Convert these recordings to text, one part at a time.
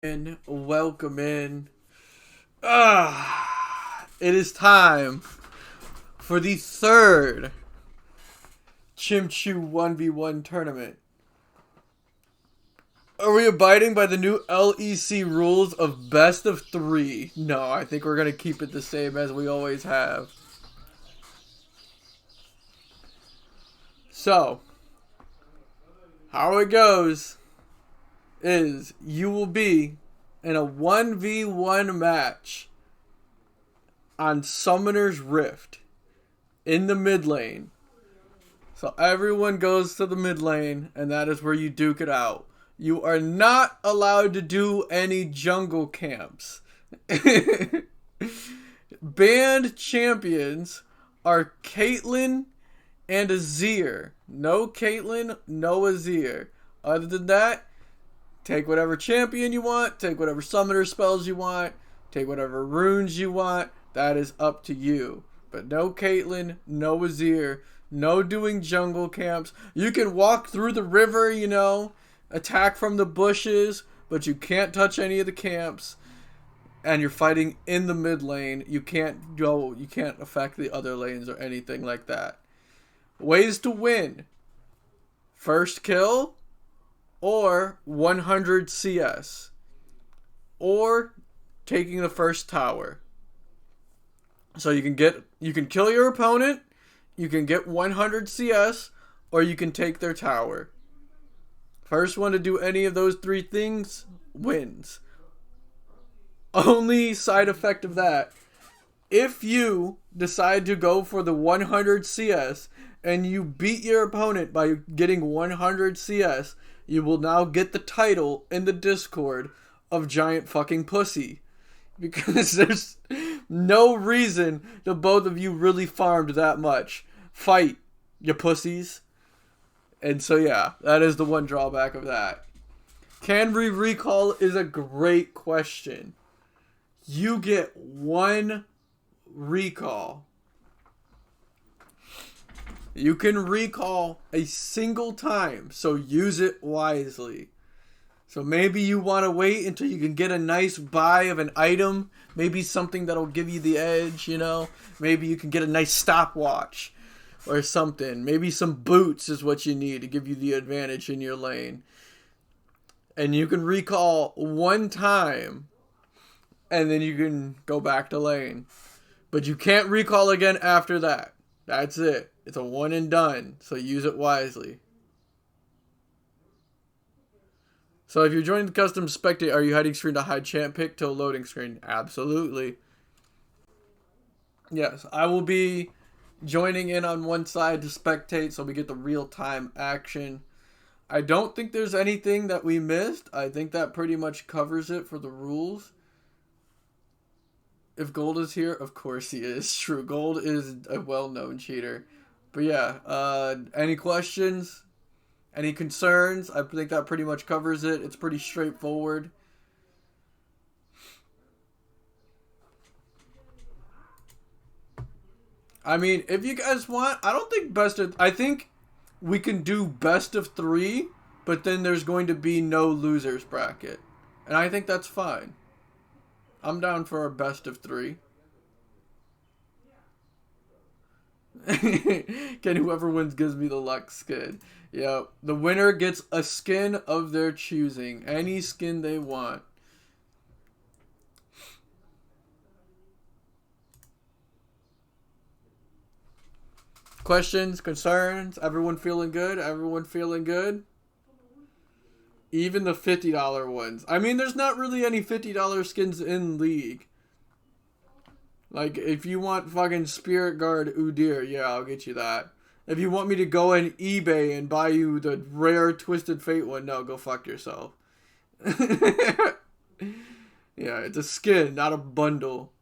Welcome in. It is time for the third Chimchu 1v1 tournament. Are we abiding by the new LEC rules of best of three? No, I think we're going to keep it the same as we always have. So, how it goes is you will be in a 1v1 match on Summoner's Rift in the mid lane. So everyone goes to the mid lane, and that is where you duke it out. You are not allowed to do any jungle camps. Banned champions are Caitlyn and Azir. No Caitlyn, no Azir. Other than that, take whatever champion you want, take whatever summoner spells you want, take whatever runes you want. That is up to you. But no Caitlyn, no Azir, no doing jungle camps. You can walk through the river, attack from the bushes, but you can't touch any of the camps. And you're fighting in the mid lane. You can't affect the other lanes or anything like that. Ways to win: first kill, or 100 CS, or taking the first tower. So you can kill your opponent, you can get 100 CS, or you can take their tower. First one to do any of those three things wins. Only side effect of that: if you decide to go for the 100 CS and you beat your opponent by getting 100 CS, you will now get the title in the Discord of Giant Fucking Pussy. Because there's no reason that both of you really farmed that much. Fight, you pussies. And so yeah, that is the one drawback of that. Can we recall is a great question. You get one recall. You can recall a single time, so use it wisely. So maybe you want to wait until you can get a nice buy of an item. Maybe something that'll give you the edge, Maybe you can get a nice stopwatch or something. Maybe some boots is what you need to give you the advantage in your lane. And you can recall one time, and then you can go back to lane. But you can't recall again after that. That's it. It's a one and done, so use it wisely. So if you're joining the custom spectate, are you hiding screen to hide champ pick till loading screen? Absolutely. Yes, I will be joining in on one side to spectate so we get the real-time action. I don't think there's anything that we missed. I think that pretty much covers it for the rules. If Gold is here, of course he is. True, Gold is a well-known cheater. But yeah, any questions? Any concerns? I think that pretty much covers it. It's pretty straightforward. I mean, if you guys want, I don't think I think we can do best of three, but then there's going to be no losers bracket. And I think that's fine. I'm down for a best of three. Can whoever wins gives me the luck skin. Yeah, the winner gets a skin of their choosing. Any skin they want. Questions, concerns? Everyone feeling good? Everyone feeling good? Even the $50 ones. I mean, there's not really any $50 skins in League. Like, if you want fucking Spirit Guard Udyr, yeah, I'll get you that. If you want me to go on eBay and buy you the rare Twisted Fate one, no, go fuck yourself. Yeah, it's a skin, not a bundle.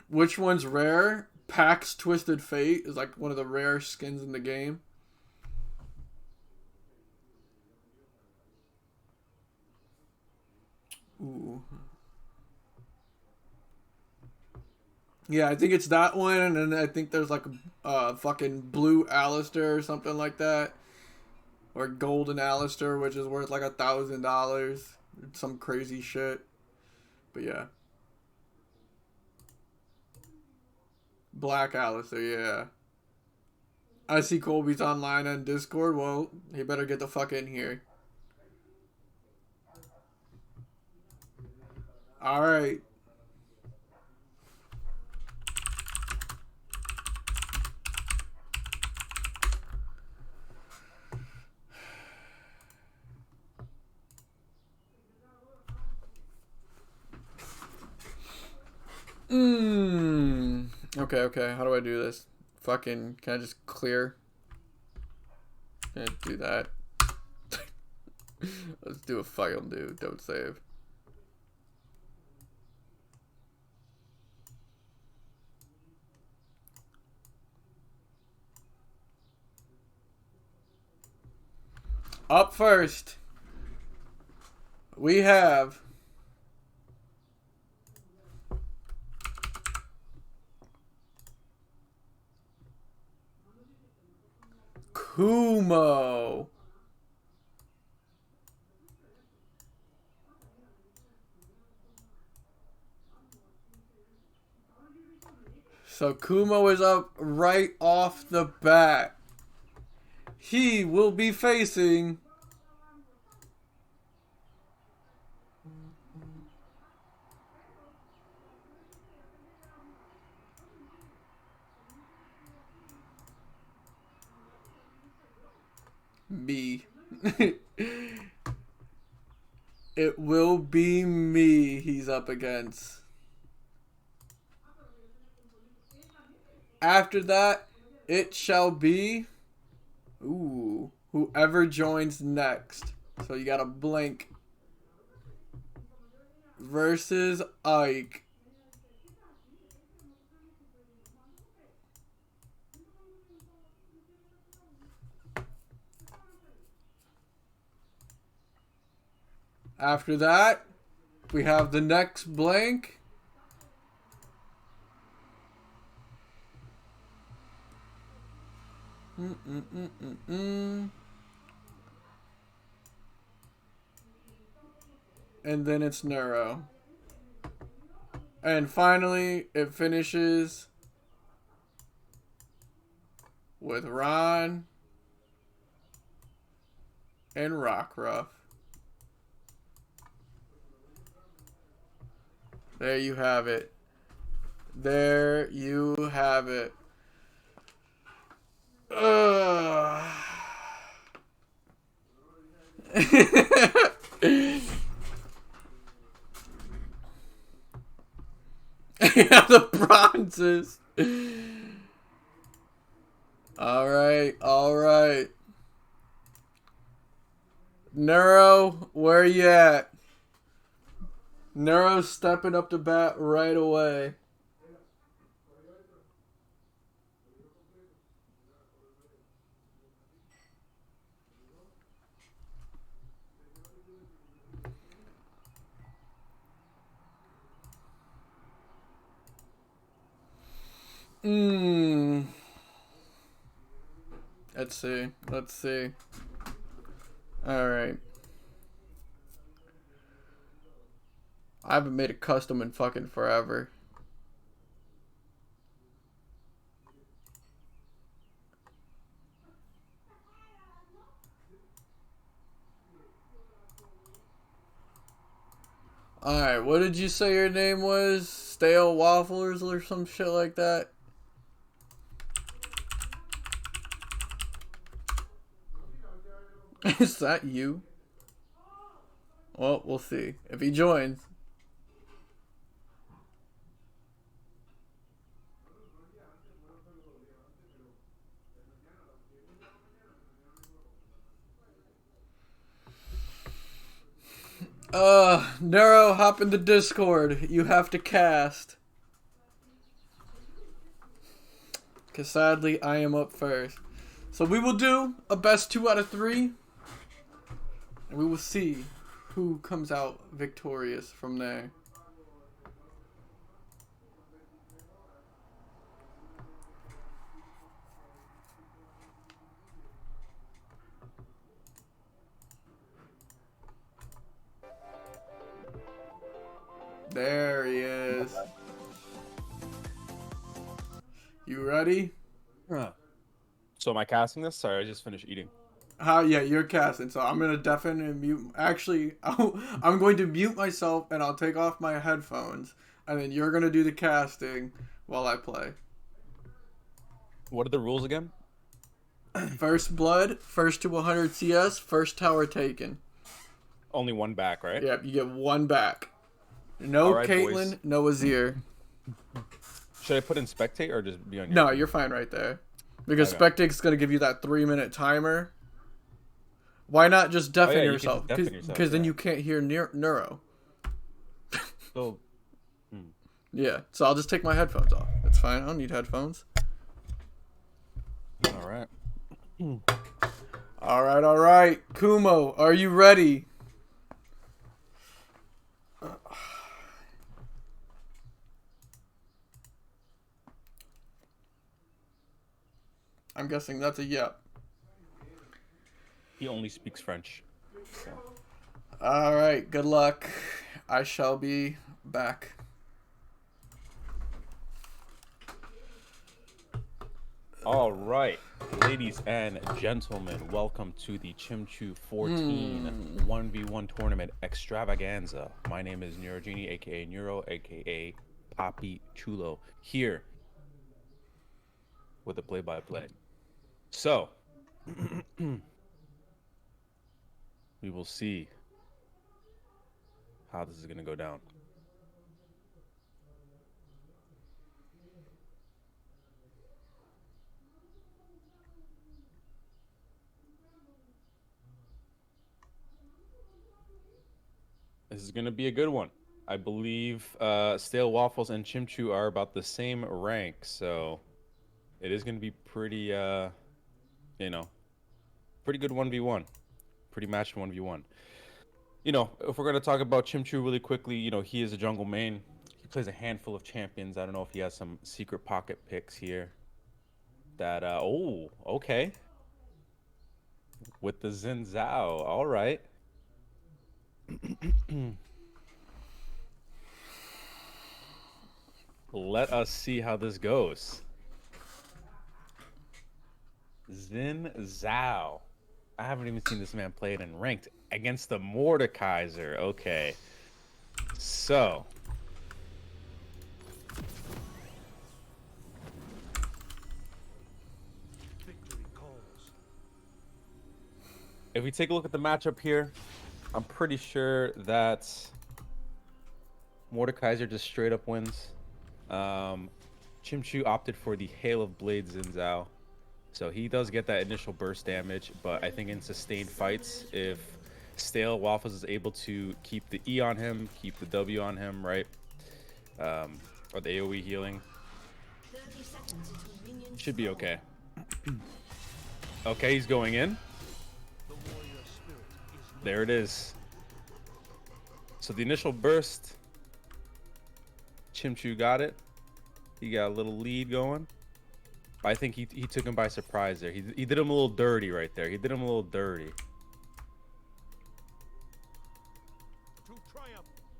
Which one's rare? Pax Twisted Fate is like one of the rare skins in the game. Ooh. Yeah, I think it's that one, and then I think there's like a fucking blue Alistair or something like that, or golden Alistair, which is worth like $1,000. Some crazy shit. But yeah, Black Alistair. Yeah, I see Colby's online on Discord. Well, he better get the fuck in here. All right. Okay, okay. How do I do this? Fucking, can I just clear? Can I do that? Let's do a file, dude. Don't save. Up first, we have Kumo. So Kumo is up right off the bat. He will be facing me. It will be me he's up against. After that, it shall be whoever joins next. So you got a Blink versus Ike. After that, we have the next blank. And then it's Neuro. And finally, it finishes with Ron and Rockruff. There you have it. There you have it. Yeah, the bronzes. All right, all right. Neuro, where you at? Neuro's stepping up to bat right away. Let's see. Let's see. All right. I haven't made a custom in fucking forever. Alright, what did you say your name was? Stale Wafflers or some shit like that? Is that you? Well, we'll see. If he joins. Neuro, hop in the Discord. You have to cast. Because sadly, I am up first. So we will do a best 2 out of 3. And we will see who comes out victorious from there. There he is. You ready? So am I casting this? Sorry, I just finished eating. Yeah, you're casting, so I'm gonna deafen and mute. Actually, I'm going to mute myself and I'll take off my headphones, and then you're gonna do the casting while I play. What are the rules again? First blood, first to 100 CS, first tower taken. Only one back, right? Yep, you get one back. No All right, Caitlyn, boys. no Azir. Should I put in spectate or just be on your No, team? you're fine right there. Because Okay. Spectate's gonna give you that 3-minute timer. Why not just deafen Oh, yeah, you can yourself? just deafen yourself, Because then yeah. you can't hear Neuro. So, Yeah, so I'll just take my headphones off. It's fine. I don't need headphones. all right. All right. Kumo, are you ready? I'm guessing that's a yep. He only speaks French. So. All right. Good luck. I shall be back. All right, ladies and gentlemen, welcome to the Chimchu 14 1v1 tournament extravaganza. My name is Neurogenie, aka Neuro, aka Papi Chulo, here with the play-by-play. So, we will see how this is going to go down. This is going to be a good one. I believe Stale Waffles and Chimchu are about the same rank, so it is going to be pretty, pretty good 1v1. Pretty matched 1v1. You know, if we're going to talk about Chimchu really quickly, you know, he is a jungle main. He plays a handful of champions. I don't know if he has some secret pocket picks here. That, oh, okay. With the Xin Zhao. All right. Let us see how this goes. Xin Zhao. I haven't even seen this man play it in ranked against the Mordekaiser. Okay. So. If we take a look at the matchup here, I'm pretty sure that Mordekaiser just straight up wins. Chimchu opted for the Hail of Blades Xin Zhao. So he does get that initial burst damage, but I think in sustained fights, if Stale Waffles is able to keep the E on him, keep the W on him, right? Or the AoE healing, should be okay. Okay, he's going in. There it is. So the initial burst, Chimchu got it. He got a little lead going. I think he took him by surprise there. He did him a little dirty right there. He did him a little dirty.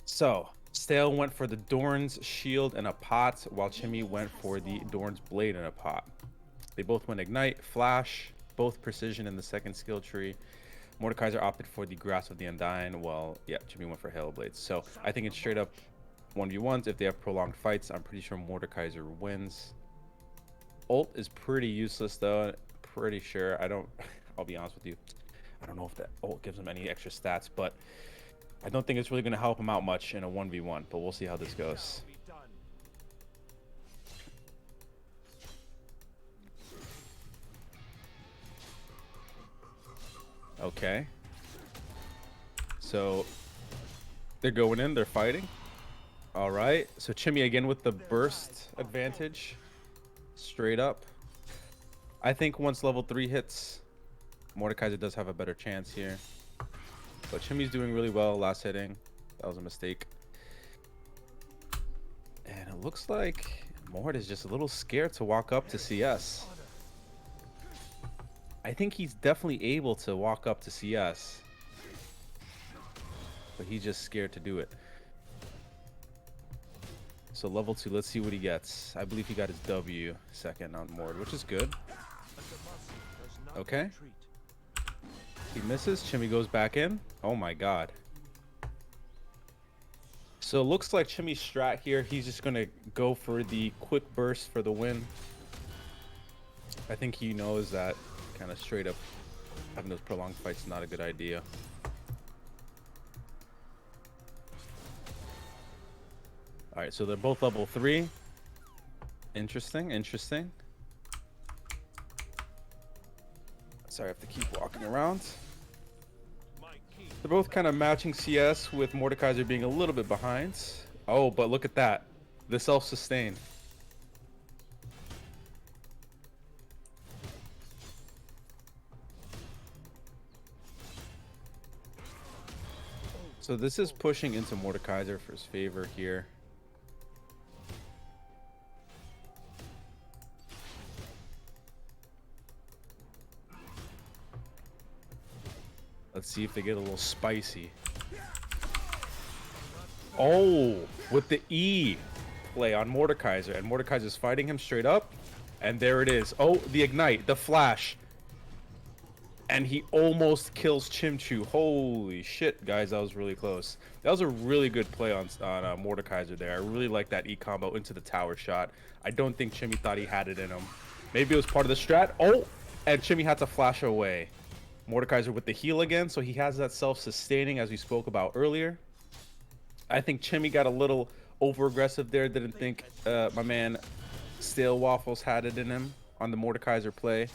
So, Stale went for the Dorn's shield and a pot, while Chimmy went for the Dorn's blade and a pot. They both went Ignite, Flash, both precision in the second skill tree. Mordekaiser opted for the Grasp of the Undying, while, yeah, Chimmy went for Hail Blades. So, I think it's straight up 1v1s. If they have prolonged fights, I'm pretty sure Mordekaiser wins. Ult is pretty useless though. Pretty sure. I'll be honest with you. I don't know if that ult gives him any extra stats, but I don't think it's really going to help him out much in a 1v1, but we'll see how this goes. Okay. So they're going in, they're fighting. All right. So Chimmy again with the burst advantage. Straight up. I think once level 3 hits, Mordekaiser does have a better chance here. But Chimmy's doing really well last hitting. That was a mistake. And it looks like Mord is just a little scared to walk up to CS. I think he's definitely able to walk up to CS. But he's just scared to do it. So level 2, let's see what he gets. I believe he got his W second on Mord, which is good. Okay. He misses. Chimmy goes back in. Oh my god. So it looks like Chimmy's strat here. He's just going to go for the quick burst for the win. I think he knows that kind of straight up having those prolonged fights is not a good idea. All right, so they're both level 3. Interesting, interesting. Sorry, I have to keep walking around. They're both kind of matching CS, with Mordekaiser being a little bit behind. Oh, but look at that. The self-sustain. So this is pushing into Mordekaiser for his favor here. Let's see if they get a little spicy. Oh, with the E play on Mordekaiser, and Mordekaiser's fighting him straight up, and there it is. Oh, the ignite, the flash, and he almost kills Chimchu. Holy shit, guys, that was really close. That was a really good play on Mordekaiser there. I really like that E combo into the tower shot. I don't think Chimmy thought he had it in him. Maybe it was part of the strat. Oh, and Chimmy had to flash away. Mordekaiser with the heal again, so he has that self-sustaining as we spoke about earlier. I think Chimmy got a little over-aggressive there. Didn't think my man Stale Waffles had it in him on the Mordekaiser play.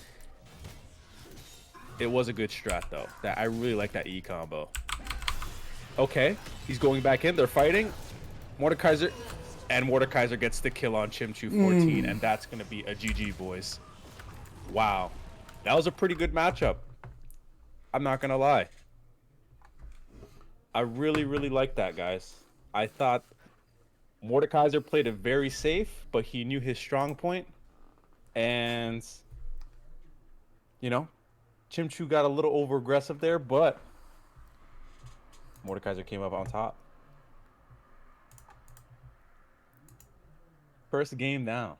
It was a good strat, though. I really like that E combo. Okay, he's going back in. They're fighting. Mordekaiser, and Mordekaiser gets the kill on Chimchu 14, and that's going to be a GG, boys. Wow. That was a pretty good matchup. I'm not gonna lie. I really, really like that, guys. I thought Mordekaiser played it very safe, but he knew his strong point. And, you know, Chimchu got a little over-aggressive there, but Mordekaiser came up on top. First game down.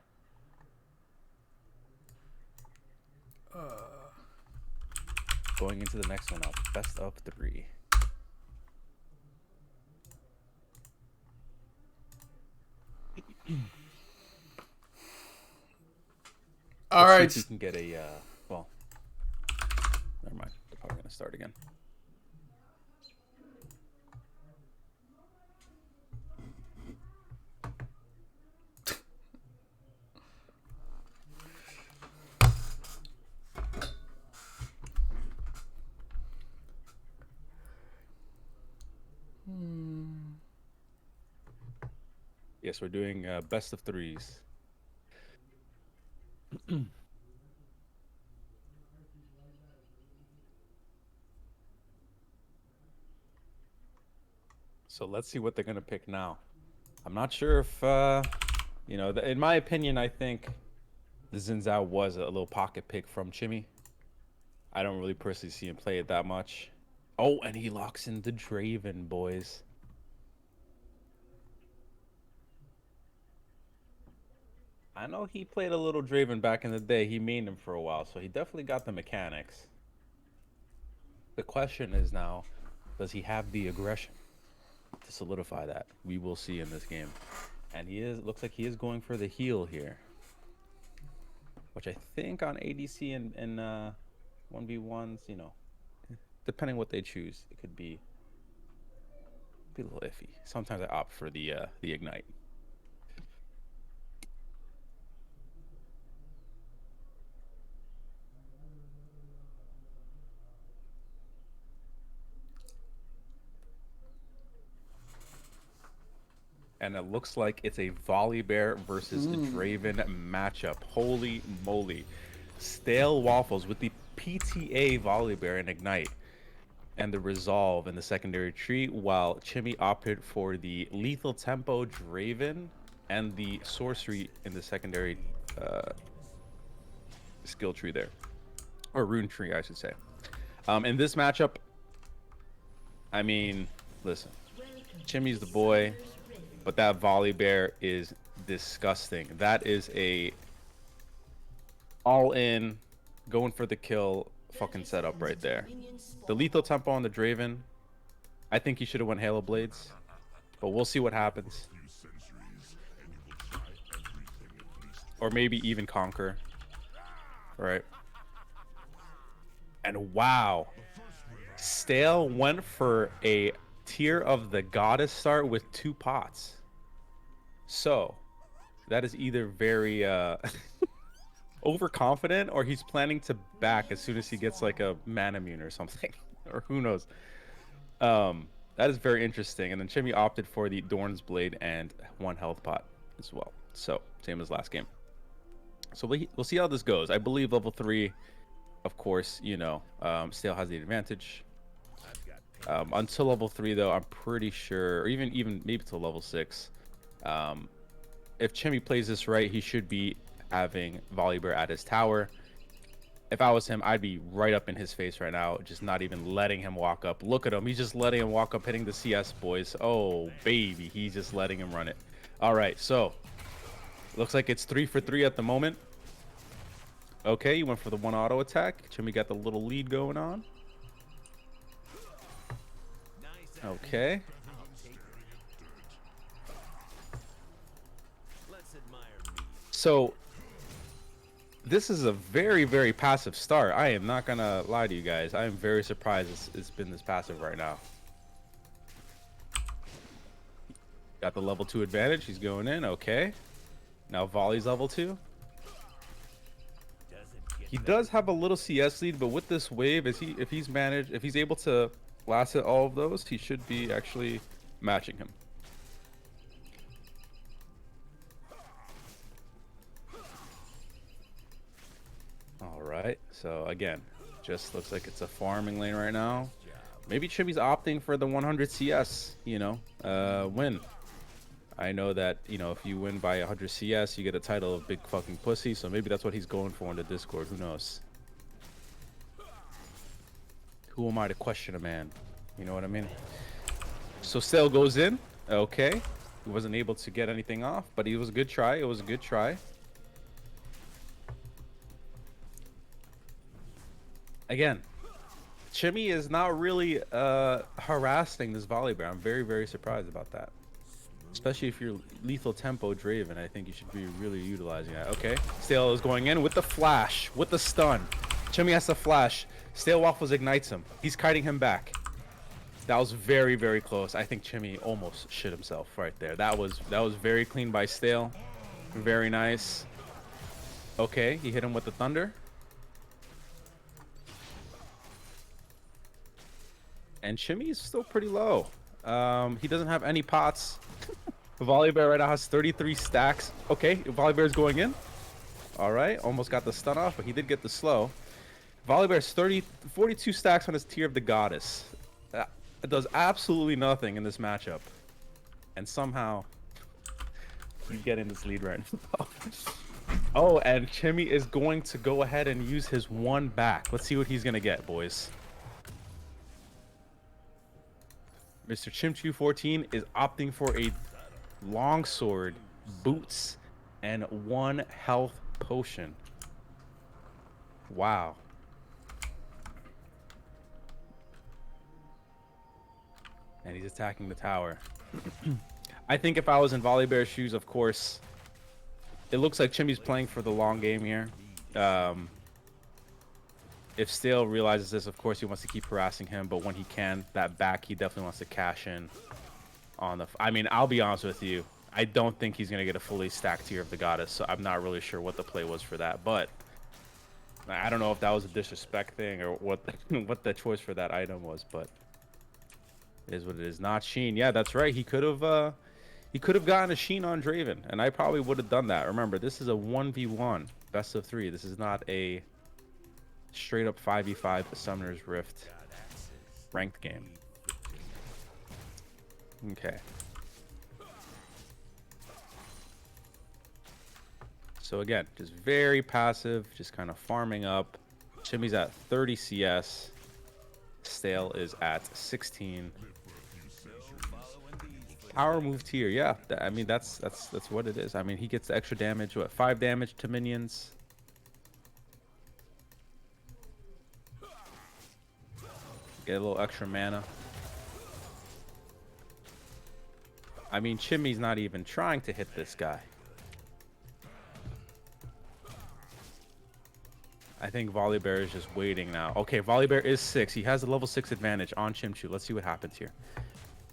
Going into the next one up, best of 3. All right. See if we can get a well, never mind. They're probably gonna start again. Yes, we're doing best of 3s. So let's see what they're gonna pick now. I'm not sure if you know. In my opinion, I think the Xin Zhao was a little pocket pick from Chimmy. I don't really personally see him play it that much. Oh, and he locks in the Draven, boys. I know he played a little Draven back in the day. He mained him for a while, so he definitely got the mechanics. The question is now, does he have the aggression to solidify that? We will see in this game. And he looks like he is going for the heal here. Which I think on ADC and 1v1s, you know, depending what they choose, it could be a little iffy. Sometimes I opt for the ignite. And it looks like it's a Volibear versus Draven matchup. Holy moly. Stale Waffles with the PTA Volibear and Ignite. And the Resolve in the secondary tree, while Chimmy opted for the Lethal Tempo Draven and the Sorcery in the secondary skill tree there. Or rune tree, I should say. In this matchup, I mean, listen. Chimmy's the boy. But that volley bear is disgusting. That is a all in, going for the kill fucking setup right there. The lethal tempo on the Draven, I think he should have went Halo Blades, but we'll see what happens. Or maybe even Conquer. Right. And wow, Stale went for a Tear of the Goddess start with 2 pots. So that is either very overconfident, or he's planning to back as soon as he gets like a Manamune or something. Or who knows. That is very interesting. And then Chimmy opted for the Dorn's Blade and 1 health pot as well. So same as last game. So we'll see how this goes. I believe level 3, of course, you know, Stale has the advantage. Until level 3, though, I'm pretty sure, or even maybe till level 6, if Chimmy plays this right, he should be having Volibear at his tower. If I was him, I'd be right up in his face right now, just not even letting him walk up. Look at him. He's just letting him walk up, hitting the CS, boys. Oh, baby. He's just letting him run it. All right, so looks like it's 3 for 3 at the moment. Okay, you went for the 1 auto attack. Chimmy got the little lead going on. Okay. So this is a very, very passive start. I am not gonna lie to you guys. I am very surprised it's been this passive right now. Got the level 2 advantage. He's going in. Okay. Now Volley's level 2. He does have a little CS lead, but with this wave, if he's able to last hit all of those, he should be actually matching him. All right, so again, just looks like it's a farming lane right now. Maybe Chimmy's opting for the 100 CS, you know, win. I know that, you know, if you win by 100 CS, you get a title of big fucking pussy, so maybe that's what he's going for in the Discord. Who knows? Who am I to question a man? You know what I mean? So Stale goes in. Okay. He wasn't able to get anything off, but it was a good try. It was a good try. Again, Chimmy is not really harassing this Volibear. I'm very, very surprised about that. Especially if you're lethal tempo Draven, I think you should be really utilizing that. Okay, Stale is going in with the flash, with the stun. Chimmy has to flash. Stale Waffles ignites him. He's kiting him back. That was very, very close. I think Chimmy almost shit himself right there. That was very clean by Stale. Very nice. Okay, he hit him with the thunder. And Chimmy is still pretty low. He doesn't have any pots. Volibear right now has 33 stacks. Okay, Volibear is going in. All right, almost got the stun off, but he did get the slow. Volibear has 42 stacks on his Tear of the Goddess. That does absolutely nothing in this matchup. And somehow, you get in this lead right now. Oh, and Chimmy is going to go ahead and use his 1 back. Let's see what he's going to get, boys. Mr. Chimchu 14 is opting for a longsword, boots, and 1 health potion. Wow. And he's attacking the tower. I think if I was in Volibear's shoes, of course, it looks like Chimmy's playing for the long game here. If Stale realizes this, of course, he wants to keep harassing him, but when he can, that back, he definitely wants to cash in on the... I mean, I'll be honest with you. I don't think he's going to get a fully stacked Tear of the Goddess, so I'm not really sure what the play was for that, but I don't know if that was a disrespect thing or what what the choice for that item was, but it is what it is. Not Sheen. Yeah, that's right. He could have gotten a Sheen on Draven, and I probably would have done that. Remember, this is a 1v1, best of 3. This is not a straight up 5v5 Summoner's Rift ranked game. Okay. So again, just very passive, just kind of farming up. Chimmy's at 30 CS. Stale is at 16. Power move tier, yeah. I mean, that's what it is. I mean, he gets the extra damage. What, 5 damage to minions? Get a little extra mana. I mean, Chimmy's not even trying to hit this guy. I think Volibear is just waiting now. Okay, Volibear is 6. He has a level 6 advantage on Chimchu. Let's see what happens here.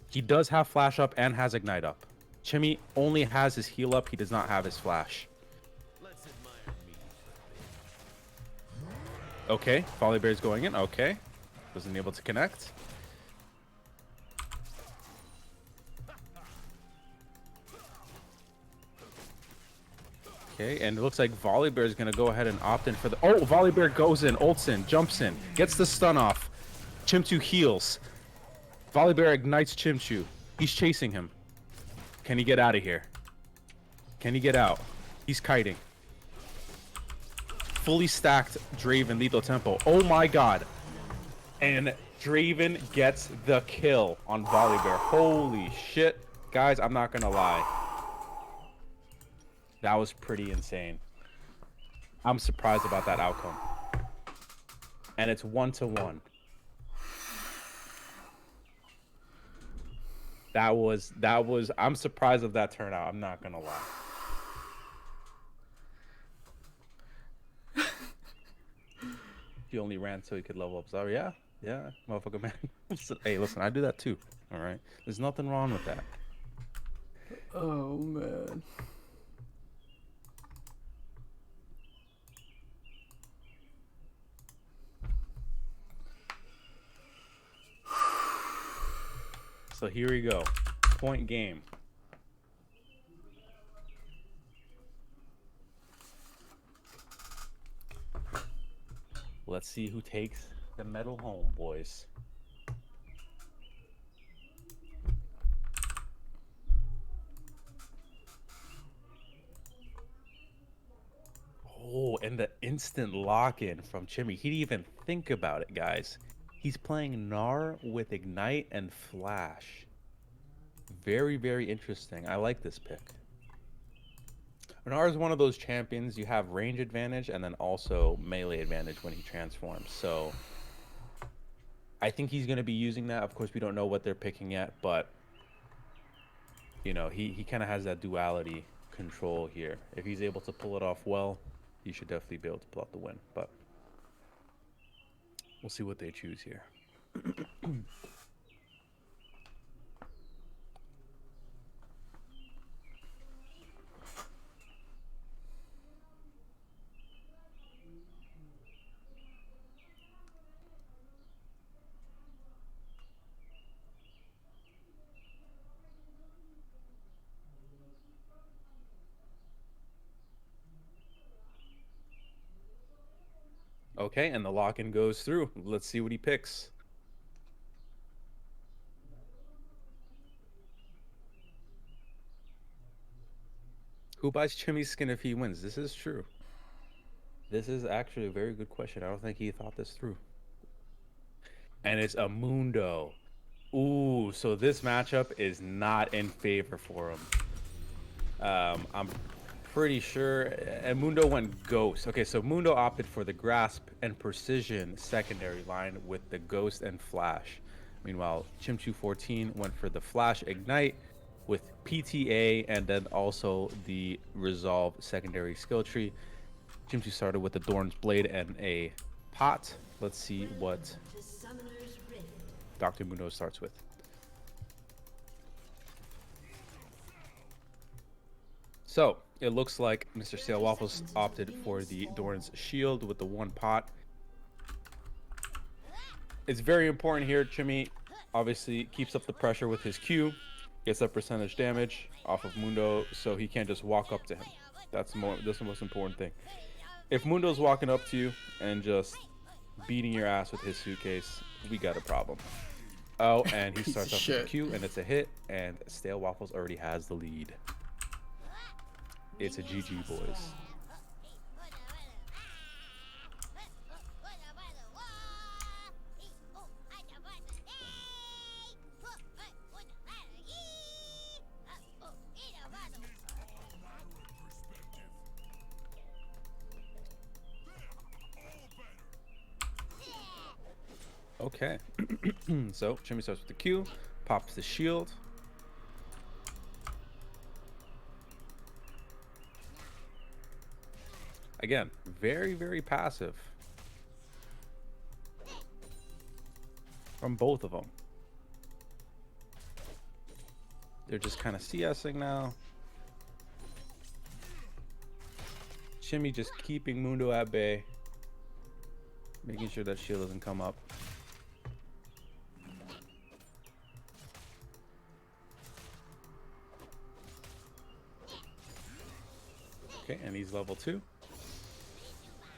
He does have Flash up and has Ignite up. Chimmy only has his heal up. He does not have his Flash. Okay, Volibear's going in. Okay. Wasn't able to connect. Okay, and it looks like Volibear is going to go ahead and opt in for the... Oh, Volibear goes in, ults in, jumps in, gets the stun off. Chimchu heals. Volibear ignites Chimchu. He's chasing him. Can he get out of here? Can he get out? He's kiting. Fully stacked Draven Lethal Tempo. Oh my god. And Draven gets the kill on Volibear. Holy shit. Guys, I'm not going to lie. That was pretty insane. I'm surprised about that outcome. And it's 1-1. That was, I'm surprised of that turnout. I'm not gonna lie. He only ran so he could level up. So yeah, motherfucker, man. Hey, listen, I do that too. All right, there's nothing wrong with that. Oh man. So here we go. Point game. Let's see who takes the medal home, boys. Oh, and the instant lock-in from Chimmy. He didn't even think about it, guys. He's playing Gnar with Ignite and Flash. Very, very interesting. I like this pick. Gnar is one of those champions. You have range advantage and then also melee advantage when he transforms. So I think he's going to be using that. Of course, we don't know what they're picking yet, but you know, he kind of has that duality control here. If he's able to pull it off well, he should definitely be able to pull out the win. But we'll see what they choose here. Okay, and the lock-in goes through. Let's see what he picks. Who buys Chimmy's skin if he wins? This is true. This is actually a very good question. I don't think he thought this through. And it's a Mundo. Ooh, so this matchup is not in favor for him. I'm pretty sure Mundo went Ghost. Okay, so Mundo opted for the Grasp and Precision secondary line with the Ghost and Flash. Meanwhile, Chimchu 14 went for the Flash Ignite with PTA and then also the Resolve secondary skill tree. Chimchu started with the Dorn's Blade and a pot. Let's see what Dr. Mundo starts with. So it looks like Mr. Stale Waffles opted for the Dorn's Shield with the 1 pot. It's very important here. Chimmy obviously keeps up the pressure with his Q, gets that percentage damage off of Mundo, so he can't just walk up to him. That's the most important thing. If Mundo's walking up to you and just beating your ass with his suitcase, we got a problem. Oh, and he starts off with a Q, and it's a hit, and Stale Waffles already has the lead. It's a GG, boys. Okay. So Jimmy starts with the Q, pops the shield. Again, very, very passive from both of them. They're just kind of CSing now. Chimmy just keeping Mundo at bay, making sure that shield doesn't come up. Okay, and he's level 2.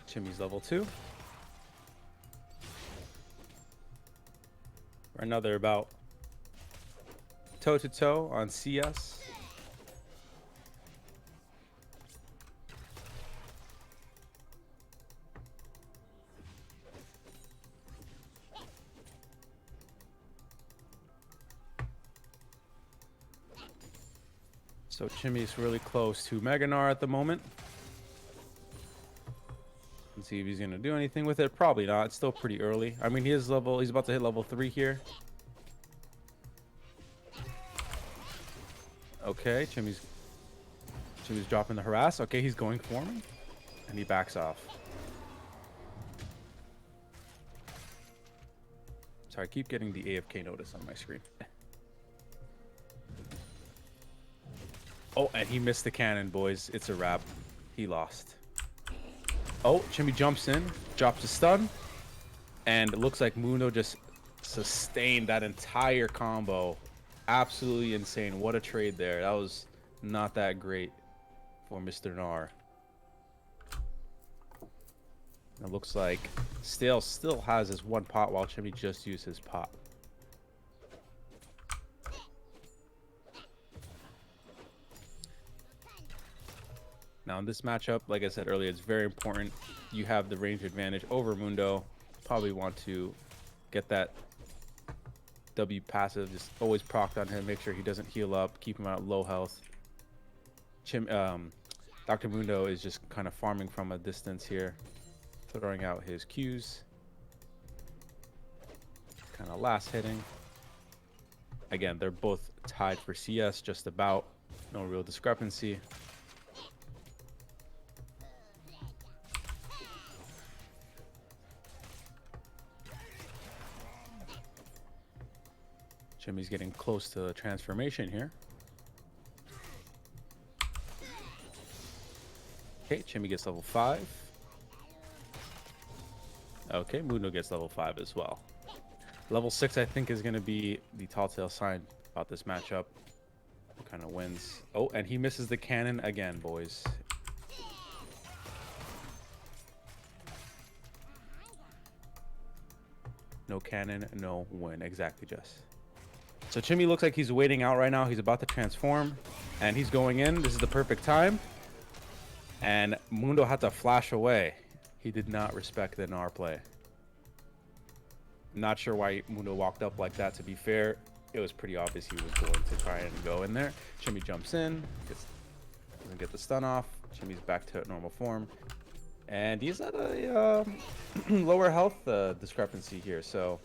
Chimmy's level 2. Right now they're about toe-to-toe on CS. So Chimmy's really close to Meganar at the moment. Let's see if he's gonna do anything with it. Probably not. It's still pretty early. I mean, he's about to hit level 3 here. Okay, Chimmy's dropping the harass. Okay, he's going for me, and he backs off. Sorry, I keep getting the AFK notice on my screen. Oh, and he missed the cannon, boys. It's a wrap. He lost. Oh, Chimmy jumps in, drops a stun, and it looks like Mundo just sustained that entire combo. Absolutely insane. What a trade there. That was not that great for Mr. Nar. It looks like Stale still has his one pot while Chimmy just used his pot. Now in this matchup, like I said earlier, it's very important you have the range advantage over Mundo. Probably want to get that W passive, just always proc on him, make sure he doesn't heal up, keep him at low health. Dr. Mundo is just kind of farming from a distance here, throwing out his Qs. Kind of last hitting. Again, they're both tied for CS, just about. No real discrepancy. Jimmy's getting close to transformation here. Okay, Jimmy gets level 5. Okay, Mundo gets level 5 as well. Level 6, I think, is going to be the telltale sign about this matchup. Who kind of wins. Oh, and he misses the cannon again, boys. No cannon, no win. Exactly, Jess. So Chimmy looks like he's waiting out right now. He's about to transform, and he's going in. This is the perfect time. And Mundo had to flash away. He did not respect the Nar play. Not sure why Mundo walked up like that, to be fair. It was pretty obvious he was going to try and go in there. Chimmy jumps in, doesn't get the stun off. Chimmy's back to normal form. And he's at a lower health discrepancy here, so...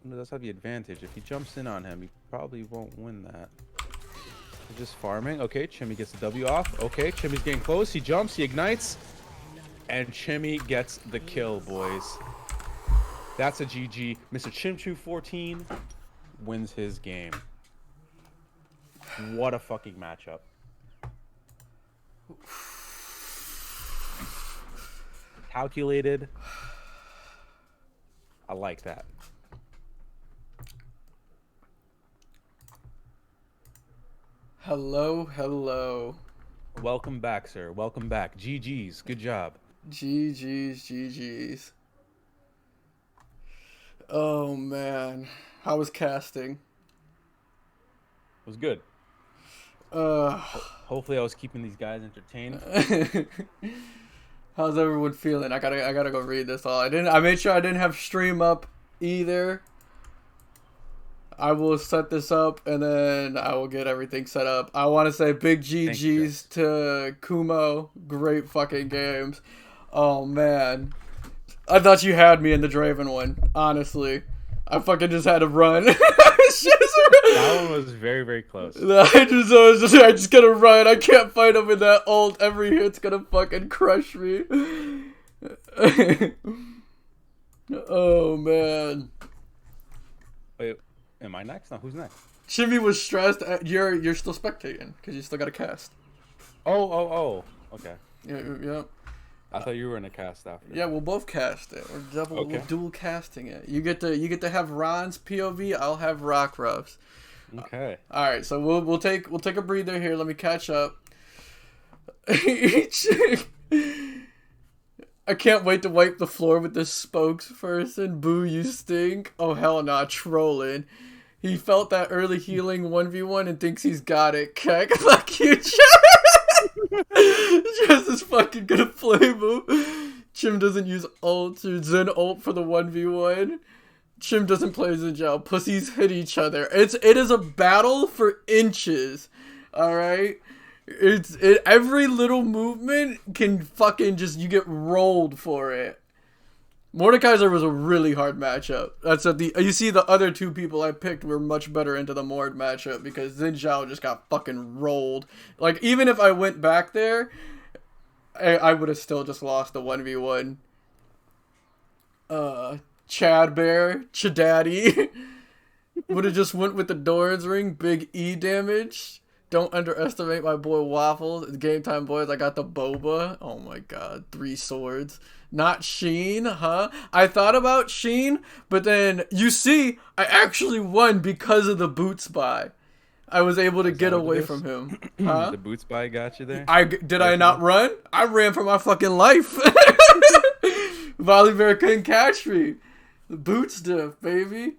Mundo does have the advantage. If he jumps in on him, he probably won't win that. He's just farming. Okay, Chimmy gets the W off. Okay, Chimmy's getting close. He jumps, he ignites. And Chimmy gets the kill, boys. That's a GG. Mr. Chimchu 14 wins his game. What a fucking matchup. Calculated. I like that. Hello, hello. Welcome back, sir. Welcome back. GG's. Good job. GG's, GG's. Oh, man. How was casting? It was good. Hopefully I was keeping these guys entertained. How's everyone feeling? I gotta go read this all. I made sure I didn't have stream up either. I will set this up and then I will get everything set up. I want to say big GG's to Kumo. Great fucking games. Oh man, I thought you had me in the Draven one. Honestly, I fucking just had to run. That one was very, very close. I just gotta run. I can't fight him with that ult. Every hit's gonna fucking crush me. Oh man. Wait, am I next? No, who's next? Chimmy was stressed. You're still spectating because you still got to cast. Oh. Okay. Yeah. I thought you were in a cast after. Yeah, we'll both cast it. We're dual casting it. You get to have Ron's POV. I'll have Rockruff's. Okay. All right, so we'll take a breather here. Let me catch up. I can't wait to wipe the floor with this spokesperson. Boo, you stink. Oh hell nah, trolling. He felt that early healing 1v1 and thinks he's got it. Keck, fuck you, Chess is fucking gonna play move. Chim doesn't use ult or Zen ult for the 1v1. Chim doesn't play Zinjao. Pussies hit each other. It is a battle for inches. Alright? Every little movement can fucking just, you get rolled for it. Mordekaiser was a really hard matchup. You see the other two people I picked were much better into the Mord matchup because Xin Zhao just got fucking rolled. Like, even if I went back there, I would have still just lost the 1v1. Chad Bear, Chadaddy, would have just went with the Doran's Ring, big E damage. Don't underestimate my boy Waffles. It's game time, boys. I got the Boba. Oh my god, 3 swords. Not Sheen, huh? I thought about Sheen, but then, you see, I actually won because of the boots buy. I was able to get away from him. Huh? The boots buy got you there? Did I not run? I ran for my fucking life. Volibear couldn't catch me. The boots diff, baby.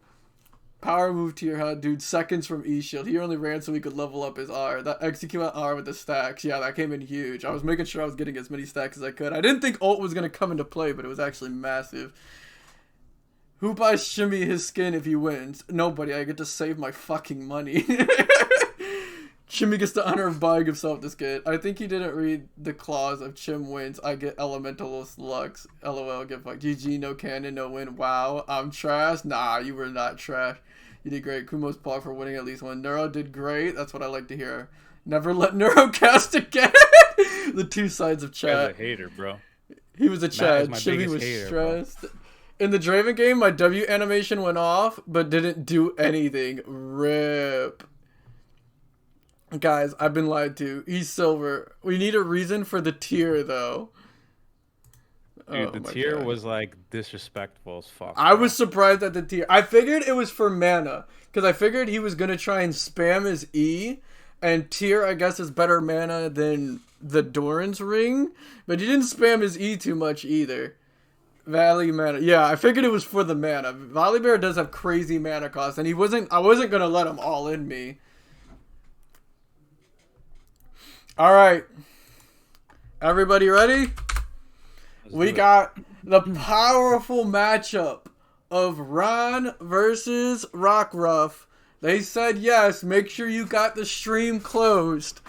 Power move to your head, dude. Seconds from E-Shield. He only ran so he could level up his R. That execute on R with the stacks. Yeah, that came in huge. I was making sure I was getting as many stacks as I could. I didn't think ult was going to come into play, but it was actually massive. Who buys Shimmy his skin if he wins? Nobody. I get to save my fucking money. Shimmy gets the honor of buying himself this skin. I think he didn't read the clause of Chim wins. I get Elementalist Lux. LOL, get fucked. GG, no cannon, no win. Wow, I'm trash. Nah, you were not trash. You did great. Kumo's plug for winning at least one. Neuro did great. That's what I like to hear. Never let Neuro cast again. The two sides of chat. He's a hater, bro. He was a Chad. Shimmy was hater, stressed. Bro. In the Draven game, my W animation went off, but didn't do anything. RIP. Guys, I've been lied to. He's silver. We need a reason for the tier, though. Dude, the tier was, like, disrespectful as fuck. I was surprised at the tier. I figured it was for mana. Because I figured he was going to try and spam his E. And tier, I guess, is better mana than the Doran's Ring. But he didn't spam his E too much, either. Valley mana. Yeah, I figured it was for the mana. Volibear does have crazy mana cost. And I wasn't going to let him all in me. Alright. Everybody ready? We got the powerful matchup of Ron versus Rockruff. They said yes. Make sure you got the stream closed.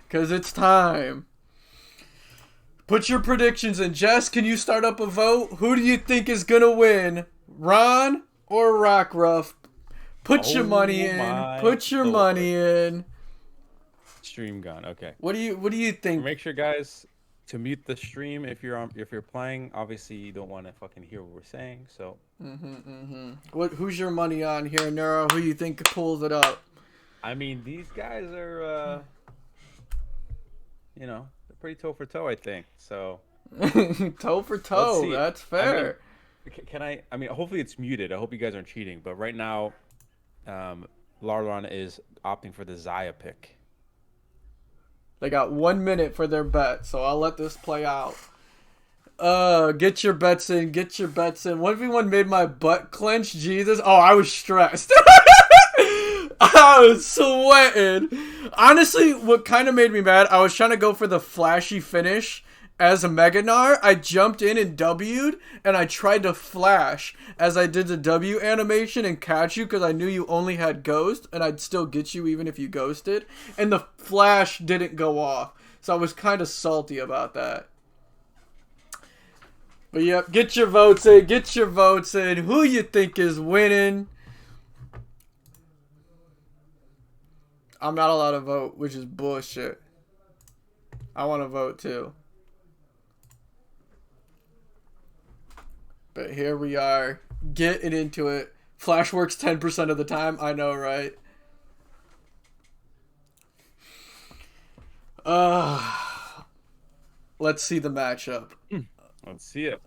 Because it's time. Put your predictions in. Jess, can you start up a vote? Who do you think is going to win? Ron or Rockruff? Put your money in. Put your money in. Stream gone. Okay. What do you think? Make sure, guys, to mute the stream if you're playing. Obviously, you don't want to fucking hear what we're saying. So. Who's your money on here, Neuro? Who you think pulls it up? I mean, these guys are, they're pretty toe for toe, I think. So. Toe for toe. That's fair. I mean, hopefully it's muted. I hope you guys aren't cheating. But right now, Larlon is opting for the Zaya pick. They got 1 minute for their bet, so I'll let this play out. Get your bets in. Get your bets in. 1v1 made my butt clench. Jesus. Oh, I was stressed. I was sweating. Honestly, what kind of made me mad, I was trying to go for the flashy finish as a Meganar. I jumped in and W'd, and I tried to flash as I did the W animation and catch you because I knew you only had Ghost, and I'd still get you even if you ghosted. And the flash didn't go off, so I was kind of salty about that. But yep, get your votes in. Get your votes in. Who you think is winning? I'm not allowed to vote, which is bullshit. I want to vote too. But here we are, getting into it. Flash works 10% of the time. I know, right? Let's see the matchup. Let's see it.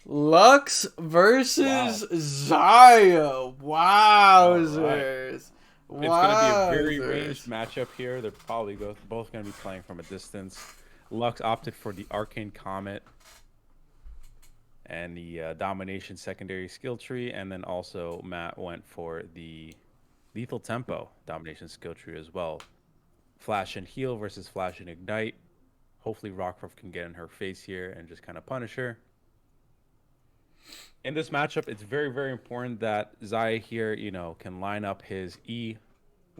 Lux versus Zaya. Wowzers. It's going to be a very ranged matchup here. They're probably both going to be playing from a distance. Lux opted for the Arcane Comet and the Domination secondary skill tree. And then also Matt went for the Lethal Tempo Domination skill tree as well. Flash and Heal versus Flash and Ignite. Hopefully Rockruff can get in her face here and just kind of punish her. In this matchup, it's very, very important that Zaya here, you know, can line up his E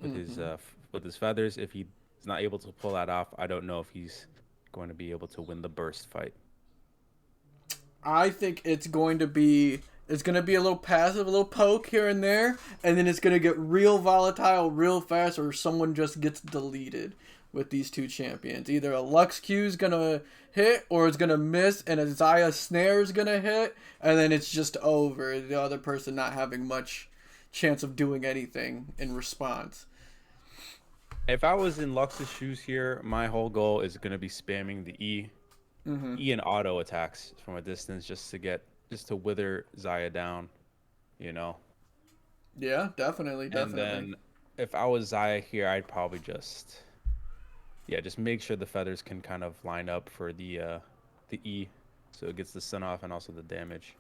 with his feathers. If he's not able to pull that off, I don't know if he's going to be able to win the burst fight. I think it's going to be a little passive, a little poke here and there, and then it's going to get real volatile real fast, or someone just gets deleted with these two champions. Either a Lux Q is going to hit, or it's going to miss, and a Zaya snare is going to hit, and then it's just over. The other person not having much chance of doing anything in response. If I was in Lux's shoes here, my whole goal is going to be spamming the E and auto attacks from a distance just to wither Zaya down, you know. Yeah, definitely. And then if I was Zaya here, I'd probably just make sure the feathers can kind of line up for the E, so it gets the stun off and also the damage.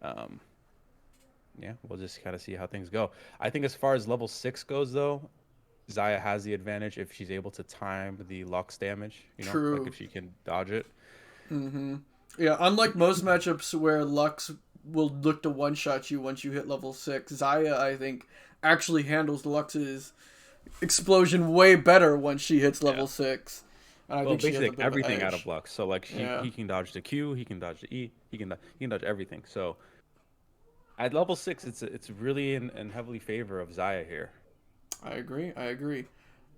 Yeah, we'll just kind of see how things go. I think as far as level 6 goes, though, Zaya has the advantage if she's able to time the Lux damage. You know, True. like if she can dodge it. Yeah, unlike most matchups where Lux will look to one-shot you once you hit level 6, Zaya, I think, actually handles Lux's explosion way better once she hits level 6. I think basically like everything out of Lux. So like he can dodge the Q, he can dodge the E, he can dodge everything. So at level 6, it's really in heavily favor of Zaya here. I agree.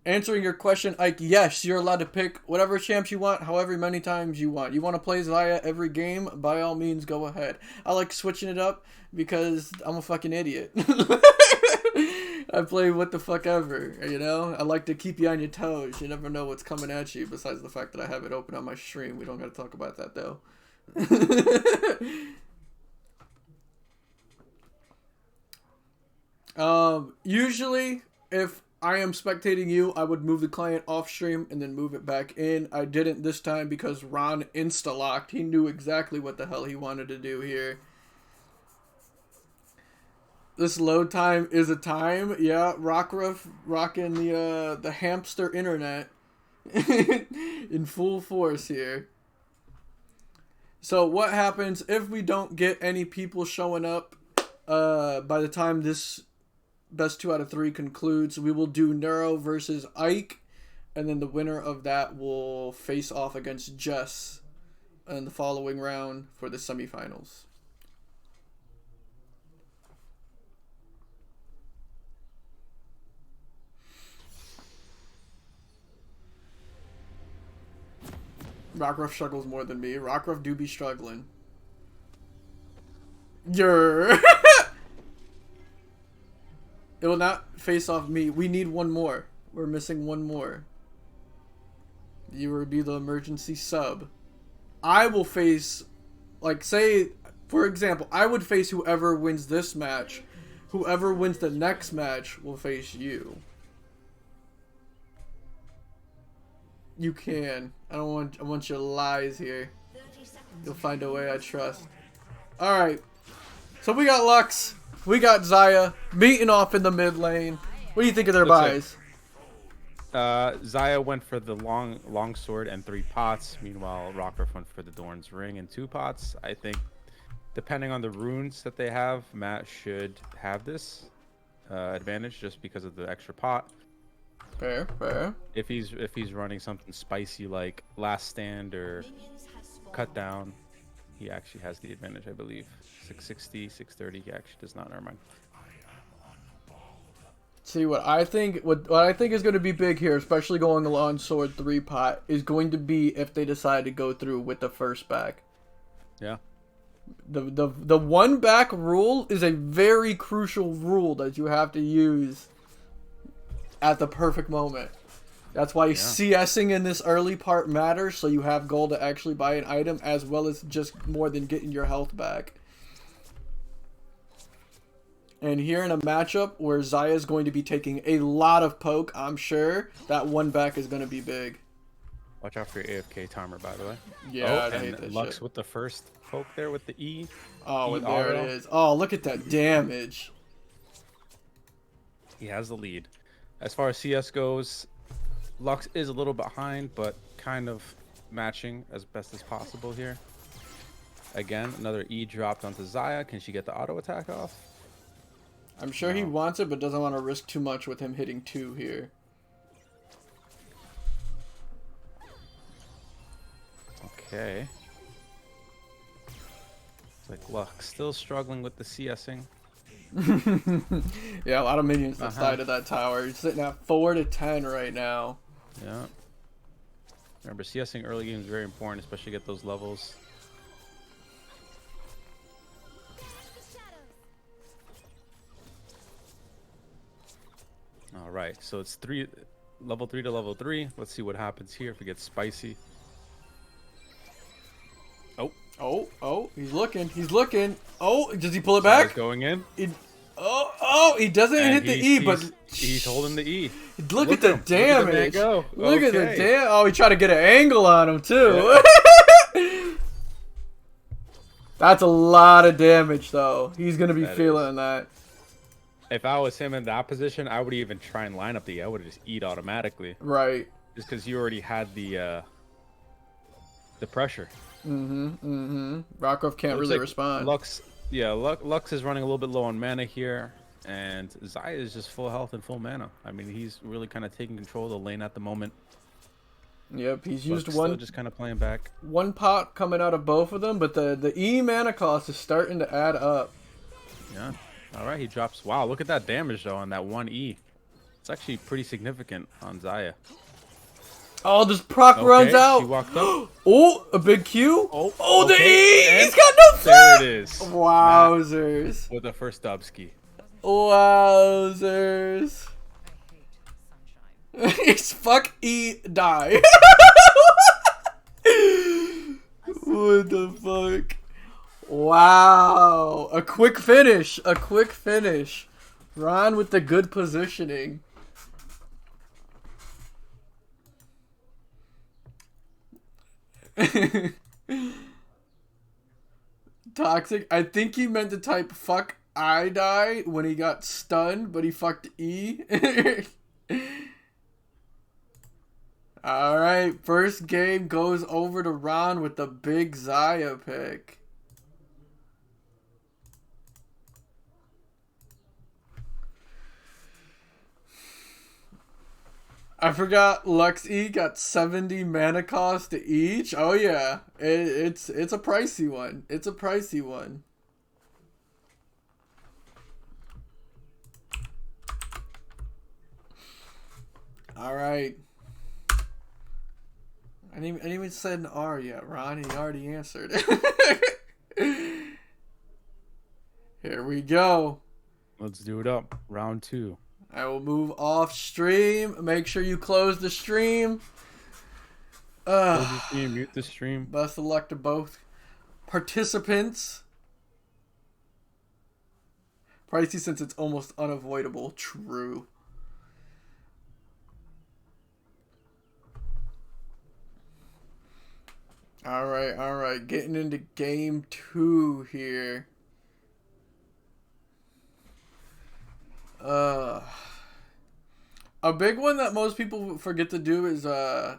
Answering your question, Ike, yes, you're allowed to pick whatever champs you want, however many times you want. You want to play Zaya every game? By all means, go ahead. I like switching it up because I'm a fucking idiot. I play what the fuck ever, you know? I like to keep you on your toes. You never know what's coming at you, besides the fact that I have it open on my stream. We don't got to talk about that, though. Usually, if I am spectating you, I would move the client off stream and then move it back in. I didn't this time because Ron insta-locked. He knew exactly what the hell he wanted to do here. This load time is a time. Yeah, Rockruff rocking the hamster internet in full force here. So what happens if we don't get any people showing up by the time this best 2 out of 3 concludes? We will do Neuro versus Ike, and then the winner of that will face off against Jess in the following round for the semifinals. Rockruff struggles more than me. Rockruff do be struggling. It will not face off me. We need one more. We're missing one more. You will be the emergency sub. I will face, like, say, for example, I would face whoever wins this match. Whoever wins the next match will face you. You can. I want your lies here. You'll find a way, I trust. Alright. So we got Lux. We got Zaya meeting off in the mid lane. What do you think of their buys? Zaya went for the long sword and 3 pots. Meanwhile, Rockruff went for the Dorn's ring and 2 pots. I think, depending on the runes that they have, Matt should have this advantage just because of the extra pot. Fair, fair. If he's running something spicy like Last Stand or Cut Down, he actually has the advantage, I believe. 660, 630. He actually does not. Never mind. See what I think. What I think is going to be big here, especially going along Sword 3 pot, is going to be if they decide to go through with the first back. Yeah. The one back rule is a very crucial rule that you have to use at the perfect moment. That's why CSing in this early part matters, so you have gold to actually buy an item, as well as just more than getting your health back. And here in a matchup where Xayah is going to be taking a lot of poke, I'm sure that one back is going to be big. Watch out for your AFK timer, by the way. Yeah, I and hate that Lux shit. with the first poke there with the E. Oh, E and there auto. it is. Oh, look at that damage. He has the lead. As far as CS goes, Lux is a little behind, but kind of matching as best as possible here. Again, another E dropped onto Xayah. Can she get the auto attack off? I'm sure he No. wants it, but doesn't want to risk too much with him hitting 2 here. Okay. It's like Lux still struggling with the CSing. Yeah, a lot of minions that side of that tower. He's sitting at 4-10 right now. Yeah. Remember, CSing early game is very important, especially to get those levels. All right, so it's level 3 to level 3. Let's see what happens here if it gets spicy. Oh, he's looking. He's looking. Oh, does he pull it back? Going in. He doesn't hit the E, but he's holding the E. Look at the damage. Look at the Okay. damage. Oh, he tried to get an angle on him too. Yeah. That's a lot of damage, though. He's gonna be That feeling that. If I was him in that position, I would even try and line up the E. I would just eat automatically, Right. just because you already had the pressure. Rockruff can't Looks really like respond. Lux is running a little bit low on mana here, and Xayah is just full health and full mana. I mean, he's really kind of taking control of the lane at the moment. Yep, he's used Lux still just kind of playing back. one pot coming out of both of them, but the E mana cost is starting to add up. Yeah. All right, he drops. Wow, look at that damage though on that one E. It's actually pretty significant on Xayah. Oh, this proc runs out. She walked up. Oh, a big Q. Oh, the E. And He's got no there flash. it is. Wowzers. With the first Dubsky. Wowzers. It's fuck E die. What the fuck? Wow. A quick finish. A quick finish. Ron with the good positioning. Toxic. I think he meant to type fuck I die when he got stunned, but he fucked E. Alright, first game goes over to Ron with the big Xayah pick. I forgot Lux E got 70 mana cost to each. Oh yeah, it's a pricey one. It's a pricey one. All right. I didn't even said an R yet, Ron. He already answered. Here we go. Let's do it up. Round 2. I will move off stream. Make sure you close the stream. Close the stream, mute the stream. Best of luck to both participants. Pricey since it's almost unavoidable. True. All right. Getting into game 2 here. A big one that most people forget to do is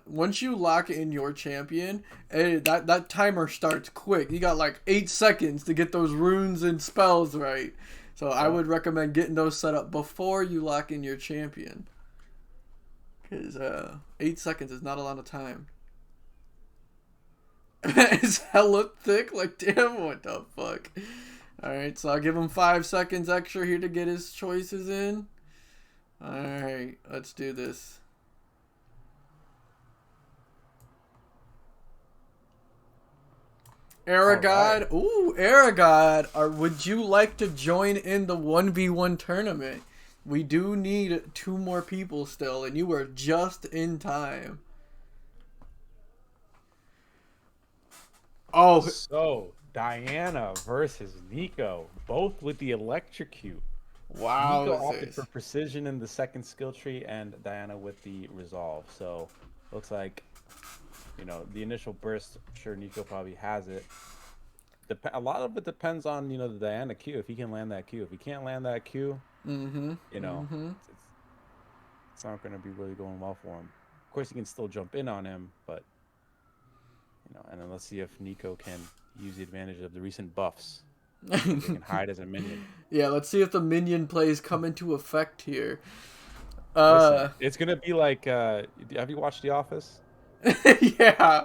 once you lock in your champion, that timer starts quick. You got like 8 seconds to get those runes and spells right. So I would recommend getting those set up before you lock in your champion. Because 8 seconds is not a lot of time. It's hella thick. Like, damn, what the fuck? Alright, so I'll give him 5 seconds extra here to get his choices in. Alright, let's do this. Aragod. Right. Ooh, Aragod. Would you like to join in the 1v1 tournament? We do need 2 more people still, and you are just in time. Oh. So, Diana versus Nico, both with the electrocute. Wow. Nico opted for precision in the second skill tree, and Diana with the resolve. So, looks like, you know, the initial burst, I'm sure Nico probably has it. A lot of it depends on, you know, the Diana Q. If he can land that Q. If he can't land that Q, you know, it's not going to be really going well for him. Of course, he can still jump in on him, but, you know, and then let's see if Nico can use the advantage of the recent buffs. They can hide as a minion. Yeah, let's see if the minion plays come into effect here. Listen, it's going to be like, have you watched The Office? Yeah.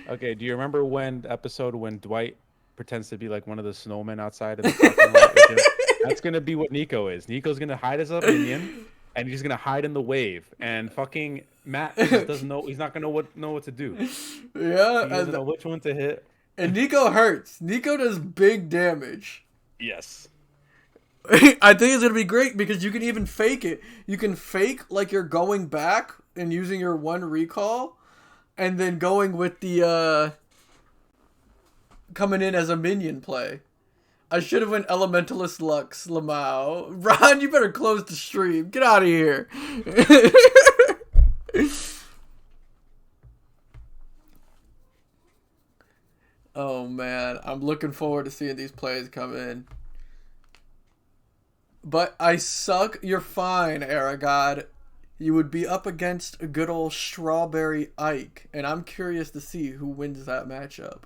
Okay, do you remember when episode when Dwight pretends to be like one of the snowmen outside in the parking lot? That's gonna be what Nico is. Nico's gonna hide as a minion, and he's gonna hide in the wave. And fucking Matt just doesn't know. He's not gonna know what to do. Yeah, he doesn't know which one to hit. And Nico hurts. Nico does big damage. Yes. I think it's gonna be great because you can even fake it. You can fake like you're going back and using your 1 recall, and then going with the coming in as a minion play. I should have went Elementalist Lux Lamau. Ron, you better close the stream. Get out of here. Oh man, I'm looking forward to seeing these plays come in. But I suck. You're fine, Aragod. You would be up against a good old Strawberry Ike, and I'm curious to see who wins that matchup.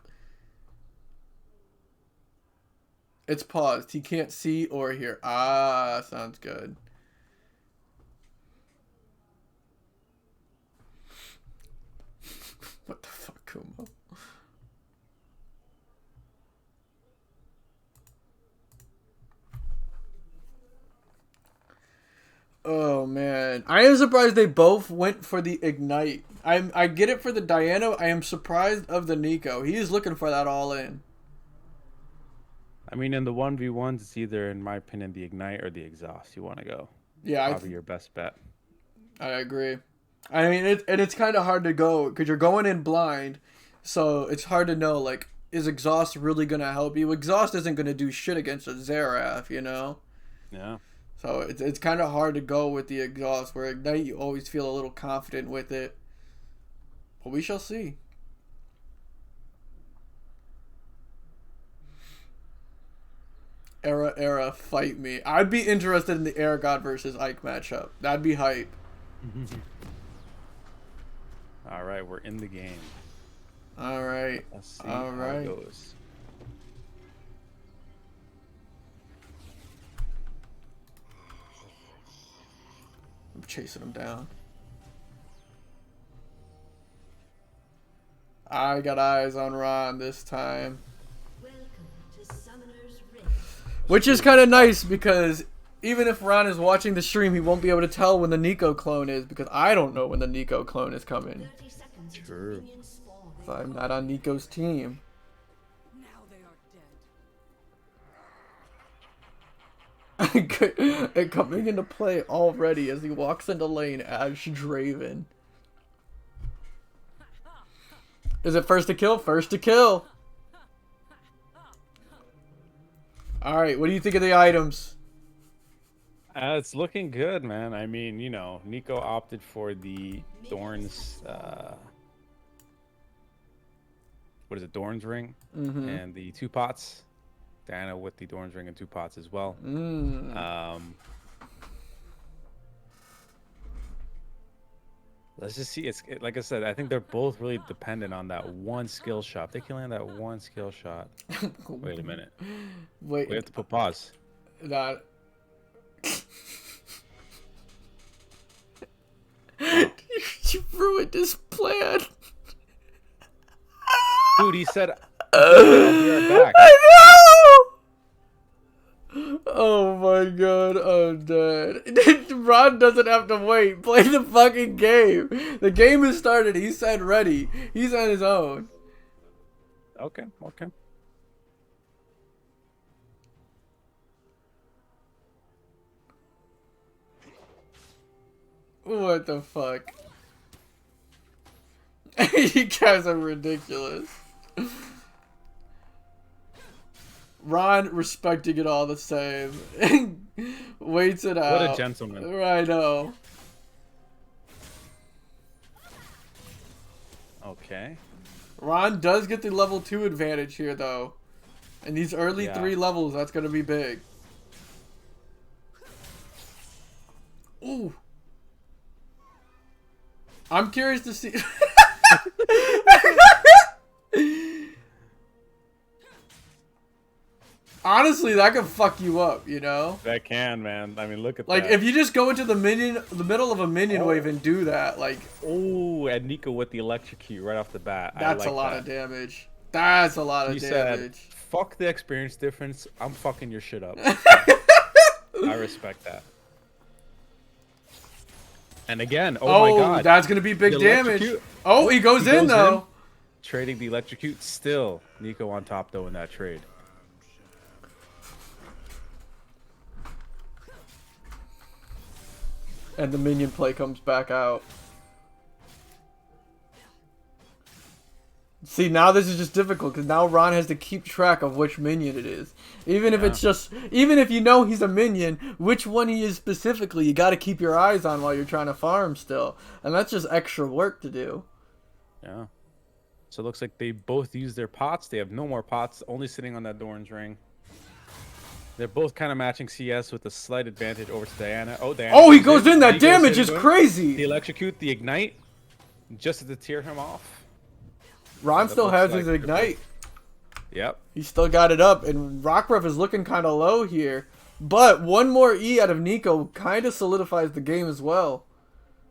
It's paused. He can't see or hear. Ah, sounds good. What the fuck, Kumo? Oh man, I am surprised they both went for the Ignite. I get it for the Diana. I am surprised of the Nico. He is looking for that all in. I mean, in the 1v1s, it's either, in my opinion, the Ignite or the Exhaust you want to go. Yeah, probably your best bet. I agree. I mean, it's kind of hard to go because you're going in blind, so it's hard to know, like, is Exhaust really going to help you? Exhaust isn't going to do shit against a Xerath, you know? Yeah. So it's kind of hard to go with the Exhaust, where Ignite you always feel a little confident with it. But we shall see. Era, fight me. I'd be interested in the Aragod versus Ike matchup. That'd be hype. All right, we're in the game. All right. Let's see how it goes. I'm chasing him down. I got eyes on Ron this time. Which is kind of nice because even if Ron is watching the stream, he won't be able to tell when the Nico clone is because I don't know when the Nico clone is coming. True. So I'm not on Nico's team. And coming into play already as he walks into lane as Draven. Is it first to kill? First to kill. Alright, what do you think of the items? It's looking good, man. I mean, you know, Nico opted for the Thorns, what is it, Thorns Ring? And the 2 pots. Diana with the Thorns Ring and 2 pots as well. Let's just see. It's like I said, I think they're both really dependent on that 1 skill shot. They can land that 1 skill shot. Wait a minute. Wait. We have to put pause. That. ruined his plan. Dude, he said, I'll be right back. I know! Oh my god, I'm dead. Ron doesn't have to wait. Play the fucking game. The game has started. He said ready. He's on his own. Okay, okay. What the fuck? You guys are ridiculous. Ron respecting it all the same. Waits it out. What a gentleman. I know. Okay. Ron does get the level 2 advantage here, though. In these early 3 levels, that's going to be big. Ooh. I'm curious to see... Honestly, that could fuck you up, you know? That can, man. I mean, look at like, that. If you just go into the middle of a minion wave and do that, like... Oh, and Nico with the electrocute right off the bat. That's like a lot of damage. That's a lot of damage. Said, fuck the experience difference. I'm fucking your shit up. I respect that. And again, oh my god. That's going to be big damage. Oh, he goes in, though. Trading the electrocute. Still, Nico on top, though, in that trade. And the minion play comes back out. See, now this is just difficult because now Ron has to keep track of which minion it is. Even if it's just, even if you know he's a minion, which one he is specifically, you got to keep your eyes on while you're trying to farm still. And that's just extra work to do. Yeah. So it looks like they both use their pots. They have no more pots, only sitting on that Doran's ring. They're both kind of matching CS with a slight advantage over to Diana. Oh, Diana. Oh, he goes in. That damage is crazy. The electrocute, the ignite, just to tear him off. Ron still has his ignite. Yep. He still got it up, and Rockruff is looking kind of low here. But one more E out of Nico kind of solidifies the game as well.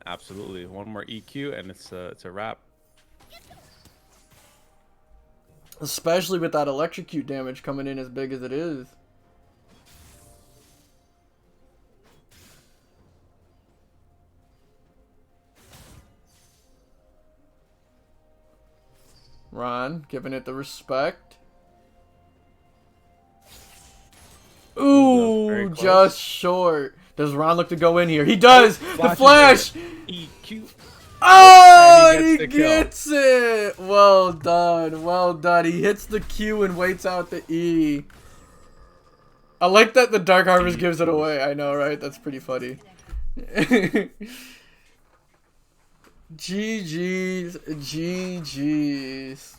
Absolutely. One more EQ, and it's a wrap. Especially with that electrocute damage coming in as big as it is. Ron giving it the respect. Ooh, just short. Does Ron look to go in here? He does! The flash! EQ. Oh, and he gets it! Well done, well done. He hits the Q and waits out the E. I like that the Dark Harvest gives it away. I know, right? That's pretty funny. GG's, GG's.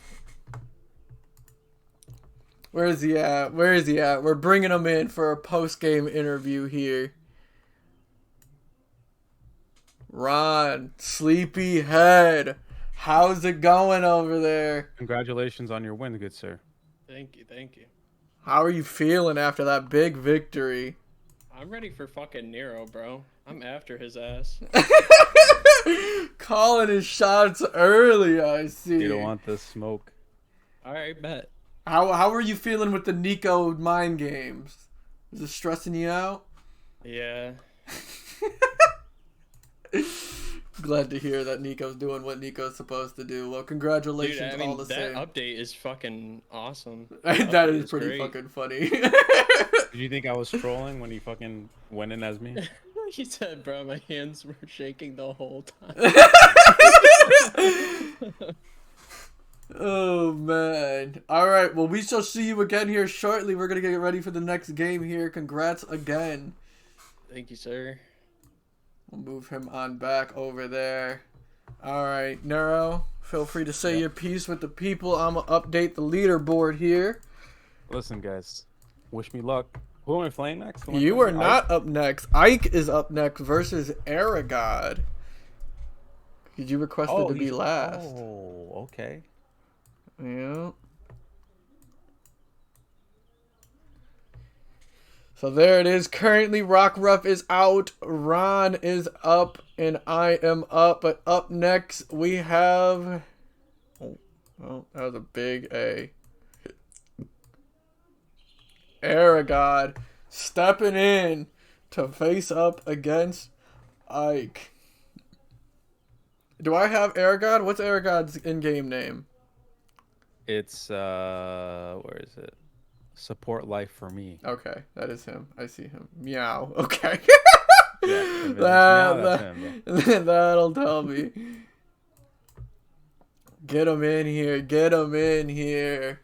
Where is he at? Where is he at? We're bringing him in for a post-game interview here. Ron, sleepyhead. How's it going over there? Congratulations on your win, good sir. Thank you, thank you. How are you feeling after that big victory? I'm ready for fucking Nero, bro. I'm after his ass. Calling his shots early, I see. You don't want the smoke. Alright, bet. How are you feeling with the Nico mind games? Is it stressing you out? Yeah. Glad to hear that Nico's doing what Nico's supposed to do. Well, congratulations. Dude, I mean, all the same. that update is fucking awesome. That is pretty fucking funny. Did you think I was trolling when he fucking went in as me? He said, bro, my hands were shaking the whole time. Oh, man. Alright, well, we shall see you again here shortly. We're going to get ready for the next game here. Congrats again. Thank you, sir. We'll move him on back over there. Alright, Neuro, feel free to say your piece with the people. I'm going to update the leaderboard here. Listen, guys. Wish me luck. Who am I playing next? You are not up next. Ike is up next versus Aragod. Did you request it to be last? Oh, okay. Yeah. So there it is. Currently, Rockruff is out. Ron is up, and I am up. But up next, we have... Oh, that was a big A. Aragod stepping in to face up against Ike. Do I have Aragod? What's Aragod's in-game name? It's where is it? Support life for me. Okay, that is him. I see him. Meow. Okay. Yeah, that's him, yeah. That'll tell me. Get him in here. Get him in here.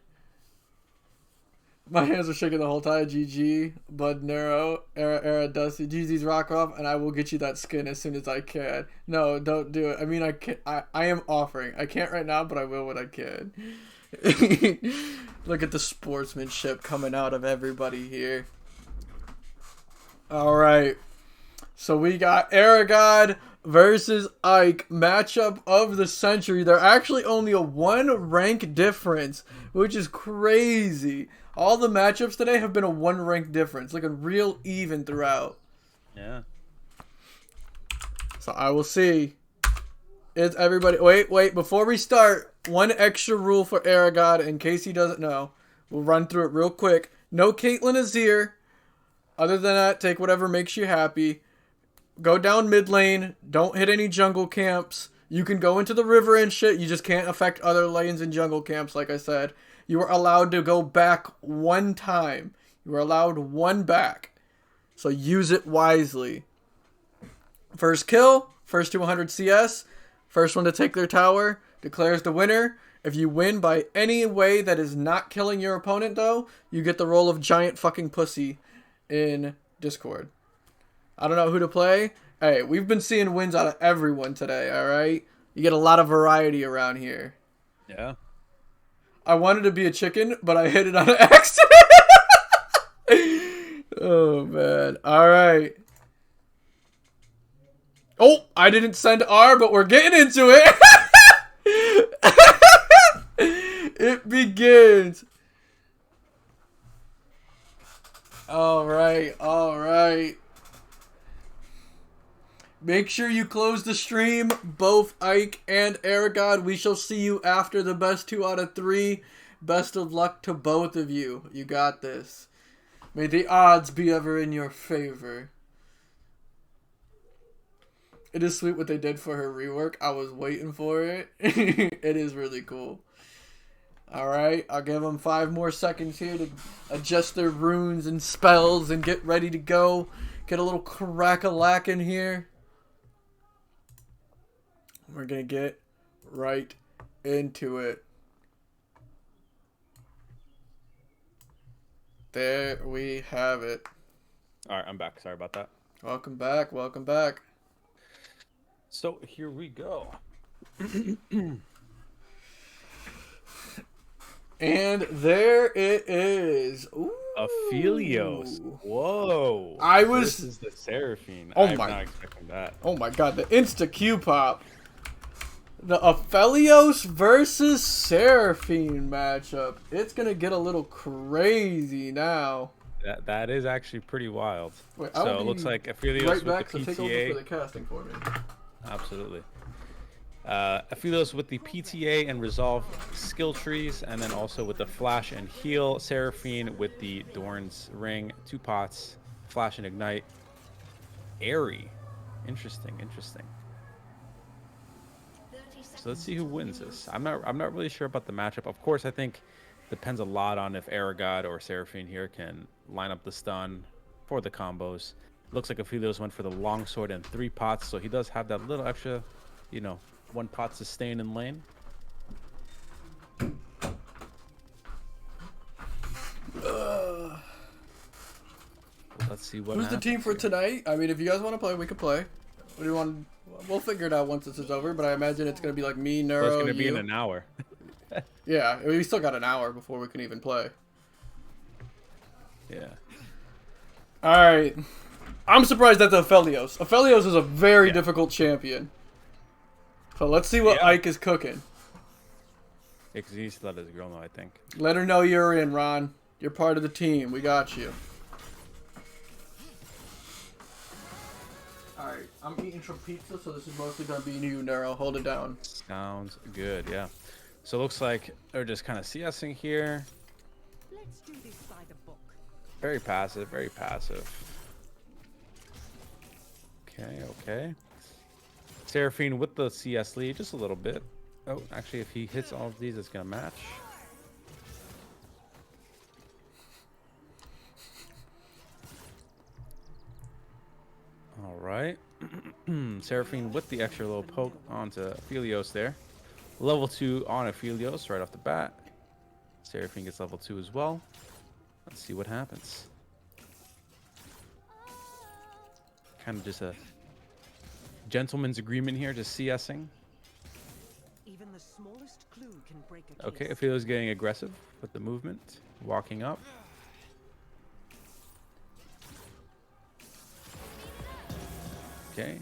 My hands are shaking the whole time. GG, Bud Nero, Era Dusty, GG's Rockruff, and I will get you that skin as soon as I can. No, don't do it. I mean, I can. I am offering. I can't right now, but I will when I can. Look at the sportsmanship coming out of everybody here. All right. So we got Aragod versus Ike, matchup of the century. They're actually only a 1 rank difference, which is crazy. All the matchups today have been a 1 rank difference, looking real even throughout. Yeah. So I will see. Is everybody... Wait. Before we start, 1 extra rule for Aragod, in case he doesn't know. We'll run through it real quick. No Caitlyn Azir. Other than that, take whatever makes you happy. Go down mid lane. Don't hit any jungle camps. You can go into the river and shit. You just can't affect other lanes in jungle camps, like I said. You are allowed to go back 1 time. You are allowed 1 back. So use it wisely. First kill. First to 100 CS. First one to take their tower declares the winner. If you win by any way that is not killing your opponent, though, you get the role of giant fucking pussy in Discord. I don't know who to play. Hey, we've been seeing wins out of everyone today, alright? You get a lot of variety around here. Yeah. I wanted to be a chicken, but I hit it on accident. Oh, man. Alright. Oh, I didn't send R, but we're getting into it. It begins. Alright. Make sure you close the stream, both Ike and Aragod. We shall see you after the best 2 out of 3. Best of luck to both of you. You got this. May the odds be ever in your favor. It is sweet what they did for her rework. I was waiting for it. It is really cool. Alright, I'll give them 5 more seconds here to adjust their runes and spells and get ready to go. Get a little crack-a-lack in here. We're going to get right into it. There we have it. Alright, I'm back. Sorry about that. Welcome back. Welcome back. So, here we go. And there it is. Ooh. Aphelios. Whoa. This is the Seraphine. Oh I'm my. not expecting that. Oh my god, the insta-Q pop. The Aphelios versus Seraphine matchup. It's gonna get a little crazy now. That is actually pretty wild. Wait, so it looks like Aphelios right with back, the so take over PTA. for the casting for me. Absolutely. Aphelios with the PTA and Resolve skill trees, and then also with the Flash and Heal. Seraphine with the Dorn's Ring, 2 pots, Flash and Ignite. Airy. Interesting. So let's see who wins this. I'm not really sure about the matchup. Of course, I think depends a lot on if Aragod or Seraphine here can line up the stun for the combos. Looks like Aphelios went for the longsword and 3 pots, so he does have that little extra, 1 pot sustain in lane. Let's see what Who's the team for here. tonight? I mean, if you guys want to play, we can play. What do you want? We'll figure it out once this is over, but I imagine it's going to be like me, Neuro, Well, it's going to be you. in an hour. Yeah, we still got an hour before we can even play. Yeah. Alright. I'm surprised at the Aphelios. Aphelios is a very difficult champion. So let's see what Ike is cooking. Because he needs to let his girl know, I think. Let her know you're in, Ron. You're part of the team. We got you. Alright, I'm eating some pizza, so this is mostly gonna be you, Neuro. Hold it down. Sounds good, yeah. So it looks like they're just kind of CSing here. Let's do this by the book. Very passive, very passive. Okay, okay. Seraphine with the CS lead, just a little bit. Oh, actually, if he hits all of these, it's gonna match. All right. Seraphine with the extra little poke onto Aphelios there. Level 2 on Aphelios right off the bat. Seraphine gets level 2 as well. Let's see what happens. Kind of just a gentleman's agreement here, just CSing. Even the smallest clue can break a Okay, case. Aphelios getting aggressive with the movement. Walking up. Okay.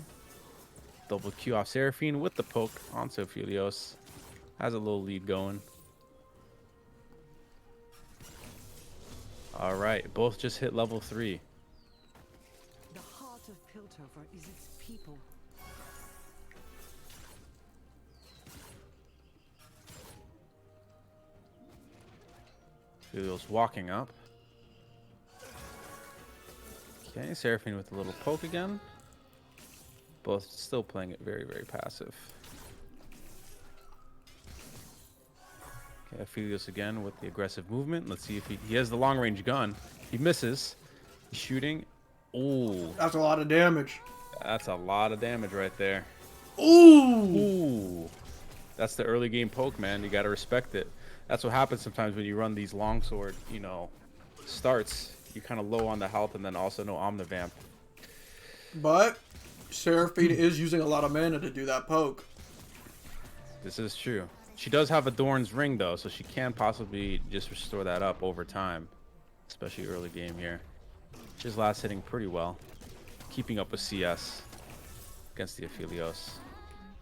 Double Q off Seraphine with the poke onto Aphelios. Has a little lead going. All right, both just hit level 3. The heart of Piltover is its people. Aphelios walking up. Okay, Seraphine with a little poke again. Both still playing it very, very passive. Okay, Aphelios again with the aggressive movement. Let's see if he has the long range gun. He misses. He's shooting. Ooh, That's a lot of damage. that's a lot of damage right there. Ooh! Ooh, that's the early game poke, man. You got to respect it. That's what happens sometimes when you run these longsword, starts. You're kind of low on the health, and then also no Omnivamp. But Seraphine is using a lot of mana to do that poke. This is true. She does have a Dorn's Ring, though, so she can possibly just restore that up over time, especially early game here. She's last hitting pretty well, keeping up with CS against the Aphelios.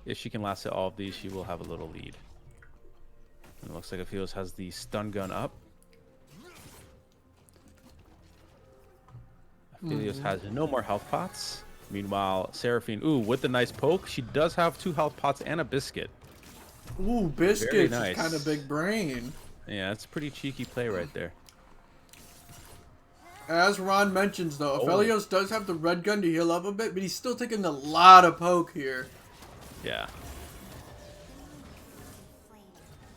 If she can last hit all of these, she will have a little lead. And it looks like Aphelios has the stun gun up. Aphelios has no more health pots. Meanwhile, Seraphine, with the nice poke, she does have 2 health pots and a biscuit. Ooh, Biscuits nice. is kind of big brain. Yeah, it's a pretty cheeky play right there. As Ron mentions, though, Aphelios does have the red gun to heal up a bit, but he's still taking a lot of poke here. Yeah.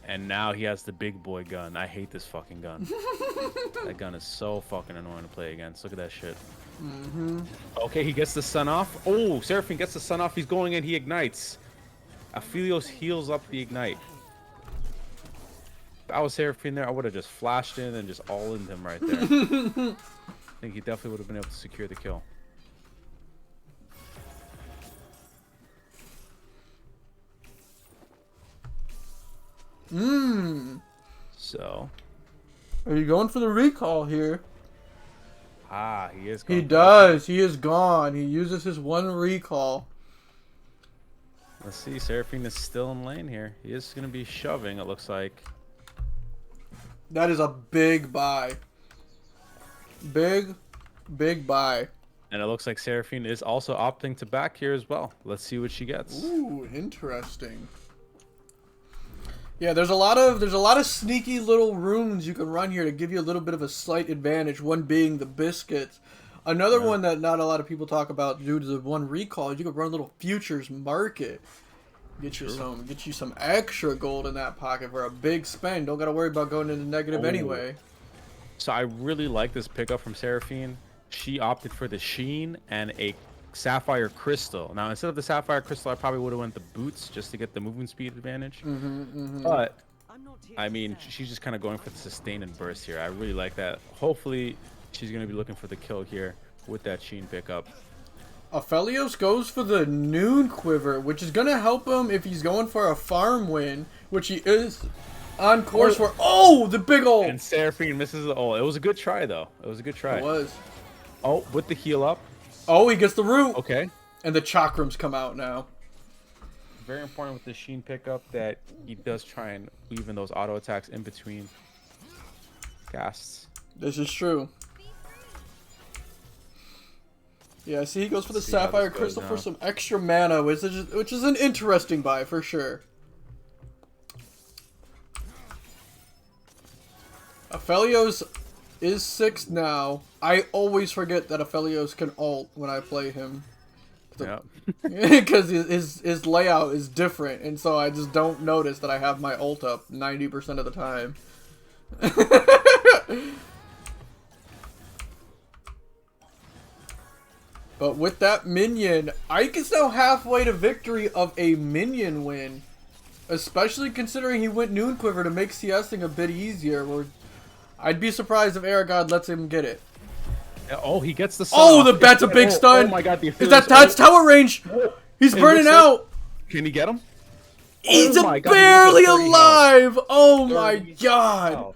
And now he has the big boy gun. I hate this fucking gun. That gun is so fucking annoying to play against. Look at that shit. Okay, he gets the sun off. Oh, Seraphine gets the sun off. He's going in. He ignites. Aphelios heals up the ignite. If I was Seraphine there, I would have just flashed in and just all in him right there. I think he definitely would have been able to secure the kill. So. Are you going for the recall here? He is He going. does. He is gone. He uses his one recall. Let's see. Seraphine is still in lane here. He is going to be shoving, it looks like. That is a big buy. Big buy. And it looks like Seraphine is also opting to back here as well. Let's see what she gets. Ooh, interesting. Yeah, there's a lot of sneaky little runes you can run here to give you a little bit of a slight advantage. One being the biscuits. Another one that not a lot of people talk about due to the one recall is you can run a little futures market. Get you some extra gold in that pocket for a big spend. Don't gotta worry about going into negative anyway. So I really like this pickup from Seraphine. She opted for the Sheen and a Sapphire Crystal. Now, instead of the Sapphire Crystal, I probably would have went the boots just to get the movement speed advantage. But, I mean, she's just kind of going for the sustain and burst here. I really like that. Hopefully, she's going to be looking for the kill here with that Sheen pickup. Aphelios goes for the Noon Quiver, which is going to help him if he's going for a farm win, which he is on course for. Oh, the big ult! And Seraphine misses the ult. It was a good try, though. It was a good try. It was. Oh, with the heal up. Oh, he gets the root. Okay. And the chakrams come out now. Very important with the Sheen pickup that he does try and weave in those auto attacks in between casts. This is true. Yeah, see, he goes for the See how this Sapphire goes Crystal for now. some extra mana, which is an interesting buy for sure. Aphelios is 6 now. I always forget that Aphelios can ult when I play him. Yep. Because his layout is different, and so I just don't notice that I have my ult up 90% of the time. But with that minion, Ike is now halfway to victory of a minion win. Especially considering he went Noon Quiver to make CSing a bit easier. I'd be surprised if Aragod lets him get it. Oh, he gets the stun. Oh, that's a big stun. Oh my god, the Is that's tower range? He's It burning looks like- out. Can he get him? He's Oh my God, barely he was at 30 alive. Oh my 30 god. health.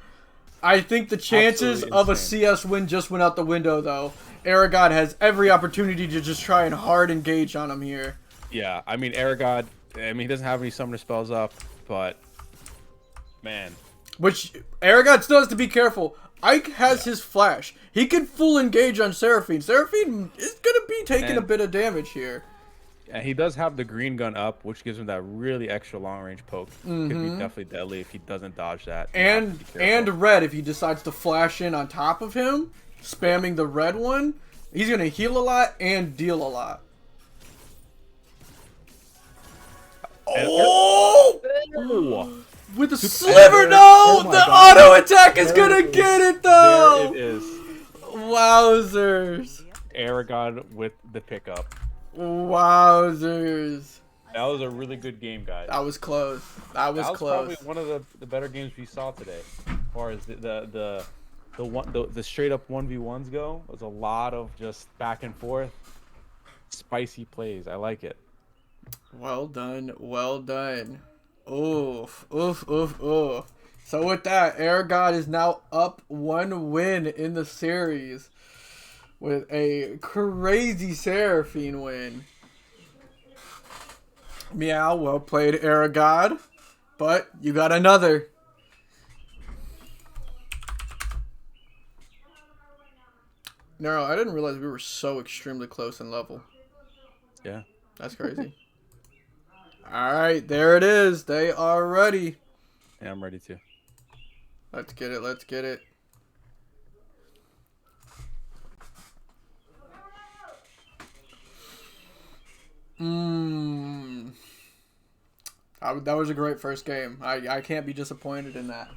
I think the chances Absolutely of a insane. CS win just went out the window, though. Aragod has every opportunity to just try and hard engage on him here. Yeah, I mean, Aragod, he doesn't have any summoner spells up, but man. Which, Aragod still has to be careful. Ike has his flash. He can full engage on Seraphine. Seraphine is going to be taking a bit of damage here. And he does have the green gun up, which gives him that really extra long range poke. Could be definitely deadly if he doesn't dodge that. You have to be careful. And red, if he decides to flash in on top of him, spamming the red one, he's going to heal a lot and deal a lot. Oh! Oh! With the sliver, no! my The God. auto attack is gonna get it, though! There it is. Wowzers. Aragod with the pickup. Wowzers. That was a really good game, guys. That was close. That was close. Probably one of the better games we saw today. As far as the straight up 1v1s go, it was a lot of just back and forth, spicy plays. I like it. Well done. Well done. Oof. Oof. Oof. Oof. So with that, Aragod is now up 1 win in the series with a crazy Seraphine win. Meow, well played, Aragod. But you got another. No, I didn't realize we were so extremely close in level. Yeah. That's crazy. Alright, there it is. They are ready. Yeah, I'm ready to. Let's get it. Let's get it. That was a great first game. I can't be disappointed in that.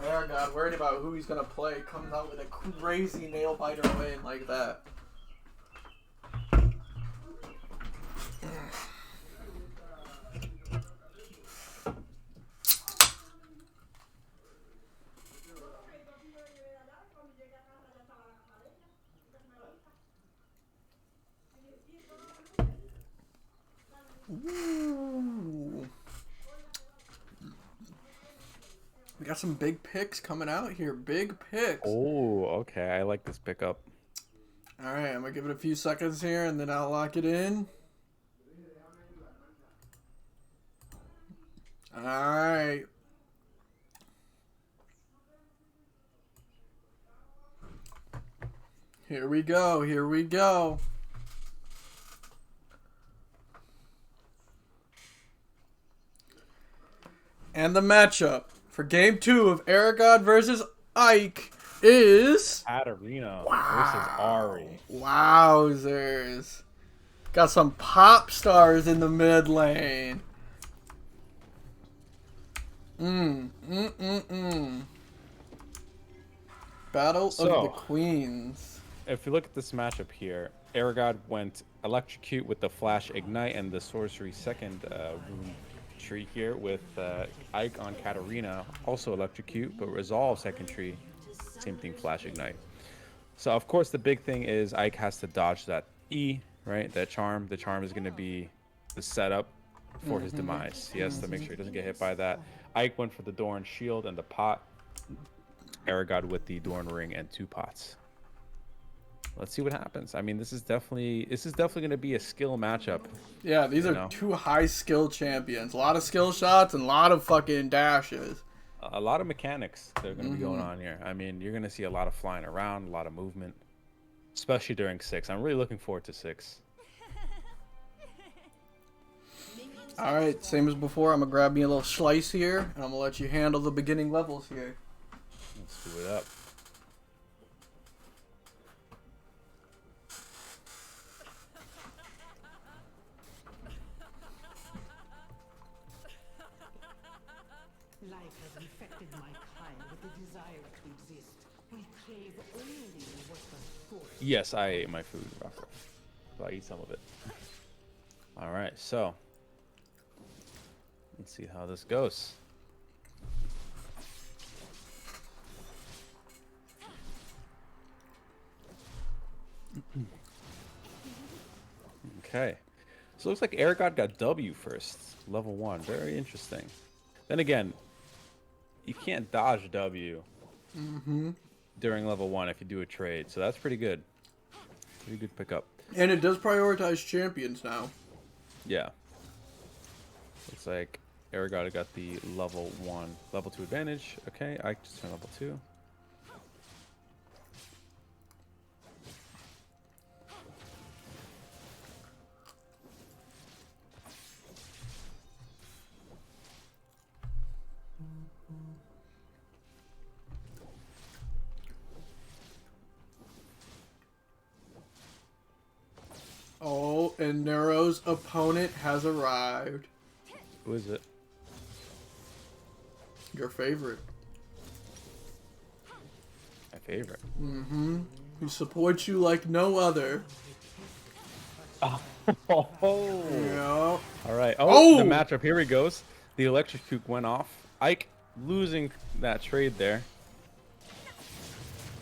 Oh god, worried about who he's gonna play. Comes out with a crazy nail biter win like that. Ooh. We got some big picks coming out here. Big picks. Oh, okay. I like this pickup. Alright, I'm going to give it a few seconds here and then I'll lock it in. Alright. Here we go. Here we go. And the matchup for game 2 of Aragod versus Ike is Katarina versus Ari. Wowzers. Got some pop stars in the mid lane. Battle of the Queens. If you look at this matchup here, Aragod went Electrocute with the Flash Ignite and the Sorcery second rune tree here with Ike on Katarina, also Electrocute, but Resolve second tree, same thing, Flash Ignite. So of course the big thing is Ike has to dodge that E, right? That charm. The charm is going to be the setup for his demise. He has to make sure he doesn't get hit by that. Ike went for the Doran Shield and the pot. Aragod with the Doran Ring and 2 pots. Let's see what happens. I mean, this is definitely going to be a skill matchup. Yeah, these are 2 high skill champions. A lot of skill shots and a lot of fucking dashes. A lot of mechanics that are going to be going on here. I mean, you're going to see a lot of flying around, a lot of movement. especially during 6. I'm really looking forward to 6. Alright, same as before. I'm going to grab me a little slice here, and I'm going to let you handle the beginning levels here. Let's do it up. Life has infected my kind with the desire to exist. We crave only what the force. Yes, I ate my food, Rocco. So I eat some of it. All right, so let's see how this goes. Okay, so it looks like Aragod got W first, level 1. Very interesting. Then again, you can't dodge W during level 1 if you do a trade, so that's pretty good. Pretty good pickup. And it does prioritize champions now. Yeah. Looks like Aragod got the level 1, level 2 advantage. Okay, I just turned level 2. Oh, and Nero's opponent has arrived. Who is it? Your favorite. My favorite. Mm-hmm. Who supports you like no other. Oh. Yeah. All right. Oh! The matchup. Here he goes. The electric kook went off. Ike losing that trade there.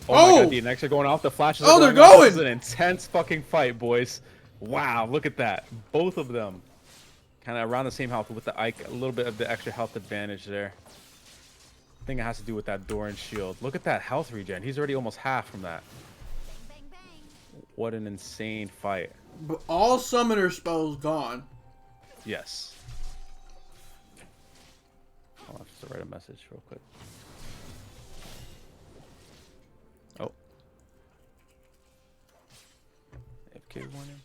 Oh, my God, the Nexa going off. The flashes are they're going off. going! This is an intense fucking fight, boys. Wow, look at that. Both of them kind of around the same health with the Ike. A little bit of the extra health advantage there. I think it has to do with that Doran shield. Look at that health regen. He's already almost half from that. What an insane fight. But all summoner spells gone. Yes. I'll have to write a message real quick. Oh. AFK warning.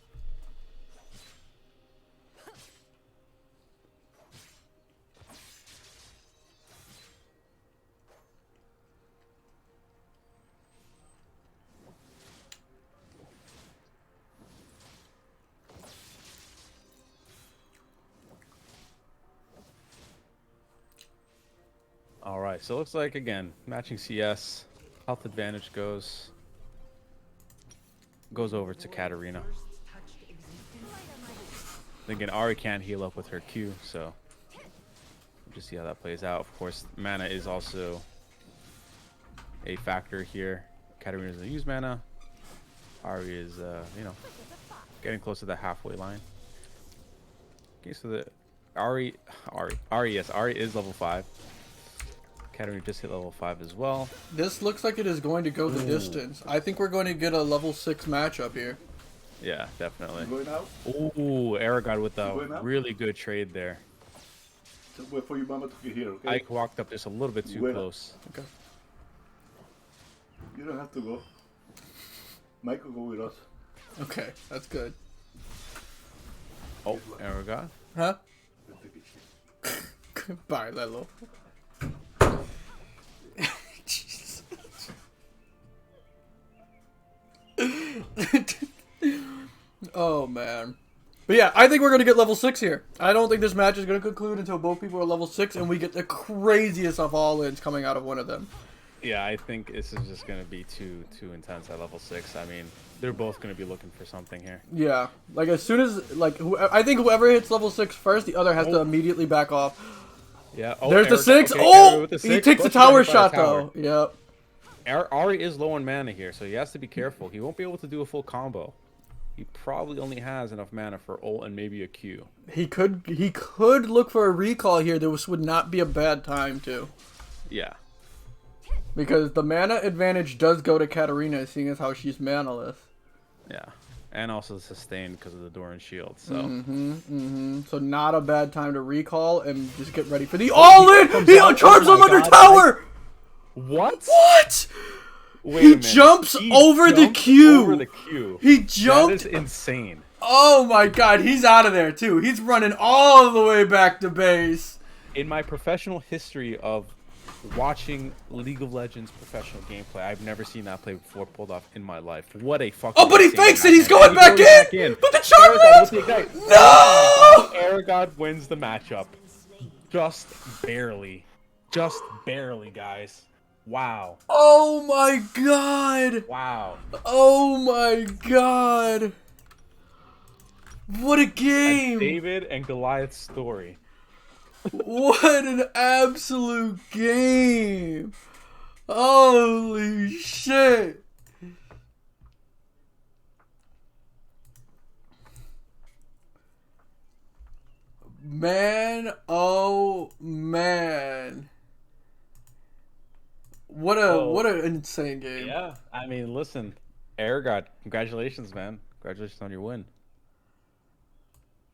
All right, so it looks like, again, matching CS. Health advantage goes over to Katarina. Again, Ari can't heal up with her Q, so we'll just see how that plays out. Of course, mana is also a factor here. Katarina doesn't use mana. Ari is, you know, getting close to the halfway line. Okay, so the Ari, yes, Ari is level 5. Katarina just hit level 5 as well. This looks like it is going to go the distance. I think we're going to get a level 6 matchup here. Yeah, definitely. Going out? Ooh, Aragod with a really good trade there. Just wait for your mama to get here, okay? Ike walked up just a little bit too close. Okay. You don't have to go. Mike will go with us. Okay, that's good. Oh, Aragod. Huh? Goodbye, Lelo. Jesus. Oh, man. But yeah, I think we're going to get level 6 here. I don't think this match is going to conclude until both people are level 6 and we get the craziest of all-ins coming out of one of them. Yeah, I think this is just going to be too intense at level 6. I mean, they're both going to be looking for something here. Yeah, like as soon as, like, I think whoever hits level 6 first, the other has to immediately back off. Yeah. Oh, There's the 6. Okay, Oh! the 6. He takes the tower shot, though. Yep. Ari is low on mana here, so he has to be careful. He won't be able to do a full combo. He probably only has enough mana for ult and maybe a Q. He could look for a recall here. This would not be a bad time to. Yeah. Because the mana advantage does go to Katarina, seeing as how she's manaless. Yeah. And also sustained because of the Doran shield, so. So not a bad time to recall and just get ready for the all-in! He charms him under tower! What? What? Wait a He minute. jumps He over the jumped queue. Over the queue. He That jumped. is insane. Oh my god, he's out of there too. He's running all the way back to base. In my professional history of watching League of Legends professional gameplay, I've never seen that play before pulled off in my life. What a fucking... Oh, but he insane fakes it. He's match. going He back goes in. But the charm Aragod lands. with the ignite. No! Aragod wins the matchup. Just barely. Just barely, guys. Wow. Oh my god. Wow. Oh my god. What a game. David and Goliath's story. What an absolute game. Holy shit. Man, oh man. What an insane game. Yeah, I mean, listen, Aragod, congratulations, man. Congratulations on your win.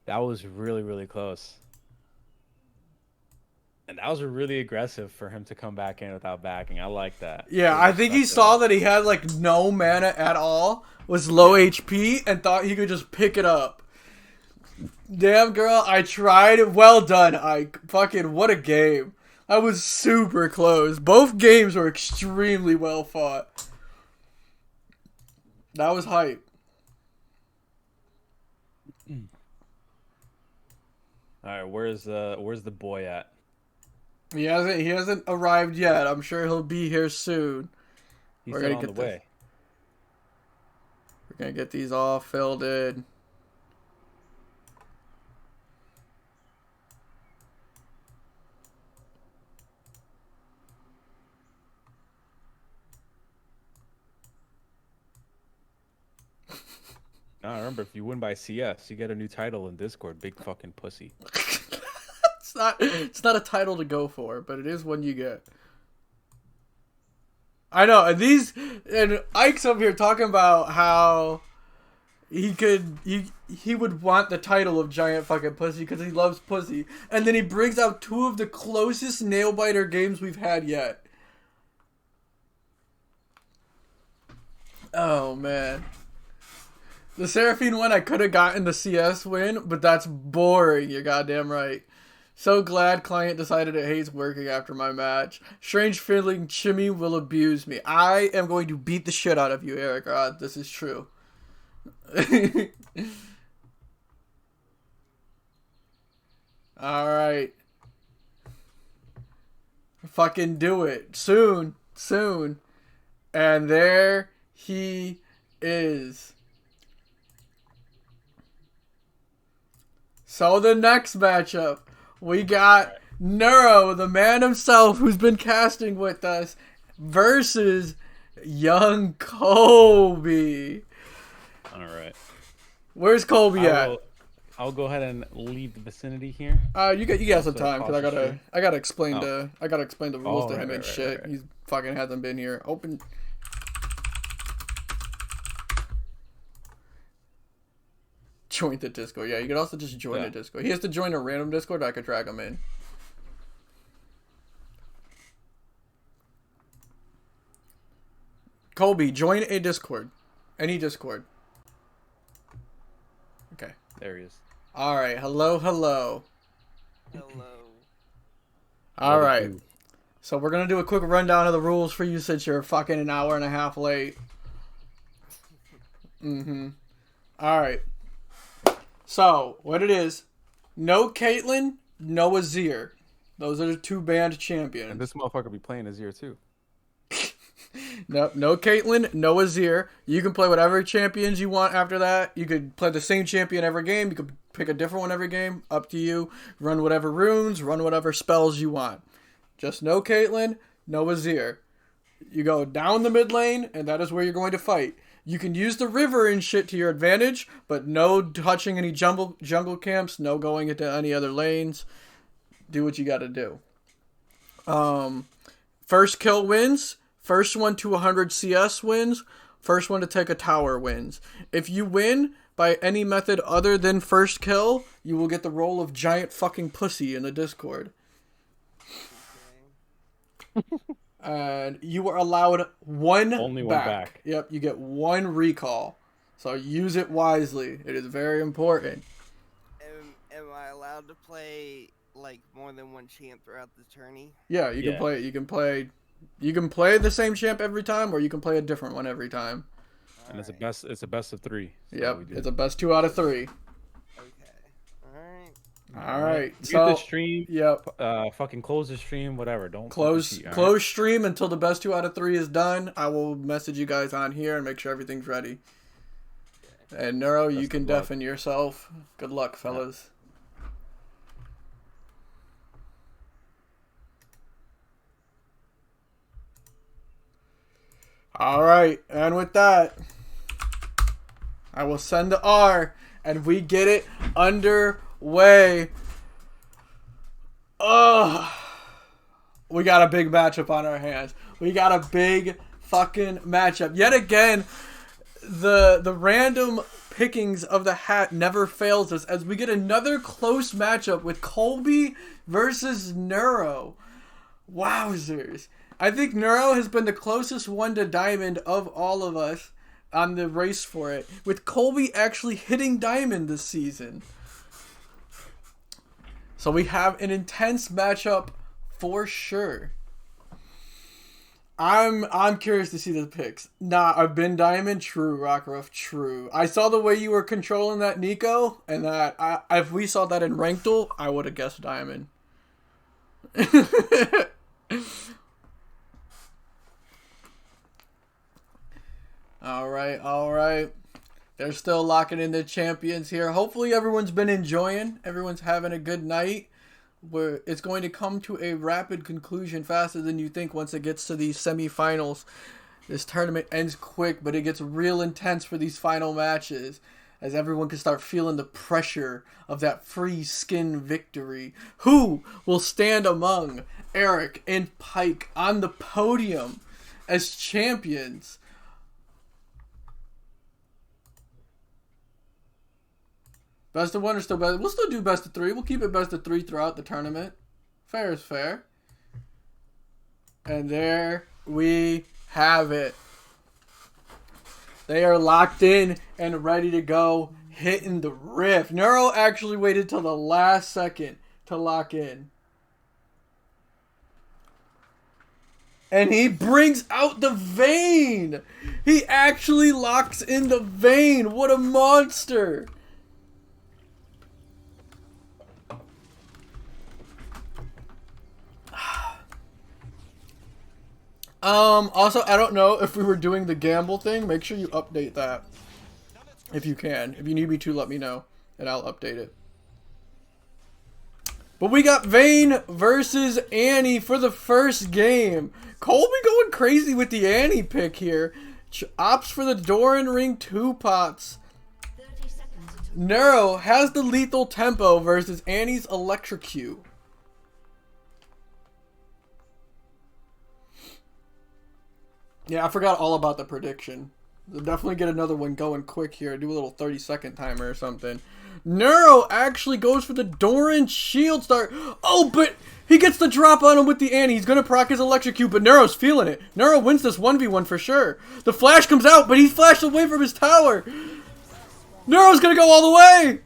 That was really, really close. And that was really aggressive for him to come back in without backing. I like that. Yeah, I think he saw that he had like no mana at all, was low HP, and thought he could just pick it up. Damn, girl, I tried. Well done, Ike. Fucking what a game. That was super close. Both games were extremely well fought. That was hype. All right, where's the boy at? He hasn't arrived yet. I'm sure he'll be here soon. He's We're still gonna on get the way. We're gonna get these all filled in. Now remember, if you win by CS, you get a new title in Discord. Big fucking pussy. It's not a title to go for, but it is one you get. I know, and Ike's up here talking about how he would want the title of giant fucking pussy because he loves pussy, and then he brings out two of the closest nail biter games we've had yet. Oh man. The Seraphine one, I could have gotten the CS win, but that's boring, you're goddamn right. So glad client decided it hates working after my match. Strange feeling Chimmy will abuse me. I am going to beat the shit out of you, Eric. This is true. Alright. Fucking do it. Soon. Soon. And there he is. So the next matchup, we got Neuro, the man himself who's been casting with us, versus young Kobe. All right. Where's Kobe at? I'll go ahead and leave the vicinity here. You got some time because Cautious I gotta explain the rules to him and right, shit. right. He's fucking hasn't been here. Open. Join the Discord. Yeah, you can also just join the Discord. He has to join a random Discord. I could drag him in. Kobe, join a Discord. Any Discord. Okay. There he is. All right. Hello, hello. Hello. All right. So we're gonna do a quick rundown of the rules for you since you're fucking an hour and a half late. All right. So what it is? No Caitlyn, no Azir. Those are the two banned champions. And this motherfucker be playing Azir too. No Caitlyn, no Azir. You can play whatever champions you want after that. You could play the same champion every game. You could pick a different one every game. Up to you. Run whatever runes, run whatever spells you want. Just no Caitlyn, no Azir. You go down the mid lane, and that is where you're going to fight. You can use the river and shit to your advantage, but no touching any jungle camps, no going into any other lanes. Do what you gotta do. First kill wins. First one to 100 CS wins. First one to take a tower wins. If you win by any method other than first kill, you will get the role of giant fucking pussy in the Discord. And you are allowed one Only one back. Yep, you get one recall. So use it wisely. It is very important. Am I allowed to play like more than one champ throughout the tourney? Yeah, you can Yeah. play. You can play the same champ every time, or you can play a different one every time. And it's a best. It's a best of 3. So Yep, we do- it's a best 2 out of 3. Okay. All right. All right. Mute So the stream. yep. Fucking close the stream. Whatever. Don't Close fucking cheat, all right? close stream until the best 2 out of 3 is done. I will message you guys on here and make sure everything's ready. And Neuro, you Best can of luck. deafen yourself. Good luck, fellas. All right, and with that, I will send the R, and we get it underway. Ugh. We got a big matchup on our hands. We got a big fucking matchup. Yet again, the random pickings of the hat never fails us as we get another close matchup with Colby versus Neuro. Wowzers. I think Neuro has been the closest one to Diamond of all of us on the race for it, with Colby actually hitting Diamond this season. So we have an intense matchup for sure. I'm curious to see the picks. Nah, I've been Diamond. True, Rockruff. True. I saw the way you were controlling that Nico, and that if we saw that in Ranked, I would have guessed Diamond. All right. They're still locking in the champions here. Hopefully everyone's been enjoying. Everyone's having a good night. Where it's going to come to a rapid conclusion faster than you think once it gets to these semifinals. This tournament ends quick, but it gets real intense for these final matches as everyone can start feeling the pressure of that free skin victory. Who will stand among Eric and Pike on the podium as champions? Best of 1 or still best? We'll still do best of 3. We'll keep it best of 3 throughout the tournament. Fair is fair. And there we have it. They are locked in and ready to go, hitting the riff. Neuro actually waited till the last second to lock in. And he brings out the vein. He actually locks in the vein. What a monster. Also, I don't know if we were doing the gamble thing. Make sure you update that. If you can. If you need me to, let me know. And I'll update it. But we got Vayne versus Annie for the first game. Colby going crazy with the Annie pick here. Opts for the Doran Ring 2 pots. Neuro has the lethal tempo versus Annie's electrocute. Yeah, I forgot all about the prediction. We'll definitely get another one going quick here. Do a little 30-second timer or something. Neuro actually goes for the Doran shield start. Oh, but he gets the drop on him with the Annie. He's going to proc his electrocute, but Neuro's feeling it. Neuro wins this 1v1 for sure. The flash comes out, but he's flashed away from his tower. Neuro's going to go all the way.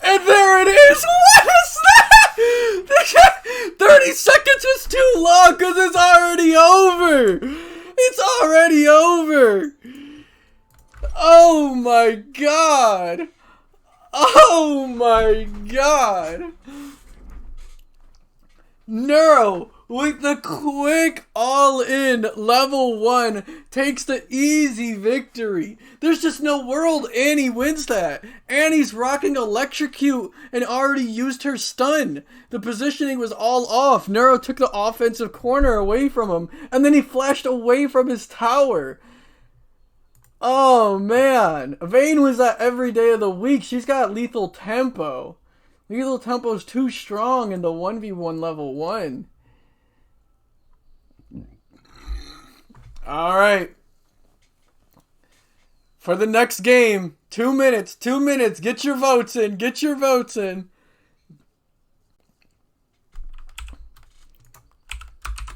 And there it is. What is that? 30 seconds was too long because it's already over. It's already over. Oh my god. Oh my god. Neuro with the quick all-in level 1 takes the easy victory. There's just no world Annie wins that. Annie's rocking electrocute and already used her stun. The positioning was all off. Neuro took the offensive corner away from him, and then he flashed away from his tower. Oh man. Vayne was that every day of the week. She's got lethal tempo. Lethal tempo is too strong in the 1v1 level 1. Alright. For the next game, 2 minutes, 2 minutes. Get your votes in, get your votes in.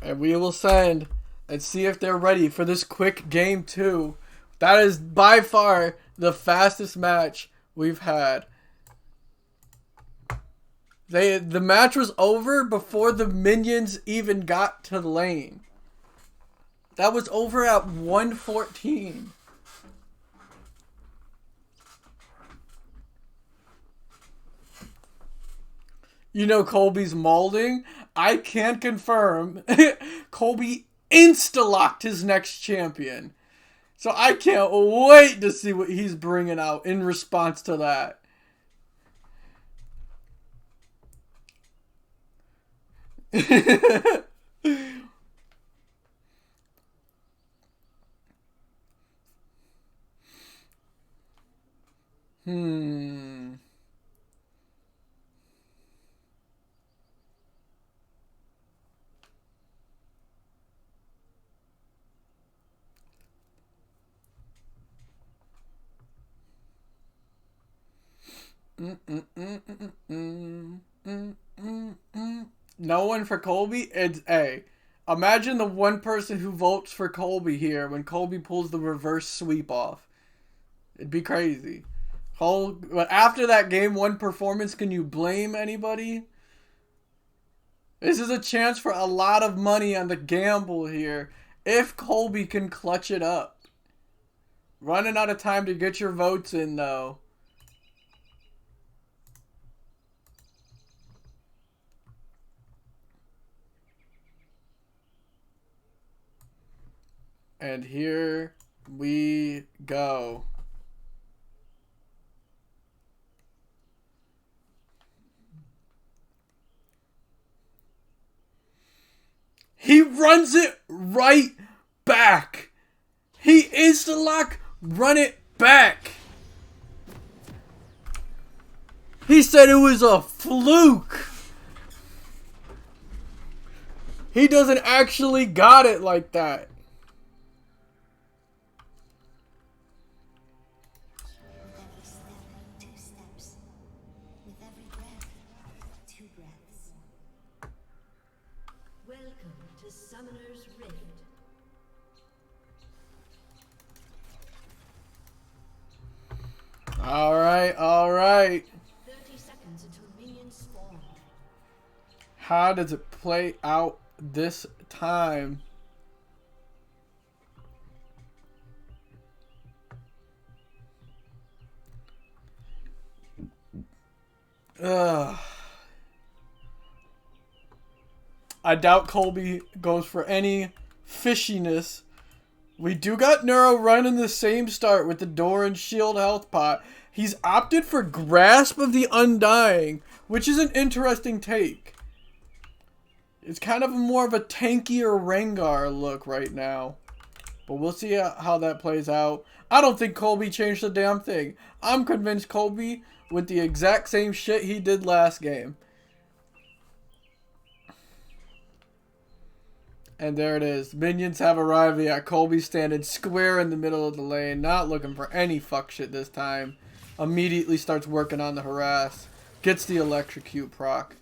And we will send and see if they're ready for this quick game 2. That is by far the fastest match we've had. The match was over before the minions even got to the lane. That was over at 1:14. You know Colby's molding. I can't confirm. Colby insta-locked his next champion. So I can't wait to see what he's bringing out in response to that. No one for Colby? It's A. Imagine the one person who votes for Colby here when Colby pulls the reverse sweep off. It'd be crazy. But after that game 1 performance, can you blame anybody? This is a chance for a lot of money on the gamble here if Colby can clutch it up. Running out of time to get your votes in though. And here we go. He runs it right back. He insta-lock, run it back. He said it was a fluke. He doesn't actually got it like that. Alright. 30 seconds until minions spawn. How does it play out this time? Ugh. I doubt Colby goes for any fishiness. We do got Neuro running the same start with the door and shield health pot. He's opted for Grasp of the Undying, which is an interesting take. It's kind of more of a tankier Rengar look right now. But we'll see how that plays out. I don't think Colby changed a damn thing. I'm convinced Colby with the exact same shit he did last game. And there it is. Minions have arrived. Yeah, Colby standing square in the middle of the lane. Not looking for any fuck shit this time. Immediately starts working on the harass. Gets the electrocute proc.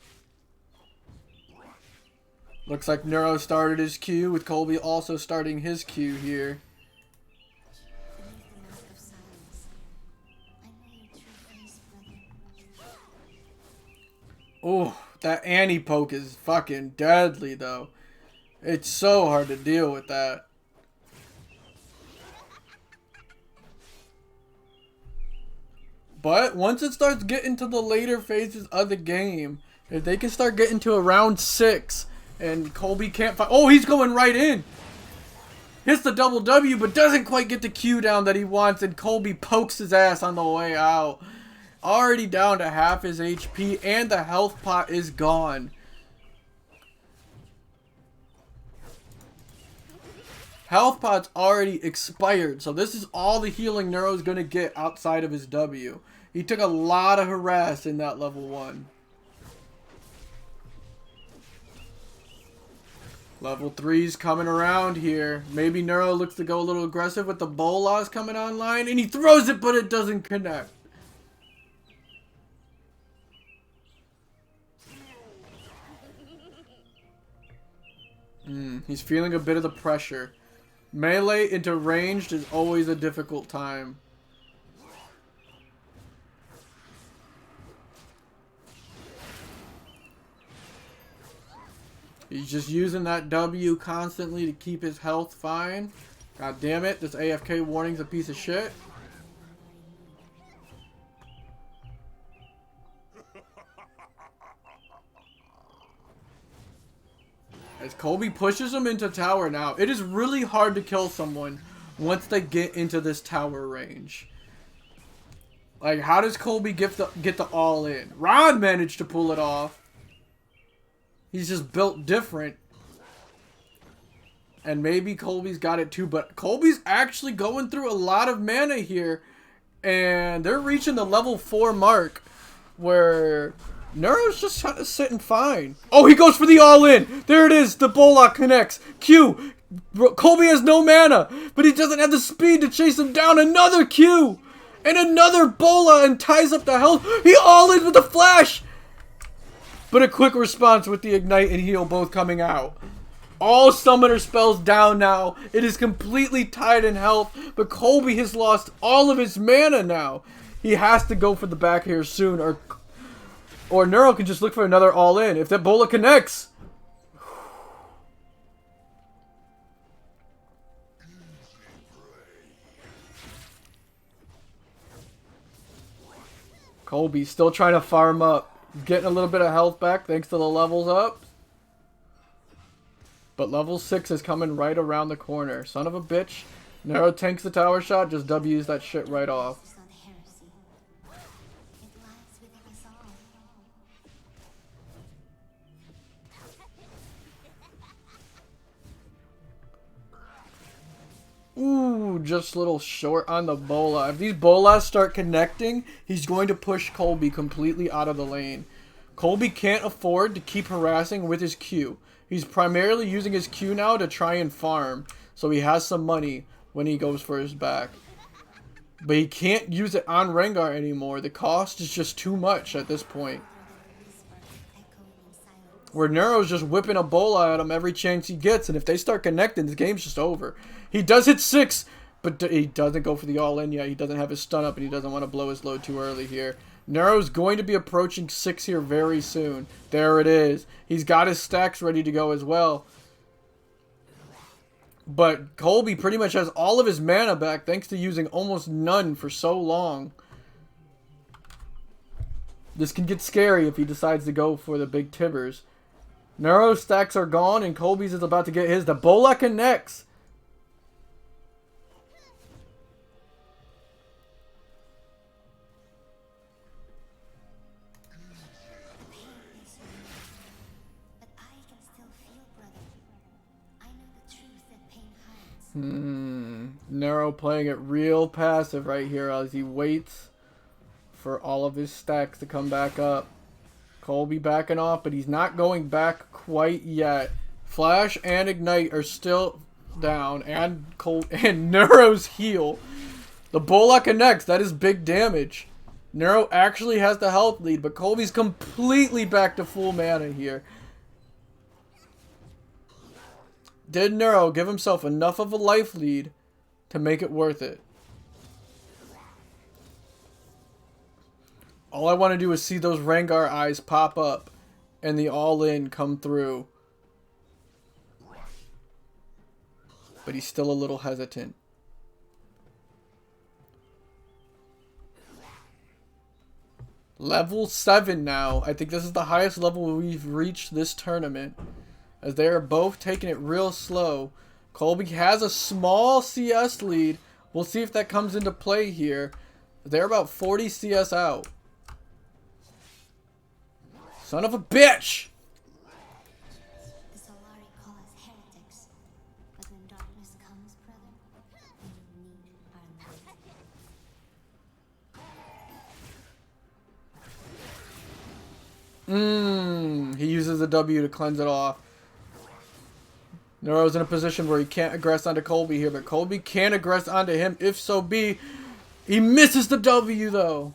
Looks like Neuro started his Q with Colby also starting his Q here. Oh, that Annie poke is fucking deadly though. It's so hard to deal with that. But once it starts getting to the later phases of the game, if they can start getting to around 6 and Colby can't find... Oh, he's going right in! Hits the double W but doesn't quite get the Q down that he wants and Colby pokes his ass on the way out. Already down to half his HP and the health pot is gone. Health pot's already expired, so this is all the healing Neuro's gonna get outside of his W. He took a lot of harass in that level 1. Level 3's coming around here. Maybe Neuro looks to go a little aggressive with the Bolas coming online, and he throws it, but it doesn't connect. Hmm. He's feeling a bit of the pressure. Melee into ranged is always a difficult time. He's just using that W constantly to keep his health fine. God damn it, this AFK warning's a piece of shit. As Colby pushes him into tower now, it is really hard to kill someone once they get into this tower range. Like, how does Colby get the all in? Ron managed to pull it off. He's just built different. And maybe Colby's got it too, but Colby's actually going through a lot of mana here. And they're reaching the level 4 mark where Neuro's just kind of sitting fine. Oh, he goes for the all-in. There it is. The Bollock connects. Q. Colby has no mana, but he doesn't have the speed to chase him down. Another Q. And another Bola and ties up the health. He all-in with the flash. But a quick response with the Ignite and Heal both coming out. All summoner spells down now. It is completely tied in health, but Colby has lost all of his mana now. He has to go for the back here soon, or Neuro can just look for another all-in. If that Bola connects. Colby's still trying to farm up. Getting a little bit of health back thanks to the levels up. But level 6 is coming right around the corner. Son of a bitch. Neuro tanks the tower shot, just W's that shit right off. Ooh, just a little short on the Bola. If these Bolas start connecting, he's going to push Colby completely out of the lane. Colby can't afford to keep harassing with his Q. He's primarily using his Q now to try and farm, so he has some money when he goes for his back. But he can't use it on Rengar anymore. The cost is just too much at this point. Where Neuro's just whipping a Bola at him every chance he gets, and if they start connecting, the game's just over. He does hit 6, but he doesn't go for the all-in yet. He doesn't have his stun up, and he doesn't want to blow his load too early here. Neuro's going to be approaching 6 here very soon. There it is. He's got his stacks ready to go as well. But Colby pretty much has all of his mana back thanks to using almost none for so long. This can get scary if he decides to go for the big Tibbers. Neuro's stacks are gone, and Colby's is about to get his. The Bola connects. Neuro playing it real passive right here as he waits for all of his stacks to come back up. Colby backing off, but he's not going back quite yet. Flash and Ignite are still down, and Neuro's heal. The Bola connects. That is big damage. Neuro actually has the health lead, but Colby's completely back to full mana here. Did Neuro give himself enough of a life lead to make it worth it? All I want to do is see those Rengar eyes pop up and the all-in come through. But he's still a little hesitant. Level 7 now. I think this is the highest level we've reached this tournament, as they are both taking it real slow. Colby has a small CS lead. We'll see if that comes into play here. They're about 40 CS out. Son of a bitch! The Solari call us heretics, but when darkness comes, brother, we need our light. He uses the W to cleanse it off. Neuro's in a position where he can't aggress onto Colby here, but Colby can aggress onto him if so be. He misses the W though.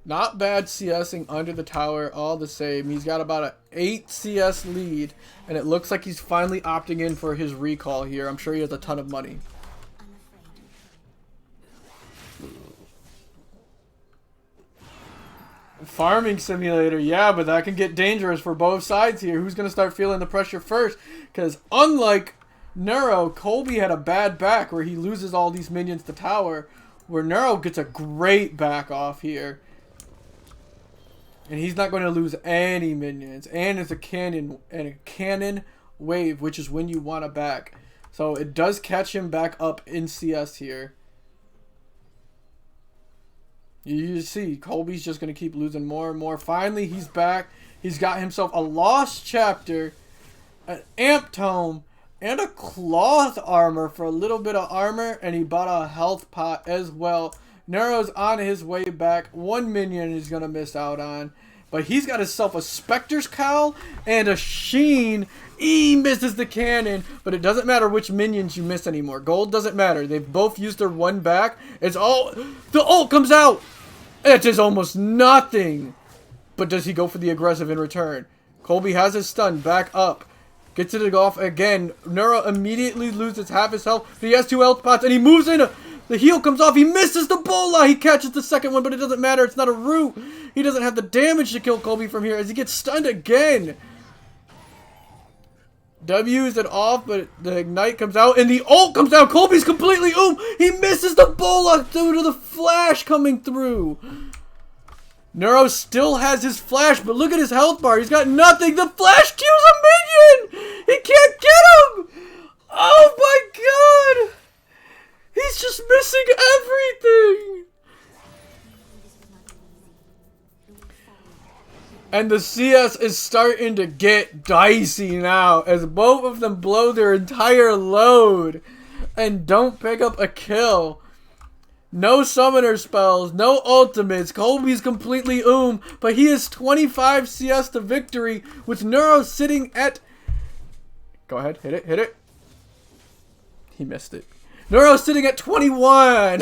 Not bad CSing under the tower all the same. He's got about an 8 CS lead, and it looks like he's finally opting in for his recall here. I'm sure he has a ton of money. Farming simulator, yeah, but that can get dangerous for both sides here. Who's going to start feeling the pressure first? Because unlike Neuro, Colby had a bad back where he loses all these minions to tower, where Neuro gets a great back off here. And he's not going to lose any minions. And it's a cannon wave, which is when you want to back. So it does catch him back up in CS here. You see, Colby's just going to keep losing more and more. Finally, he's back. He's got himself a Lost Chapter, an Amp Tome, and a Cloth Armor for a little bit of armor. And he bought a Health Pot as well. Nero's on his way back. One minion he's going to miss out on. But he's got himself a Spectre's Cowl and a Sheen. He misses the cannon, but it doesn't matter which minions you miss anymore. Gold doesn't matter. They've both used their one back. It's all... The ult comes out! It is almost nothing. But does he go for the aggressive in return? Colby has his stun back up. Gets it off again. Neuro immediately loses half his health. But he has 2 health pots and he moves in. The heal comes off. He misses the bola. He catches the second one, but it doesn't matter. It's not a root. He doesn't have the damage to kill Colby from here as he gets stunned again. W's it off, but the ignite comes out and the ult comes out. Colby's completely He misses the bola due to the flash coming through. Neuro still has his flash, but look at his health bar. He's got nothing. The flash kills a minion. He can't get him. Oh my god. He's just missing everything. And the CS is starting to get dicey now as both of them blow their entire load and don't pick up a kill. No summoner spells, no ultimates. Colby's completely but he is 25 CS to victory with Neuro sitting at... Go ahead, hit it. He missed it. Neuro sitting at 21.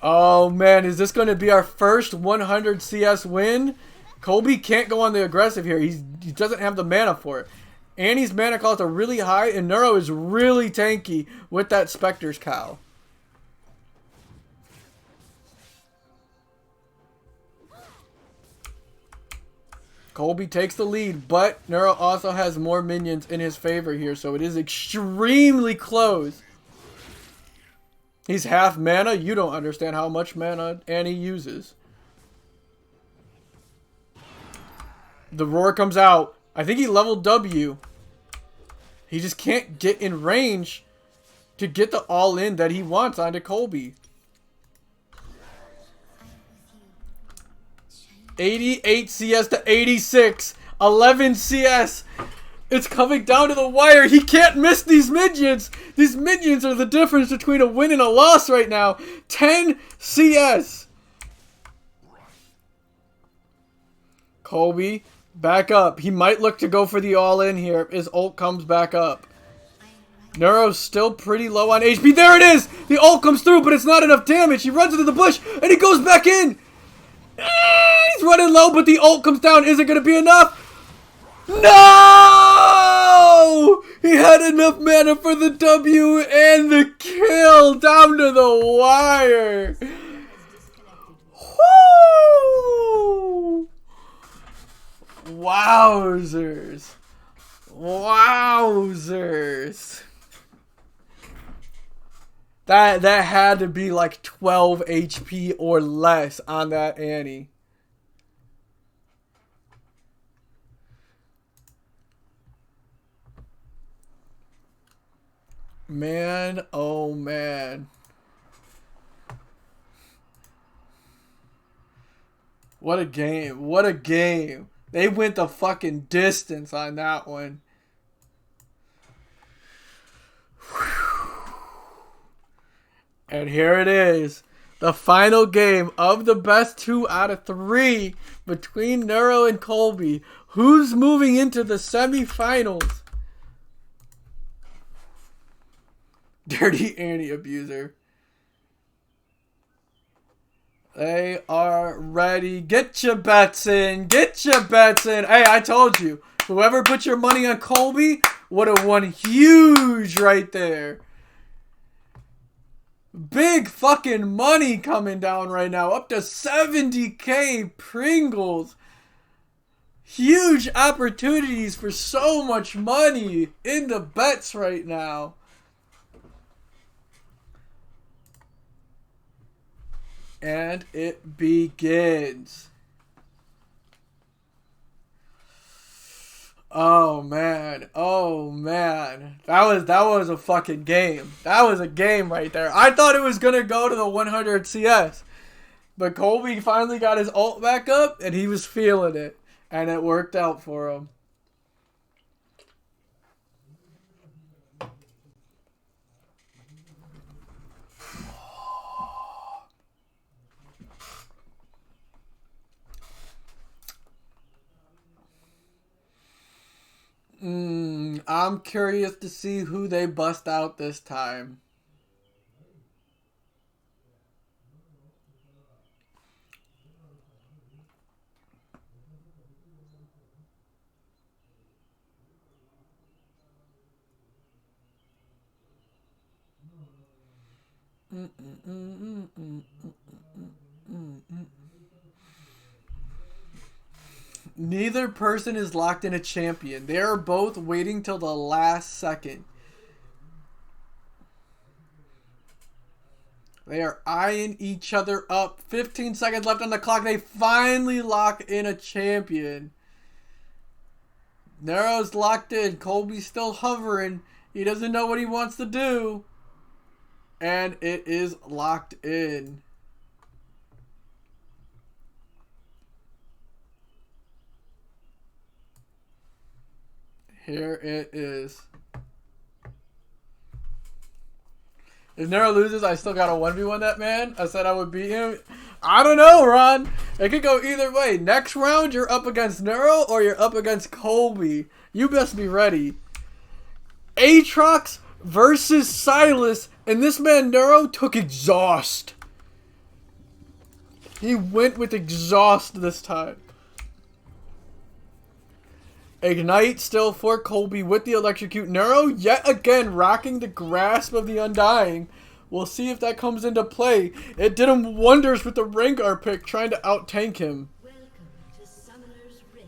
Oh man, is this going to be our first 100 CS win? Colby can't go on the aggressive here. He doesn't have the mana for it. Annie's mana costs are really high, and Neuro is really tanky with that Spectre's Cowl. Colby takes the lead, but Neuro also has more minions in his favor here, so it is extremely close. He's half mana. You don't understand how much mana Annie uses. The roar comes out. I think he leveled W. He just can't get in range to get the all-in that he wants onto Colby. 88 CS to 86. 11 CS. It's coming down to the wire. He can't miss these minions. These minions are the difference between a win and a loss right now. 10 CS. Colby, back up. He might look to go for the all-in here if his ult comes back up. Neuro's still pretty low on HP. There it is! The ult comes through, but it's not enough damage. He runs into the bush, and he goes back in. He's running low, but the ult comes down. Is it going to be enough? No! He had enough mana for the W and the kill down to the wire. Woo! Wowzers. Wowzers. That had to be like 12 HP or less on that Annie. Man, oh man. What a game. What a game. They went the fucking distance on that one. And here it is. The final game of the best 2 out of 3 between Neuro and Colby. Who's moving into the semifinals? Dirty Annie abuser. They are ready. Get your bets in. Get your bets in. Hey, I told you. Whoever put your money on Colby would have won huge right there. Big fucking money coming down right now. Up to 70K Pringles. Huge opportunities for so much money in the bets right now. And it begins. Oh man. Oh man. That was a fucking game. That was a game right there. I thought it was gonna go to the 100 CS. But Colby finally got his ult back up and he was feeling it. And it worked out for him. I'm curious to see who they bust out this time. Neither person is locked in a champion. They are both waiting till the last second. They are eyeing each other up. 15 seconds left on the clock. They finally lock in a champion. Nero's locked in. Colby's still hovering. He doesn't know what he wants to do. And it is locked in. Here it is. If Nero loses, I still got to 1v1 that man. I said I would beat him. I don't know, Ron. It could go either way. Next round, you're up against Nero or you're up against Colby. You best be ready. Aatrox versus Silas. And this man, Nero, took exhaust. He went with exhaust this time. Ignite still for Colby with the electrocute. Nero yet again rocking the grasp of the Undying. We'll see if that comes into play. It did him wonders with the Rengar pick trying to out-tank him. Welcome to Summoner's Rift.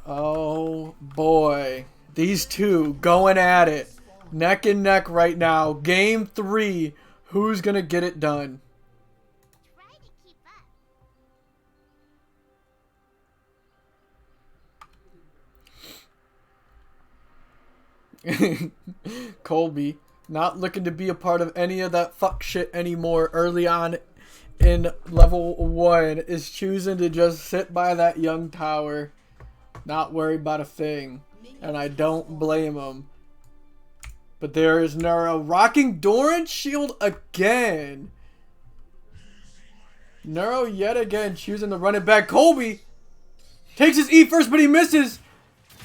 Oh boy. These two going at it. Neck and neck right now. Game 3. Who's going to get it done? Colby, not looking to be a part of any of that fuck shit anymore early on in level 1, is choosing to just sit by that young tower, not worry about a thing, and I don't blame him. But there is Nero rocking Doran's shield again. Nero yet again choosing to run it back. Colby takes his E first, but he misses.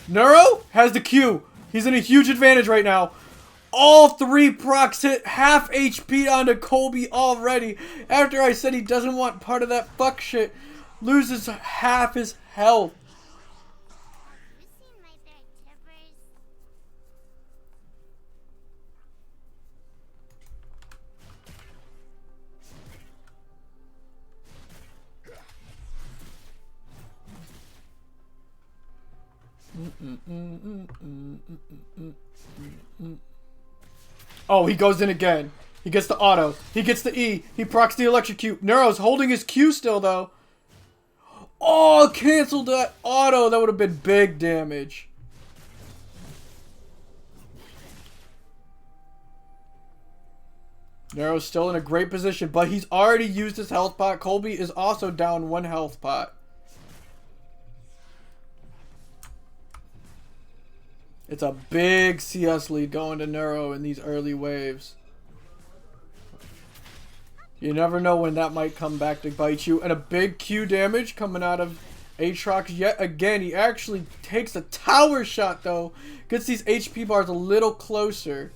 Nero has the Q. He's in a huge advantage right now. All 3 procs hit half HP onto Colby already. After I said he doesn't want part of that fuck shit. Loses half his health. Oh, he goes in again. He gets the auto. He gets the E. He procs the electrocute. Nero's holding his Q still, though. Oh, canceled that auto. That would have been big damage. Nero's still in a great position, but he's already used his health pot. Colby is also down 1 health pot. It's a big CS lead going to Nero in these early waves. You never know when that might come back to bite you. And a big Q damage coming out of Aatrox yet again. He actually takes a tower shot though. Gets these HP bars a little closer.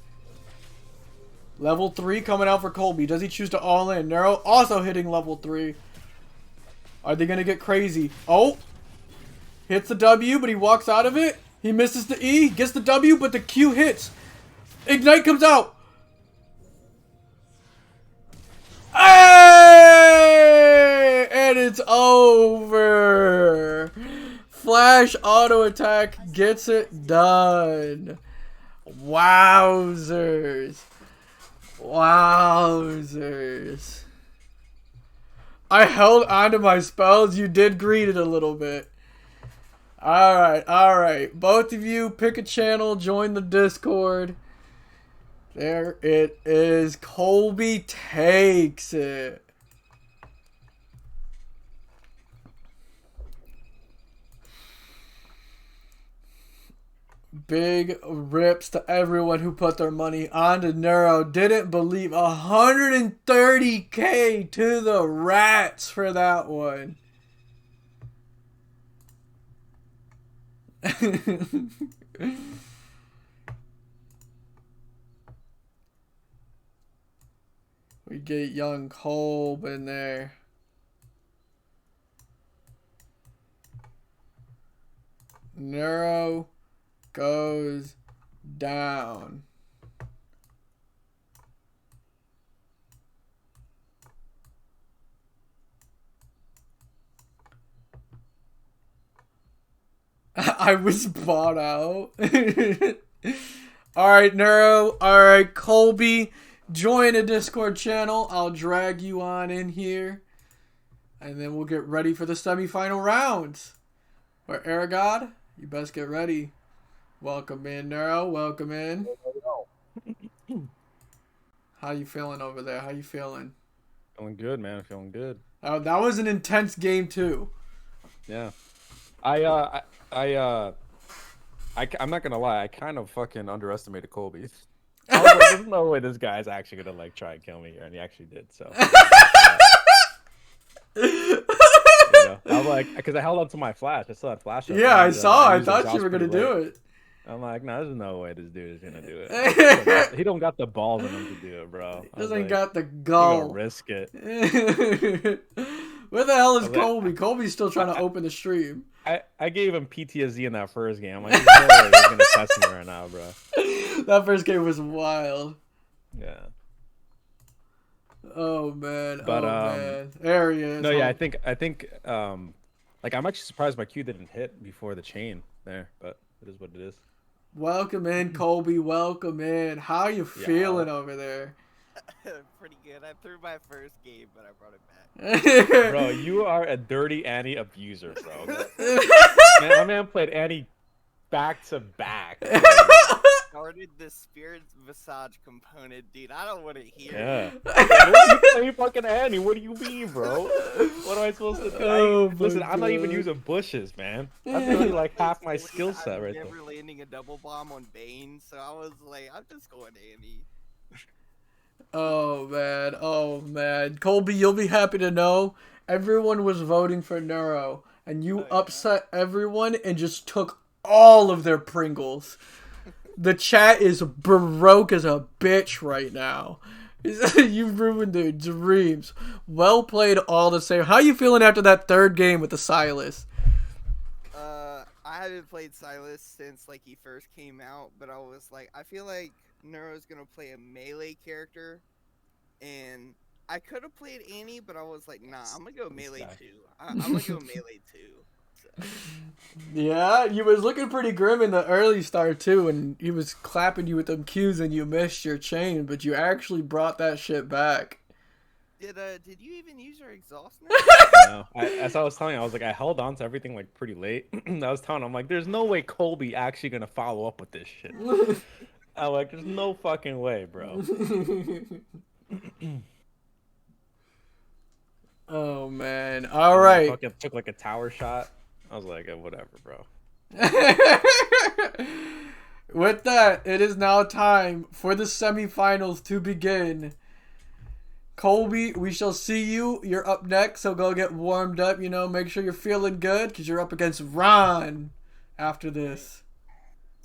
Level 3 coming out for Colby. Does he choose to all in? Neuro also hitting level 3. Are they going to get crazy? Oh! Hits the W, but he walks out of it. He misses the E. Gets the W, but the Q hits. Ignite comes out. Hey! And it's over. Flash auto attack gets it done. Wowzers. Wowzers. I held onto my spells. You did greed it a little bit. Alright, alright. Both of you pick a channel, join the Discord. There it is. Colby takes it. Big rips to everyone who put their money onto Neuro. Didn't believe 130K to the rats for that one. We get young Kolb in there. Neuro goes down. I was bought out. Alright, Neuro. Alright, Colby. Join a Discord channel. I'll drag you on in here. And then we'll get ready for the semifinal rounds. Where Aragod, you best get ready. Welcome in, Neuro. Welcome in. How you feeling over there? How you feeling? Feeling good, man. Feeling good. Oh, that was an intense game too. Yeah. I'm not gonna lie. I kind of fucking underestimated Colby. I was like, there's no way this guy's actually gonna like try and kill me here, and he actually did. So. I'm like, because I held on to my flash. I still had flash. Yeah, I saw. I thought you were gonna do it. I'm like, no, there's no way this dude is gonna do it. He don't got the balls in him to do it, bro. He doesn't got the gall. Risk it. Where the hell is Colby? Colby's still trying to open the stream. I gave him PTSD in that first game. I'm like, there's no way he's gonna test me right now, bro. That first game was wild. Yeah. Oh man. But man. There he is. No, yeah, I think like I'm actually surprised my Q didn't hit before the chain there, but it is what it is. Welcome in, Colby. Welcome in. How you feeling over there? Pretty good. I threw my first game, but I brought it back. Bro, you are a dirty Annie abuser, bro. Man, my man played Annie back to back. Started the spirit's massage component, dude. I don't want to hear Yeah. it. You play fucking Annie. What do you mean, bro? What am I supposed to do? Listen, I'm not even using bushes, man. That's really like half my skill set right there. Never landing a double bomb on Bane, so I was like, I'm just going Annie. Oh man. Oh man. Colby, you'll be happy to know everyone was voting for Neuro, and you upset everyone and just took all of their Pringles. The chat is broke as a bitch right now. You ruined their dreams. Well played all the same. How you feeling after that third game with the Silas? I haven't played Silas since like he first came out, but I was like, I feel like Neuro's gonna play a melee character, and I could have played Annie, but I was like, nah, I'm gonna go melee too. I'm gonna go melee too. So. Yeah, you was looking pretty grim in the early start too, and he was clapping you with them cues, and you missed your chain, but you actually brought that shit back. Did you even use your exhaust? No, as I was telling you, I was like, I held on to everything like pretty late. I was telling him, I'm like, there's no way Colby actually gonna follow up with this shit. I'm like, there's no fucking way, bro. Oh man! All right. I fucking took like a tower shot. I was like, whatever, bro. With that, it is now time for the semifinals to begin. Colby, we shall see you. You're up next, so go get warmed up. You know, make sure you're feeling good because you're up against Ron after this.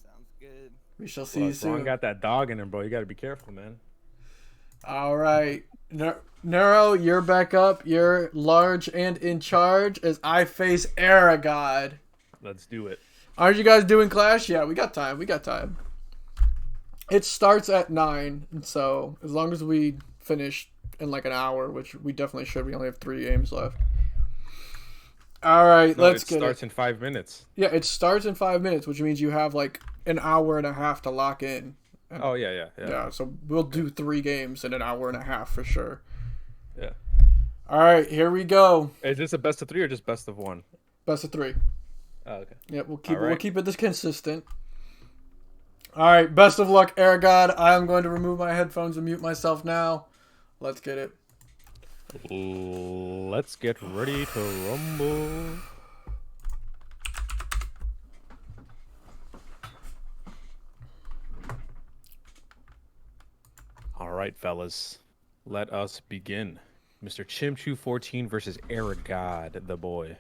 Sounds good. We shall see you soon. Ron got that dog in him, bro. You gotta be careful, man. All right. Neuro, you're back up. You're large and in charge as I face Aragod. Let's do it. Aren't you guys doing Clash? Yeah, we got time. We got time. It starts at 9, and so as long as we finish in like an hour, which we definitely should, we only have 3 games left. All right, No, let's it get starts it. in 5 minutes. Yeah, it starts in 5 minutes, which means you have like an hour and a half to lock in. Oh yeah. Yeah, so we'll do 3 games in an hour and a half for sure. Yeah. All right, here we go. Is this a best of 3 or just best of 1? Best of 3. Oh, okay. Yeah, we'll keep All right. we'll keep it this consistent. All right, best of luck, Aragod. I am going to remove my headphones and mute myself now. Let's get it. Let's get ready to rumble. All right, fellas. Let us begin. Mr. Chimchu 14 versus Aragod, the boy.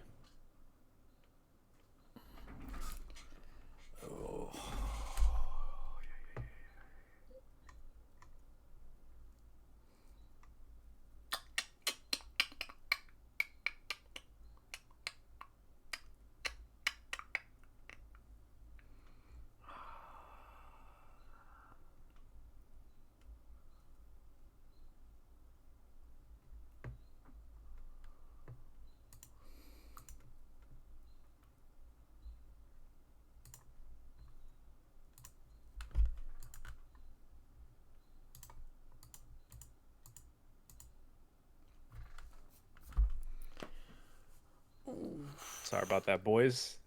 Sorry about that, boys.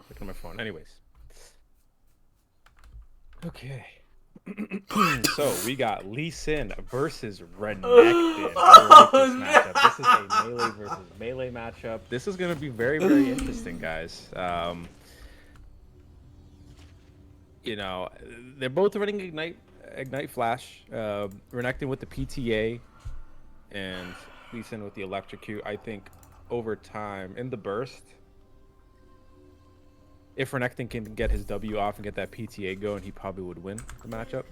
Look at my phone. Anyways. Okay. So we got Lee Sin versus Renekton. This is a melee versus melee matchup. This is going to be very, very interesting, guys. You know, they're both running Ignite Flash. Renekton with the PTA and Lee Sin with the Electrocute. I think over time in the burst, if Renekton can get his W off and get that PTA going, he probably would win the matchup.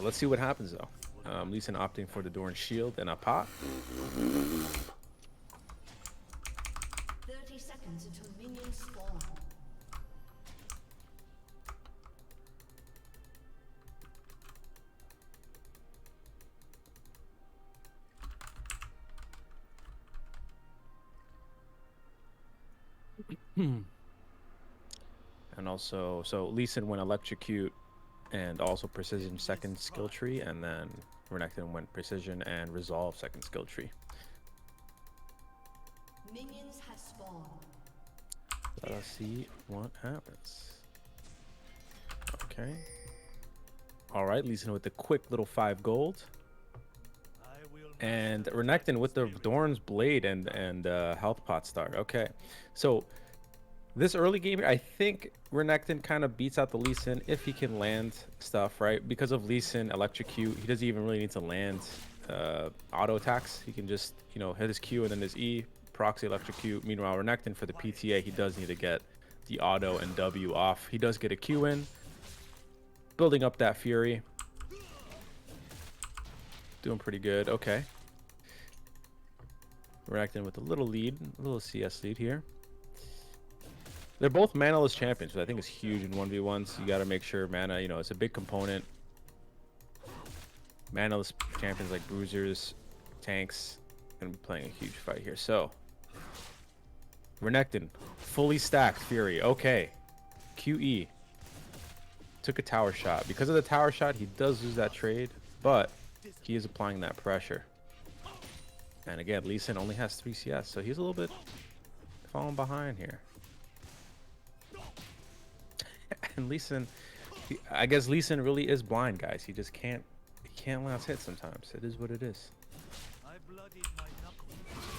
Let's see what happens though. Lee Sin opting for the Doran Shield and a pot. 30 seconds until minions spawn. And also, so Lee Sin went Electrocute and also Precision second skill tree, and then Renekton went Precision and Resolve second skill tree. Minions have spawned. Let us see what happens. Okay. All right, Lee Sin with the quick little 5 gold. And Renekton with the Dorn's Blade and health pot start. Okay, so this early game here, I think Renekton kind of beats out the Lee Sin if he can land stuff, right? Because of Lee Sin Electrocute, he doesn't even really need to land auto attacks. He can just, you know, hit his Q and then his E, proxy Electrocute. Meanwhile, Renekton for the PTA, he does need to get the auto and W off. He does get a Q in, building up that Fury. Doing pretty good. Okay. Renekton with a little lead, a little CS lead here. They're both manaless champions, which I think is huge in 1v1s. You got to make sure mana, you know, it's a big component. Manaless champions like bruisers, tanks, going to be playing a huge fight here. So, Renekton, fully stacked Fury. Okay. QE. Took a tower shot. Because of the tower shot, he does lose that trade, but he is applying that pressure. And again, Lee Sin only has 3 CS, so he's a little bit falling behind here. And Lee Sin, I guess Lee Sin really is blind, guys. He just can't last hit sometimes. It is what it is.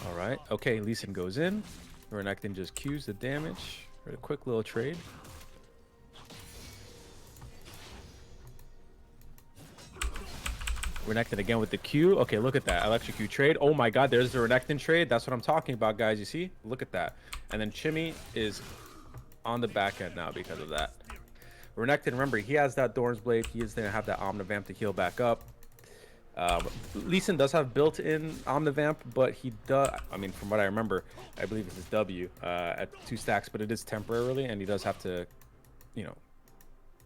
All right. Okay, Lee Sin goes in. Renekton just Qs the damage for a quick little trade. Renekton again with the Q. Okay, look at that. Electrocute trade. Oh my god, there's the Renekton trade. That's what I'm talking about, guys. You see? Look at that. And then Chimmy is on the back end now because of that. Renekton, remember, he has that Doran's Blade. He is going to have that Omnivamp to heal back up. Lee Sin does have built-in Omnivamp, but he does, I mean, from what I remember, I believe it's his W at 2 stacks, but it is temporarily, and he does have to, you know,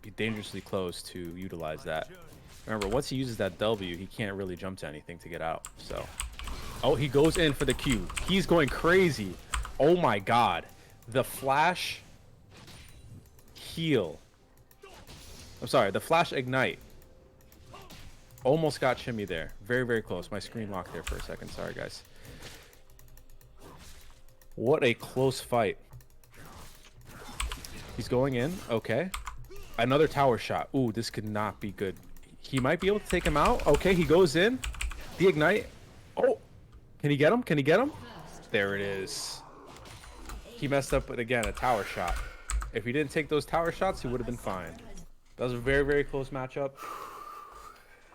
be dangerously close to utilize that. Remember, once he uses that W, he can't really jump to anything to get out, so. Oh, he goes in for the Q. He's going crazy. Oh my god. The flash heal. I'm sorry, the flash ignite. Almost got Chimmy there. Very, very close. My screen locked there for a second. Sorry, guys. What a close fight. He's going in. Okay. Another tower shot. Ooh, this could not be good. He might be able to take him out. Okay, he goes in. The ignite. Oh. Can he get him? Can he get him? There it is. He messed up with, again, a tower shot. If he didn't take those tower shots, he would have been fine. That was a very, very close matchup.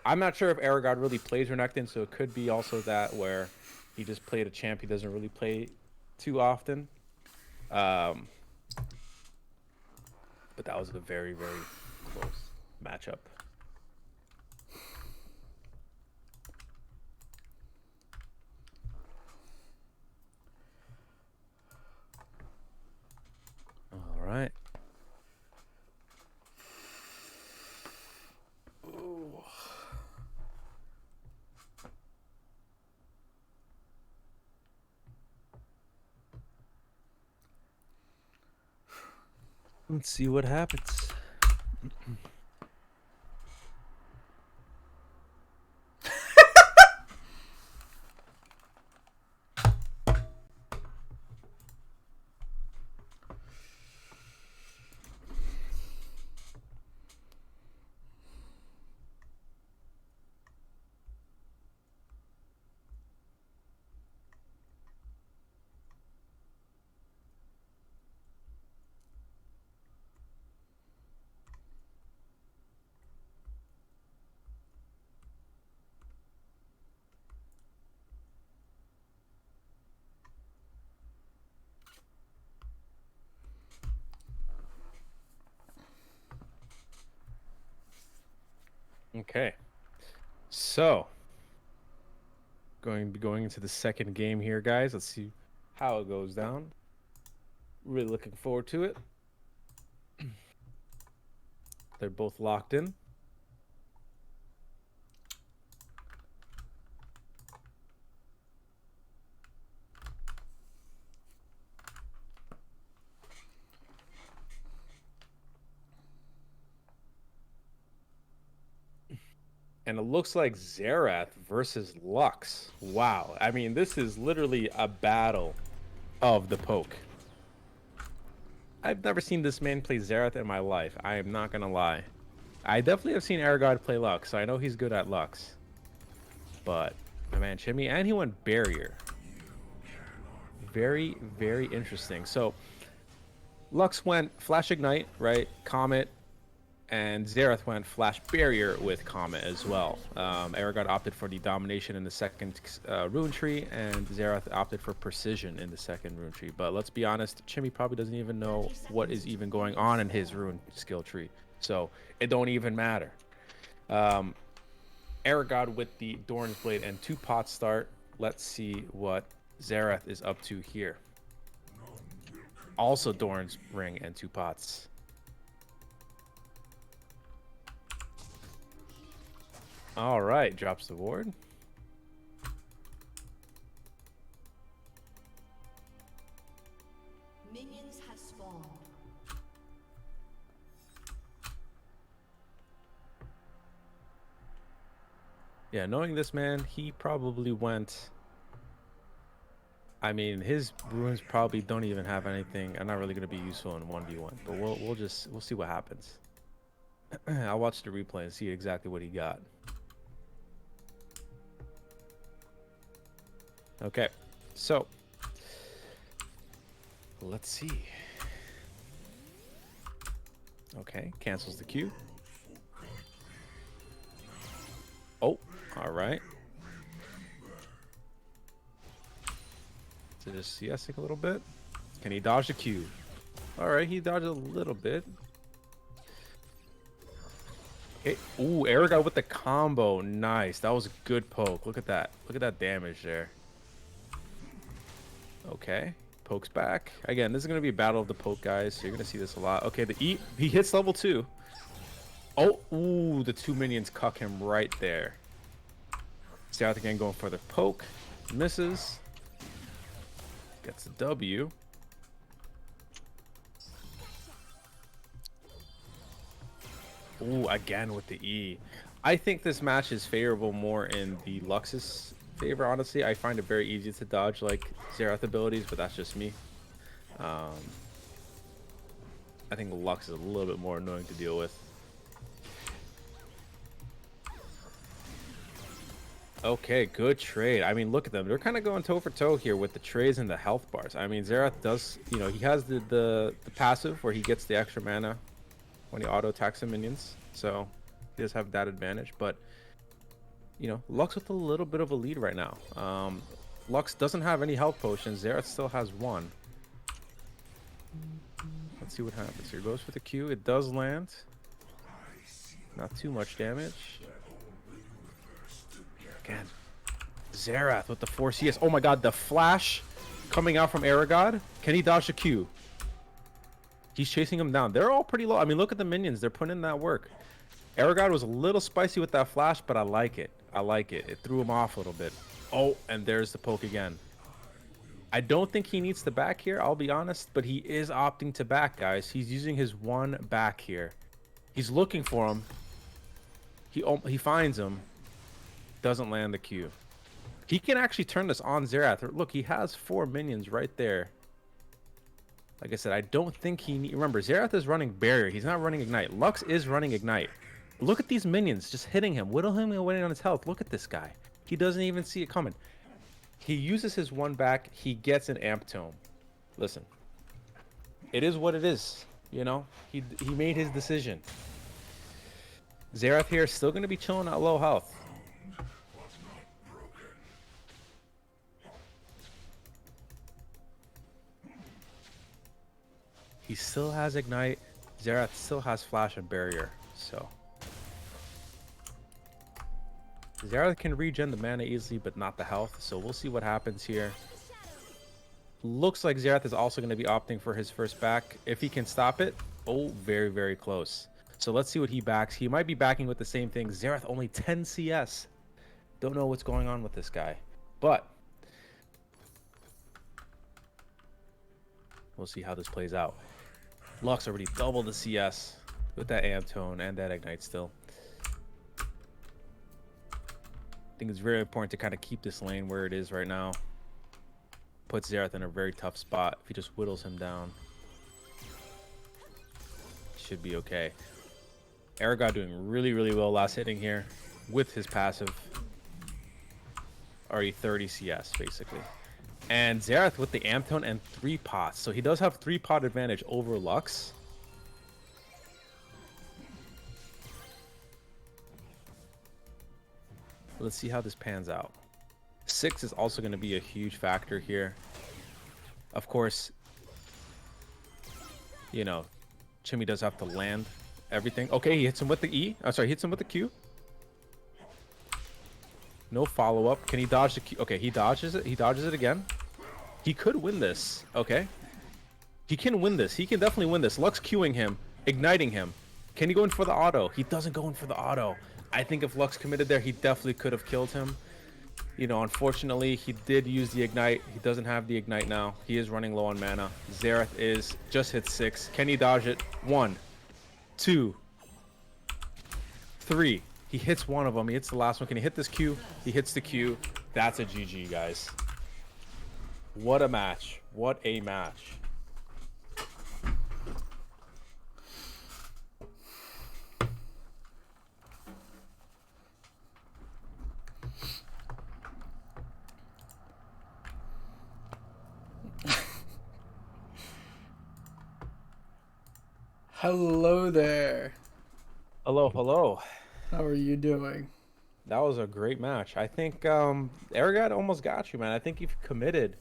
I'm not sure if Aragod really plays Renekton, so it could be also that where he just played a champ he doesn't really play too often. But that was a very, very close matchup. All right. Let's see what happens. Okay, so going to be going into the second game here, guys. Let's see how it goes down. Really looking forward to it. They're both locked in. And it looks like Xerath versus Lux. Wow. I mean, this is literally a battle of the poke. I've never seen this man play Xerath in my life. I am not going to lie. I definitely have seen Aragod play Lux, so I know he's good at Lux. But, my man, Chimmy, and he went Barrier. Very, very interesting. So, Lux went Flash Ignite, right? Comet. And Xerath went Flash Barrier with Comet as well. Aragod opted for the Domination in the second rune tree, and Xerath opted for Precision in the second rune tree. But let's be honest, Chimmy probably doesn't even know what is even going on in his rune skill tree. So it don't even matter. Aragod with the Doran's Blade and 2 pots start. Let's see what Xerath is up to here. Also Doran's Ring and 2 pots. All right, drops the ward. Minions have spawned. Yeah, knowing this man, he probably went. I mean, his runes probably don't even have anything. I'm not really gonna be useful in 1v1, but we'll see what happens. I'll watch the replay and see exactly what he got. Okay, so let's see. Okay, cancels the Q. Oh, all right. To just CS a little bit. Can he dodge the Q? All right, he dodged a little bit. Ooh, Aragon with the combo. Nice. That was a good poke. Look at that. Look at that damage there. Okay. Pokes back. Again, this is going to be a battle of the poke guys, so you're going to see this a lot. Okay, the E. He hits level 2. Oh, ooh, the 2 minions cuck him right there. Xerath again going for the poke. Misses. Gets the W. Ooh, again with the E. I think this match is favorable more in the Lux's favor, honestly. I find it very easy to dodge, like, Xerath abilities, but that's just me. I think Lux is a little bit more annoying to deal with. Okay, good trade. I mean, look at them. They're kind of going toe for toe here with the trades and the health bars. I mean, Xerath does, you know, he has the passive where he gets the extra mana when he auto attacks the minions, so he does have that advantage. But you know, Lux with a little bit of a lead right now. Lux doesn't have any health potions. Xerath still has 1. Let's see what happens here. Goes for the Q. It does land. Not too much damage. Again, Xerath with the 4 CS. Oh my god, the flash coming out from Aragod. Can he dodge the Q? He's chasing him down. They're all pretty low. I mean, look at the minions. They're putting in that work. Aragod was a little spicy with that flash, but I like it. I like it. It threw him off a little bit. Oh, and there's the poke again. I don't think he needs to back here, I'll be honest, but he is opting to back, guys. He's using his 1 back here. He's looking for him. He finds him. Doesn't land the Q. He can actually turn this on Xerath. Look, he has 4 minions right there. Like I said, I don't think he remember, Xerath is running barrier. He's not running ignite. Lux is running ignite. Look at these minions just hitting him, whittle him away on his health. Look at this guy. He doesn't even see it coming. He uses his 1 back. He gets an amp tome. Listen, it is what it is. You know, he made his decision. Xerath here is still going to be chilling at low health. He still has ignite. Xerath still has flash and barrier. So Xerath can regen the mana easily, but not the health. So we'll see what happens here. Looks like Xerath is also going to be opting for his first back. If he can stop it. Oh, very, very close. So let's see what he backs. He might be backing with the same thing. Xerath only 10 CS. Don't know what's going on with this guy. But we'll see how this plays out. Lux already doubled the CS with that amp tone and that ignite still. I think it's very important to kind of keep this lane where it is right now. Puts Xerath in a very tough spot. If he just whittles him down, should be okay. Aragod doing really, really well last hitting here with his passive. Already 30 CS basically. And Xerath with the amp tone and 3 pots. So he does have 3 pot advantage over Lux. Let's see how this pans out. 6 is also going to be a huge factor here. Of course, you know, Chimmy does have to land everything. Okay, he hits him with the E. Oh, sorry, he hits him with the Q. No follow-up. Can he dodge the Q? Okay, he dodges it. He dodges it again. He could win this. Okay. He can win this. He can definitely win this. Lux Qing him, igniting him. Can he go in for the auto? He doesn't go in for the auto. I think if Lux committed there, he definitely could have killed him. You know, unfortunately, he did use the ignite. He doesn't have the ignite now. He is running low on mana. Xerath is just hit 6. Can he dodge it? 1, 2, 3. He hits one of them. He hits the last one. Can he hit this Q? He hits the Q. That's a GG, guys. What a match. What a match. Hello there. Hello, hello. How are you doing? That was a great match. I think Aragod almost got you, man. I think you've committed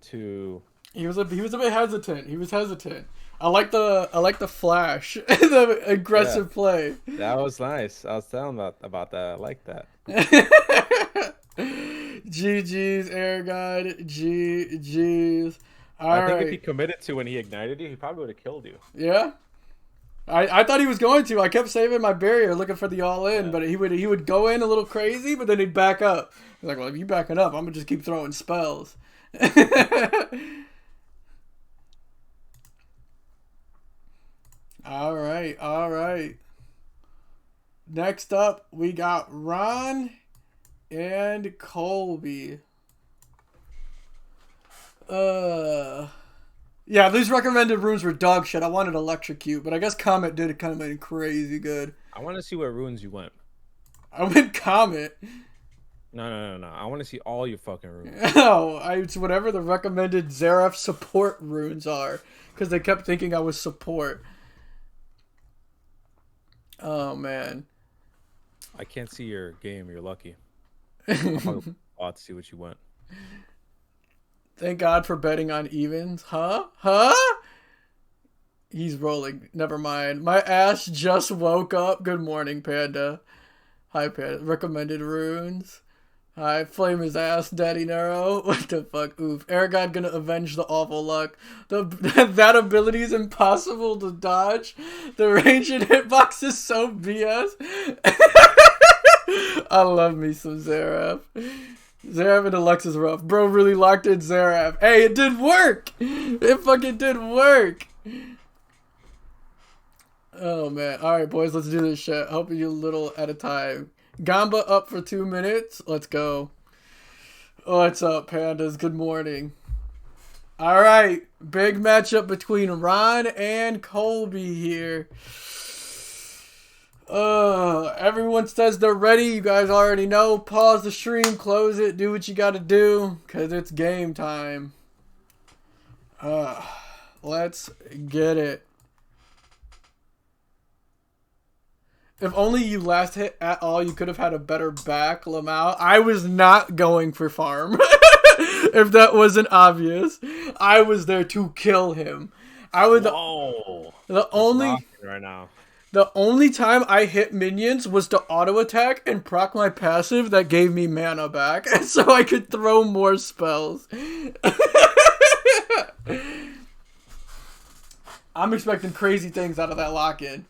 to He was a bit hesitant. He was hesitant. I like the flash, the aggressive play. That was nice. I was telling about that. I like that. GG's, Air God. GG's. I think if he committed to when he ignited you, he probably would have killed you. Yeah. I thought he was going to. I kept saving my barrier, looking for the all in, but he would go in a little crazy, but then he'd back up. He's like, well, if you backing up, I'm gonna just keep throwing spells. All right. Next up, we got Ron and Colby. Yeah, these recommended runes were dog shit. I wanted Electrocute, but I guess Comet did kind of made it crazy good. I want to see what runes you went. I went Comet. No. I want to see all your fucking runes. No, it's whatever the recommended Xerath support runes are, because they kept thinking I was support. Oh, man. I can't see your game. You're lucky. I'll see what you went. Thank God for betting on evens. Huh? He's rolling. Never mind. My ass just woke up. Good morning, Panda. Hi, Panda. Recommended runes. Hi, flame his ass, Daddy Nero. What the fuck? Oof. Aragod gonna avenge the awful luck. That ability is impossible to dodge. The range and hitbox is so BS. I love me some Xerath. Xerath and Deluxe is rough. Bro really locked in Xerath. Hey, it did work! It fucking did work! Oh, man. Alright, boys, let's do this shit. Helping you a little at a time. Gamba up for 2 minutes. Let's go. What's up, pandas? Good morning. Alright, big matchup between Ron and Colby here. Everyone says they're ready. You guys already know. Pause the stream, close it, do what you gotta do, because it's game time. Let's get it. If only you last hit at all, you could have had a better back, Lamau. I was not going for farm. If that wasn't obvious. I was there to kill him. I was the only right now. The only time I hit minions was to auto attack and proc my passive that gave me mana back, so I could throw more spells. I'm expecting crazy things out of that lock-in.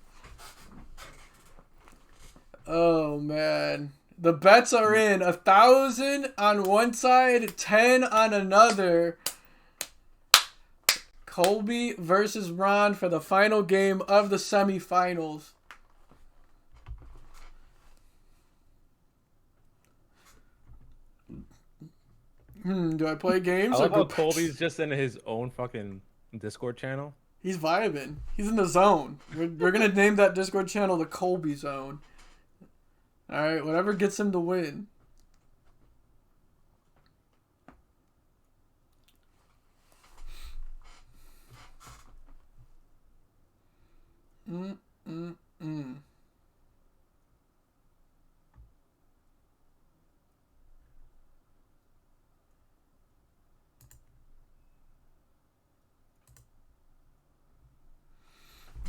Oh man. The bets are in. 1,000 on one side, 10 on another. Colby versus Ron for the final game of the semifinals. Do I play games? I love how Colby's just in his own fucking Discord channel. He's vibing. He's in the zone. We're going to name that Discord channel the Colby Zone. Alright, whatever gets him to win.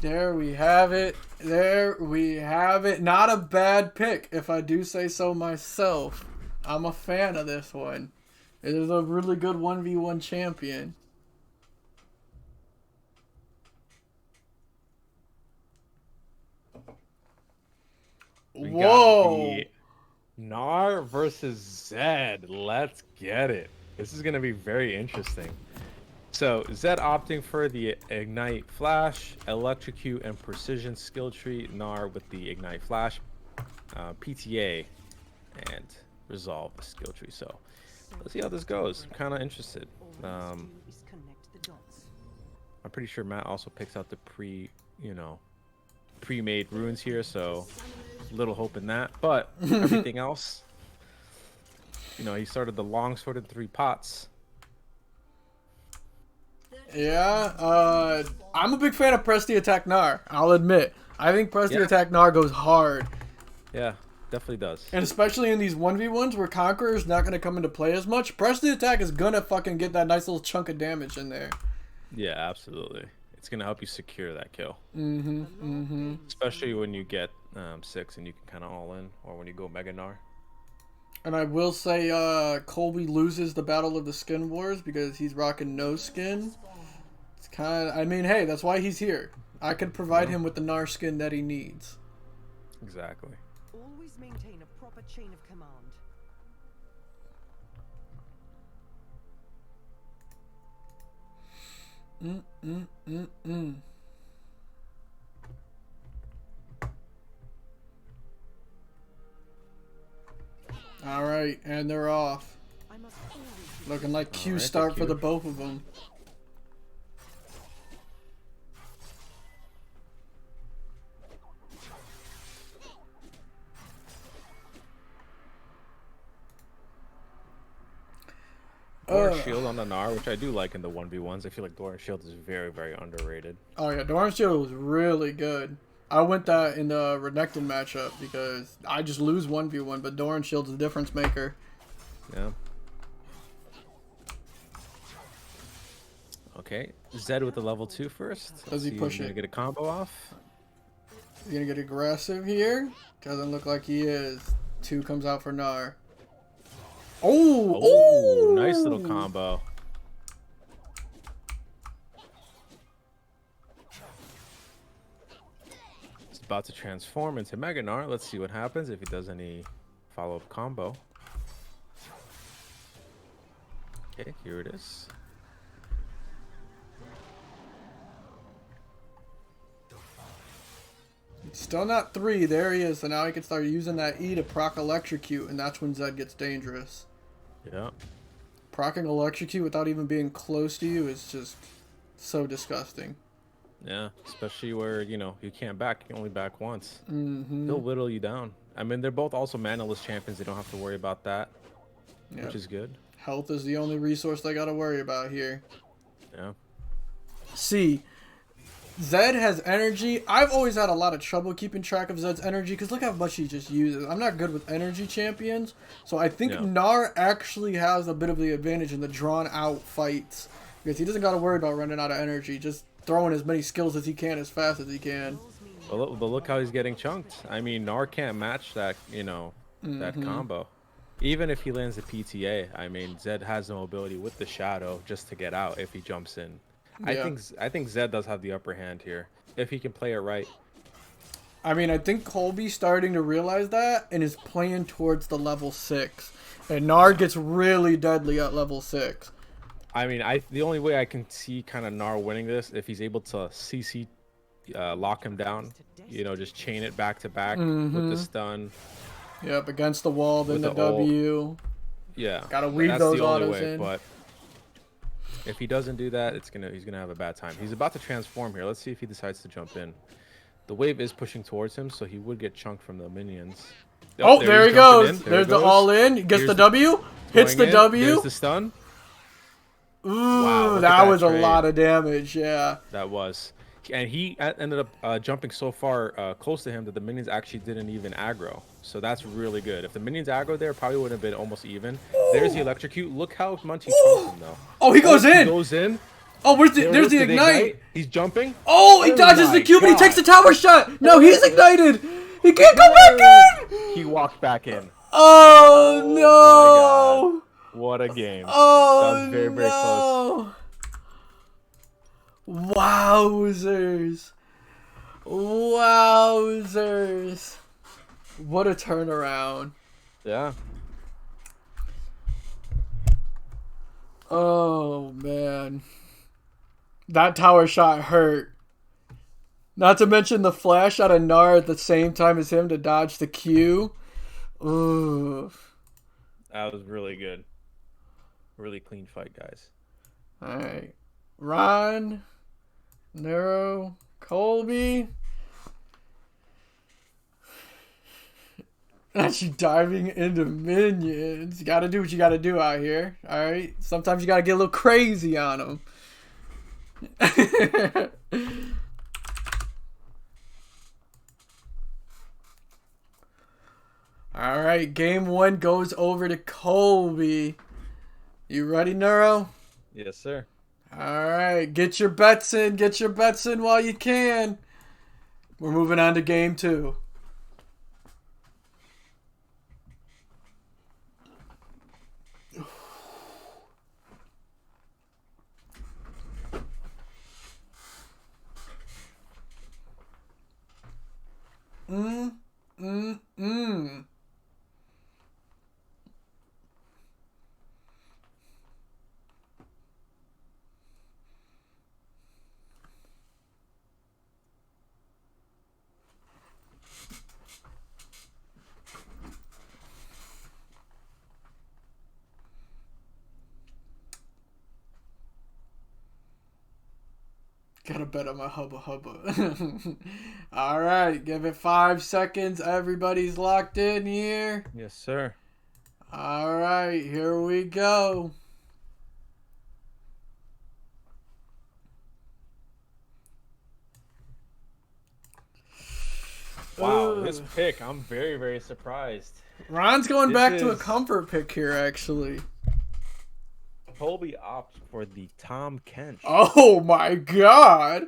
There we have it. There we have it. Not a bad pick, if I do say so myself. I'm a fan of this one. It is a really good 1v1 champion. Whoa! Gnar versus Zed. Let's get it. This is going to be very interesting. So, Zed opting for the Ignite Flash, Electrocute, and Precision skill tree. Gnar with the Ignite Flash, PTA, and Resolve the skill tree. So, let's see how this goes. I'm kind of interested. I'm pretty sure Matt also picks out the pre-made runes here, so little hope in that. But everything else, he started the longsword in 3 pots. Yeah, I'm a big fan of Press the Attack Gnar, I'll admit. I think Press the Attack Gnar goes hard. Yeah. Definitely does. And especially in these 1v1s where Conqueror is not going to come into play as much, press the attack is going to fucking get that nice little chunk of damage in there. Yeah, absolutely. It's gonna help you secure that kill. Mm-hmm. Especially when you get 6 and you can kind of all in, or when you go Mega Gnar. And I will say Colby loses the Battle of the Skin Wars because he's rocking no skin. It's kind of, I mean, hey, that's why he's here. I could provide him with the Gnar skin that he needs. Exactly. Always maintain a proper chain of command. All right, and they're off. I must always be Looking like Q Alright, start the for Q. the both of them. Dora Shield on the Gnar, which I do like in the 1v1s. I feel like Dora Shield is very, very underrated. Oh yeah, Doran Shield was really good. I went that in the Renekton matchup because I just lose 1v1, but Doran Shield's a difference maker. Yeah. Okay, Zed with the level 2 first. Does he See if push he's gonna it? get a combo off? He's gonna get aggressive here. Doesn't look like he is. 2 comes out for Gnar. Oh, Oh, nice little combo. He's about to transform into Mega Gnar. Let's see what happens if he does any follow-up combo. Okay, here it is. Still not 3. There he is. So now he can start using that E to proc Electrocute, and that's when Zed gets dangerous. Yeah. Procking Electrocute without even being close to you is just so disgusting. Yeah, especially where, you know, you can't back. You can only back once. Mm-hmm. He'll whittle you down. I mean, they're both also manaless champions. They don't have to worry about that, Yep. which is good. Health is the only resource they gotta worry about here. Yeah. See, Zed has energy. I've always had a lot of trouble keeping track of Zed's energy because look how much he just uses. I'm not good with energy champions, so I think Yeah. Gnar actually has a bit of the advantage in the drawn out fights because he doesn't gotta worry about running out of energy. Just throwing as many skills as he can as fast as he can. But look how he's getting chunked. I mean, Gnar can't match that, you know, that combo. Even if he lands the PTA, I mean, Zed has the mobility with the Shadow just to get out if he jumps in. Yeah. I think Zed does have the upper hand here if he can play it right. I mean, I think Colby's starting to realize that and is playing towards the level 6. And Gnar gets really deadly at level 6. I mean, the only way I can see kind of Gnar winning this if he's able to CC lock him down, you know, just chain it back to back with the stun. Yep, against the wall, then With the the ult. W. Yeah, Gotta weave that's those the only autos way. in. But if he doesn't do that, he's gonna have a bad time. He's about to transform here. Let's see if he decides to jump in. The wave is pushing towards him, so he would get chunked from the minions. Oh, there he he's jumping goes. in. There There's he the goes. all in. He gets Here's the W. Hits Going the in. W. There's the stun. Ooh, look at that that was a trade. lot of damage. Yeah. That was. And he ended up jumping so far close to him that the minions actually didn't even aggro. So that's really good. If the minions aggro there, probably would have been almost even. There's the electrocute. Look how much he chunks him though. Oh, he goes He in. goes in. Oh, there's There the goes to ignite. He's jumping. Oh, he Oh dodges the my cube and he takes the God. tower shot. No, he's ignited. He can't go back in. He walked back in. Oh, no. What a game. Oh, That was very, very close. no. Wowzers. Wowzers. What a turnaround. Yeah. Oh, man. That tower shot hurt. Not to mention the flash out of Gnar at the same time as him to dodge the Q. Ooh. That was really good. Really clean fight, guys. Alright. Ron, Neuro, Colby. Actually diving into minions. You gotta do what you gotta do out here. Alright? Sometimes you gotta get a little crazy on them. All right, game 1 goes over to Colby. You ready, Neuro? Yes, sir. All right, get your bets in. Get your bets in while you can. We're moving on to game 2. Mm. Gotta bet on my hubba hubba. All right, give it 5 seconds. Everybody's locked in here. Yes, sir. All right, here we go. Wow, this pick, I'm very, very surprised. Ron's going This back to a is- comfort pick here, actually. Colby opts for the Tom Kench. Oh my god.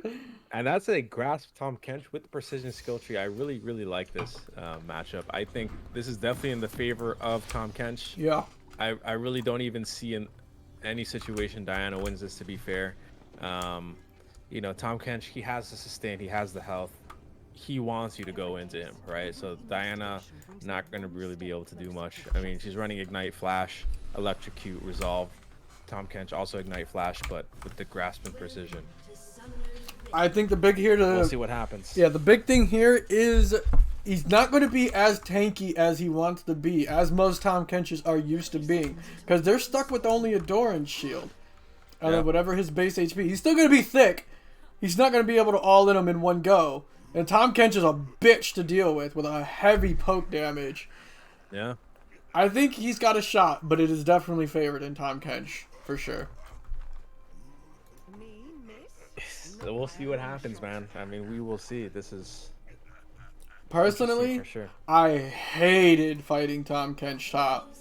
And that's a grasp Tom Kench with the precision skill tree. I really, really like this matchup. I think this is definitely in the favor of Tom Kench. Yeah. I really don't even see in any situation Diana wins this, to be fair. You know, Tom Kench, he has the sustain, he has the health. He wants you to go into him, right? So Diana not going to really be able to do much. I mean, she's running Ignite, Flash, Electrocute, Resolve. Tom Kench also Ignite, Flash, but with the grasp and precision. I think the big here to We'll see what happens. Yeah, the big thing here is he's not going to be as tanky as he wants to be, as most Tom Kenches are used to being, because they're stuck with only a Doran's shield. And then whatever his base HP, he's still going to be thick. He's not going to be able to all in him in one go. And Tom Kench is a bitch to deal with a heavy poke damage. Yeah. I think he's got a shot, but it is definitely favored in Tom Kench, for sure. So we'll see what happens, man. I mean, we will see. This is Personally, for sure. I hated fighting Tom Kench top.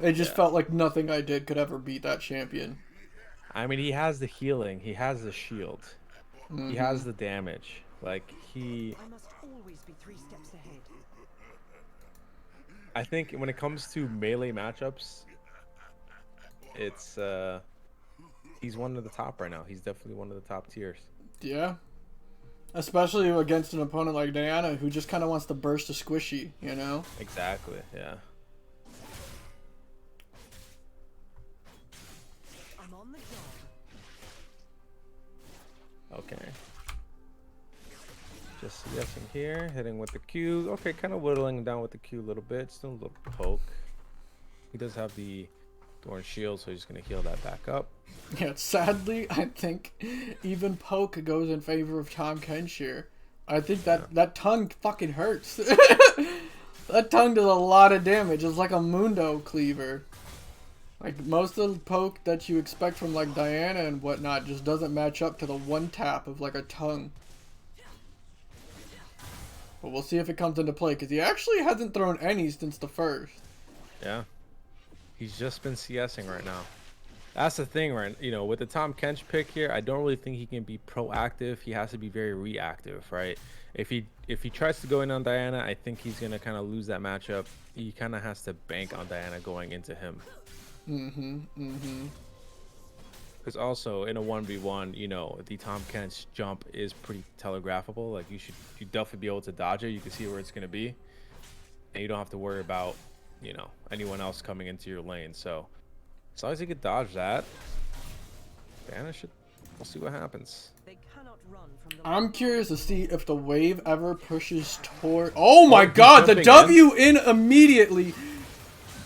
It just felt like nothing I did could ever beat that champion. I mean, he has the healing. He has the shield. He has the damage. Like, I must always be 3 steps ahead. I think when it comes to melee matchups, it's he's one of the top right now. He's definitely one of the top tiers. Yeah. Especially against an opponent like Diana, who just kind of wants to burst a squishy, you know? Exactly, yeah. I'm on the job. Okay. Just guessing here, hitting with the Q. Okay, kind of whittling down with the Q a little bit. Still a little poke. He does have the Thorn Shield, so he's going to heal that back up. Yeah, sadly, I think even poke goes in favor of Tom Kench here. I think that tongue fucking hurts. That tongue does a lot of damage. It's like a Mundo cleaver. Like, most of the poke that you expect from, like, Diana and whatnot just doesn't match up to the one tap of, like, a tongue. But we'll see if it comes into play, because he actually hasn't thrown any since the first. Yeah. He's just been CSing right now. That's the thing, right? You know, with the Tom Kench pick here, I don't really think he can be proactive. He has to be very reactive, right? If he tries to go in on Diana, I think he's going to kind of lose that matchup. He kind of has to bank on Diana going into him. Because also in a 1v1, you know, the Tom Kench jump is pretty telegraphable. Like, you definitely be able to dodge it. You can see where it's going to be. And you don't have to worry about, you know, anyone else coming into your lane. So as long as you can dodge that, Diana should, we'll see what happens. They cannot run from the I'm curious to see if the wave ever pushes toward... Oh my he's god, the jumping W in immediately.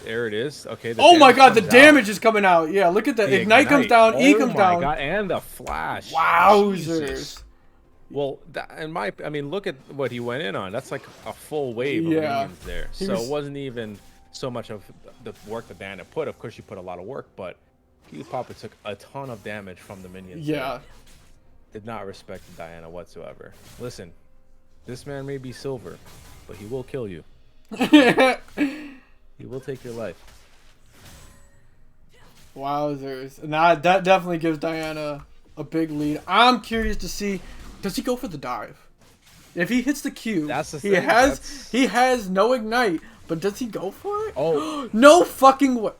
There it is. Okay. The Oh my damage god, the comes damage out. is coming out. Yeah, look at that. The Ignite comes down, E comes oh down. my god, and the flash. Wowzers. Jesus. Well, I mean, look at what he went in on. That's like a full wave of Yeah. minions there. He So was- it wasn't even so much of the work that Diana put. Of course, she put a lot of work, but he probably took a ton of damage from the minions. Yeah. there. Did not respect Diana whatsoever. Listen, this man may be silver, but he will kill you. He will take your life. Wowzers. Nah, that definitely gives Diana a big lead. I'm curious to see, does he go for the dive? If he hits the Q, That's the he thing, has no ignite, but does he go for it? Oh. No fucking way.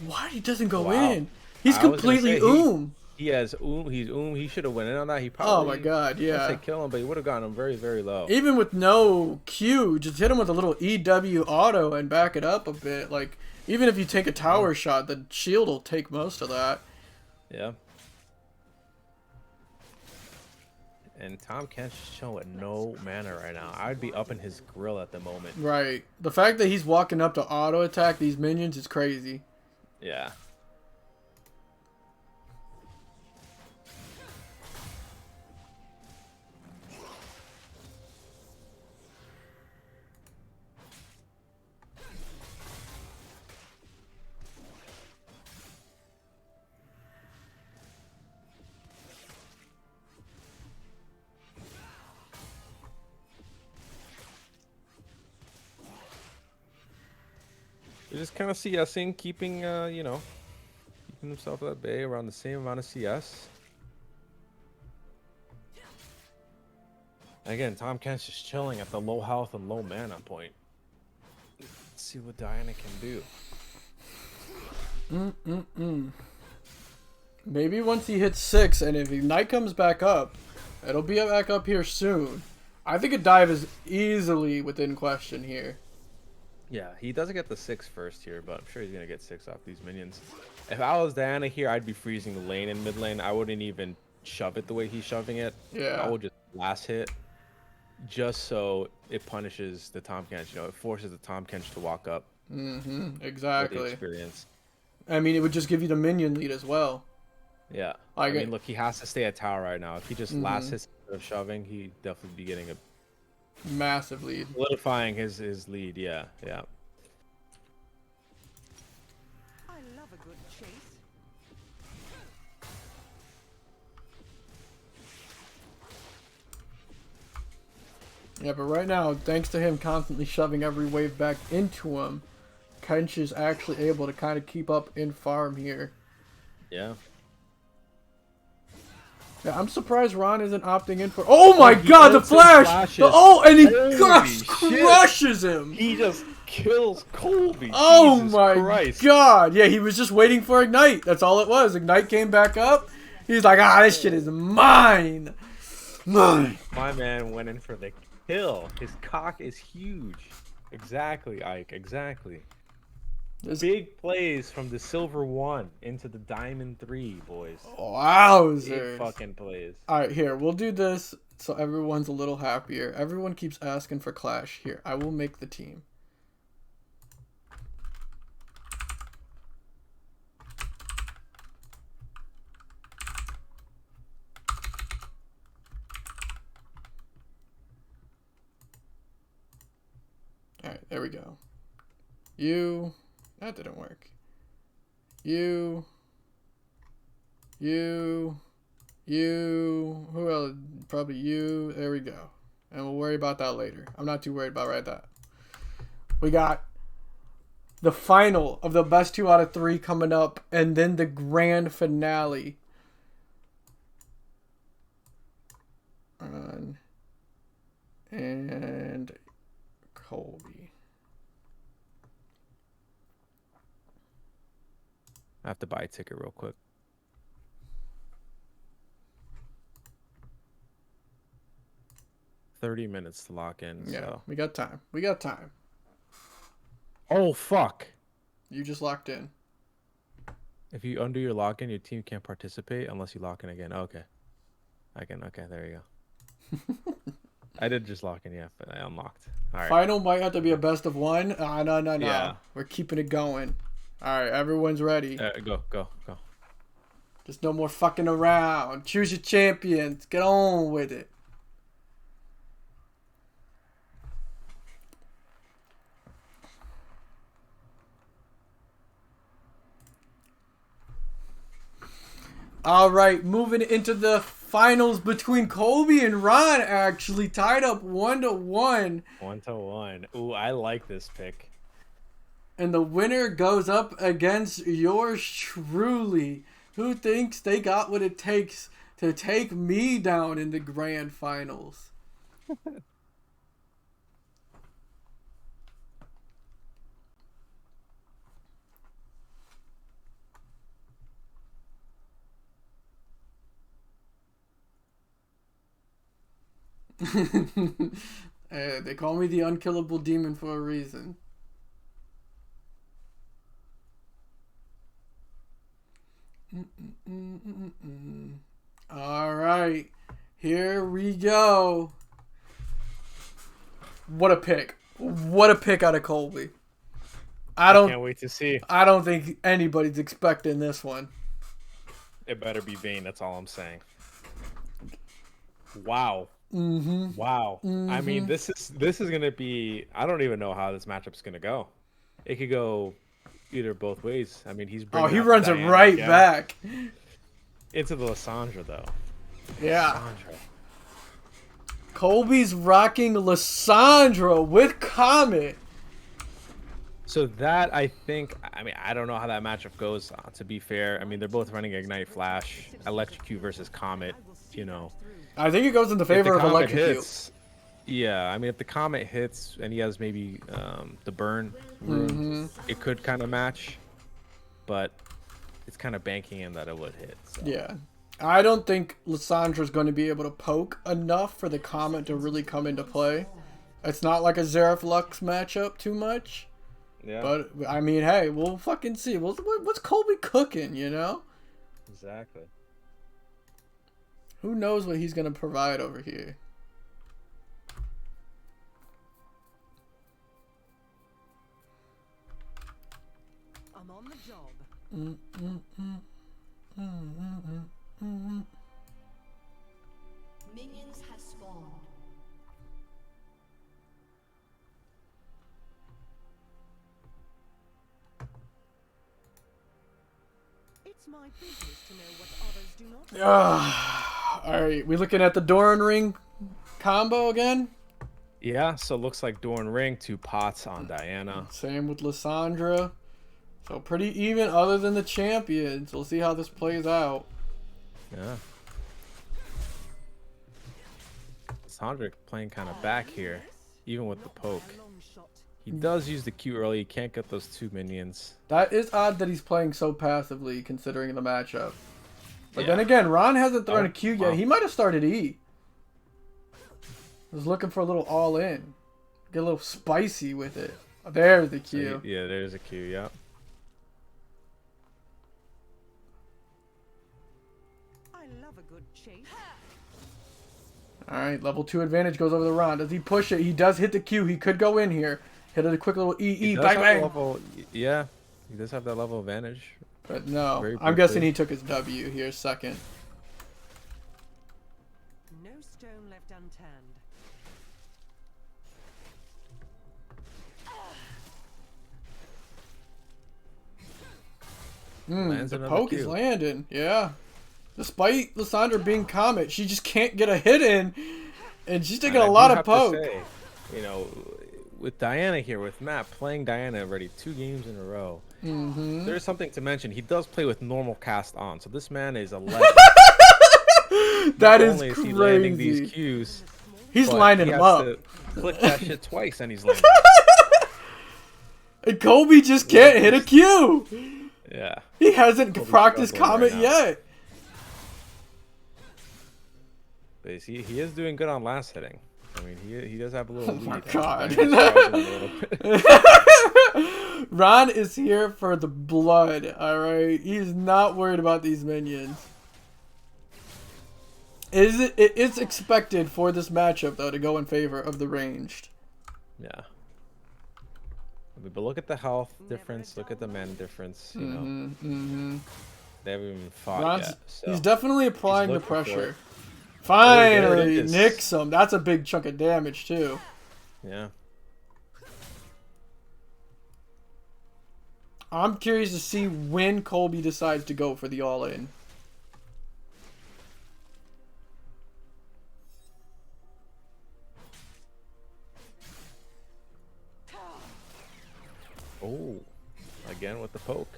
Why he doesn't go Wow. in? He's I was gonna completely say, He has He should have went in on that. He probably. Oh my god, I yeah. say kill him, but he would have gotten him very, very low. Even with no Q, just hit him with a little EW auto and back it up a bit. Like, even if you take a tower shot, the shield will take most of that. Yeah. And Tom Kench is showing no mana right now. I'd be up in his grill at the moment. Right. The fact that he's walking up to auto attack these minions is crazy. Yeah. You're just kind of CSing, keeping, you know, keeping himself at bay around the same amount of CS. Again, Tom Kent's just chilling at the low health and low mana point. Let's see what Diana can do. Maybe once he hits 6, and if Ignite comes back up, it'll be back up here soon. I think a dive is easily within question here. Yeah, he doesn't get the 6 first here, but I'm sure he's going to get 6 off these minions. If I was Diana here, I'd be freezing the lane in mid lane. I wouldn't even shove it the way he's shoving it. Yeah. I would just last hit, just so it punishes the Tahm Kench. You know, it forces the Tahm Kench to walk up. Mm-hmm. For Exactly. the experience. I mean, it would just give you the minion lead as well. Yeah. I I get- mean, look, he has to stay at tower right now. If he just last hits instead of shoving, he'd definitely be getting a Massive lead. solidifying his lead. Yeah, yeah. I love a good chase. Yeah, but right now, thanks to him constantly shoving every wave back into him, Kench is actually able to kind of keep up in farm here. Yeah. Yeah, I'm surprised Ron isn't opting in for. Oh my he god, the ults and flash! flashes. And he Holy gosh, shit. crushes him! He just kills Colby. Oh Jesus my Christ. god! Yeah, he was just waiting for Ignite. That's all it was. Ignite came back up. He's like, this shit is mine! Mine! My man went in for the kill. His cock is huge. Exactly, Ike. Exactly. This- Big plays from the silver 1 into the diamond 3, boys. Big Wowzers. fucking plays. Alright, here, we'll do this so everyone's a little happier. Everyone keeps asking for Clash. Here, I will make the team. Alright, there we go. That didn't work. You, who else? Probably you. There we go. And we'll worry about that later. I'm not too worried about that. We got the final of the best 2 out of 3 coming up, and then the grand finale. And Colby. I have to buy a ticket real quick. $30 minutes to lock in. Yeah, So. we got time. We got time. Oh, fuck. You just locked in. If you undo your lock-in, your team can't participate unless you lock in again. Okay. Okay, there you go. I did just lock in, yeah, but I unlocked. All right. Final might have to be a best of 1. No. Yeah. We're keeping it going. All right, everyone's ready. Go. Just no more fucking around. Choose your champions. Get on with it. All right, moving into the finals between Colby and Ron actually tied up 1-1. 1-1. Ooh, I like this pick. And the winner goes up against yours truly, who thinks they got what it takes to take me down in the grand finals. They call me the unkillable demon for a reason. All right, here we go. What a pick! What a pick out of Colby. I Can't wait to see. I don't think anybody's expecting this one. It better be Vayne. That's all I'm saying. Wow. Mm-hmm. Wow. Mm-hmm. I mean, this is gonna be. I don't even know how this matchup's gonna go. It could go either both ways. I mean, he's bringing he out runs it Diana right again. back. Into the Lysandra though. Yeah. Lysandra. Colby's rocking Lysandra with Comet. So that I think. I mean, I don't know how that matchup goes. To be fair, I mean they're both running Ignite Flash, Electrocute versus Comet. You know. I think it goes in the If the favor of Comet Electrocute. hits, yeah, I mean, if the Comet hits and he has maybe the burn rune, it could kind of match, but it's kind of banking in that it would hit. So. Yeah. I don't think Lysandra's going to be able to poke enough for the Comet to really come into play. It's not like a Xerath Lux matchup too much. Yeah. But, I mean, hey, we'll fucking see. What's Colby cooking, you know? Exactly. Who knows what he's going to provide over here? I'm on the job. Minions have spawned. It's my business to know what others do not. Alright, we looking at the Doran Ring combo again? Yeah, so it looks like Doran Ring, 2 pots on Diana. Same with Lysandra. So pretty even other than the champions. We'll see how this plays out. Yeah. Lysandra playing kind of back here, even with the poke. He does use the Q early. He can't get those 2 minions. That is odd that he's playing so passively considering the matchup. But Yeah. then again, Ron hasn't thrown a Q yet. wow. He might have started E. Was looking for a little all in. Get a little spicy with it. There's the Q. Yeah, there's a Q, yeah. I love a good chase. Alright, level 2 advantage goes over the Ron. Does he push it? He does hit the Q. He could go in here. Hit it a quick little He EE. does Bang, have bang. level, yeah, he does have that level advantage. But no. Very I'm guessing briefly. he took his W here second. No stone left unturned. Lands The another poke is Q. landing. Yeah. Despite Lysandra being Comet, she just can't get a hit in. And she's taking And a I lot do of have to poke. say, you know, with Diana here, with Matt playing Diana already 2 games in a row, there's something to mention. He does play with normal cast on, so this man is a legend. That Not is only he landing these crazy. Qs, He's but lining he them has up. to click that shit twice, and he's landing. And Colby just can't hit a Q. Yeah. He hasn't Colby's practiced struggling Comet right now. yet. But he is doing good on last hitting. I mean, he does have a little Oh my lead. God. Diana's struggling a little bit. Ron is here for the blood, alright? He's not worried about these minions. It is expected for this matchup, though, to go in favor of the ranged. Yeah. I mean, but look at the health difference. Look at the mana difference. You know, they haven't even fought Ron's, yet. So. he's definitely applying the looking for pressure. it. Finally, there it is. nicks him. That's a big chunk of damage, too. Yeah. I'm curious to see when Colby decides to go for the all-in. with the poke.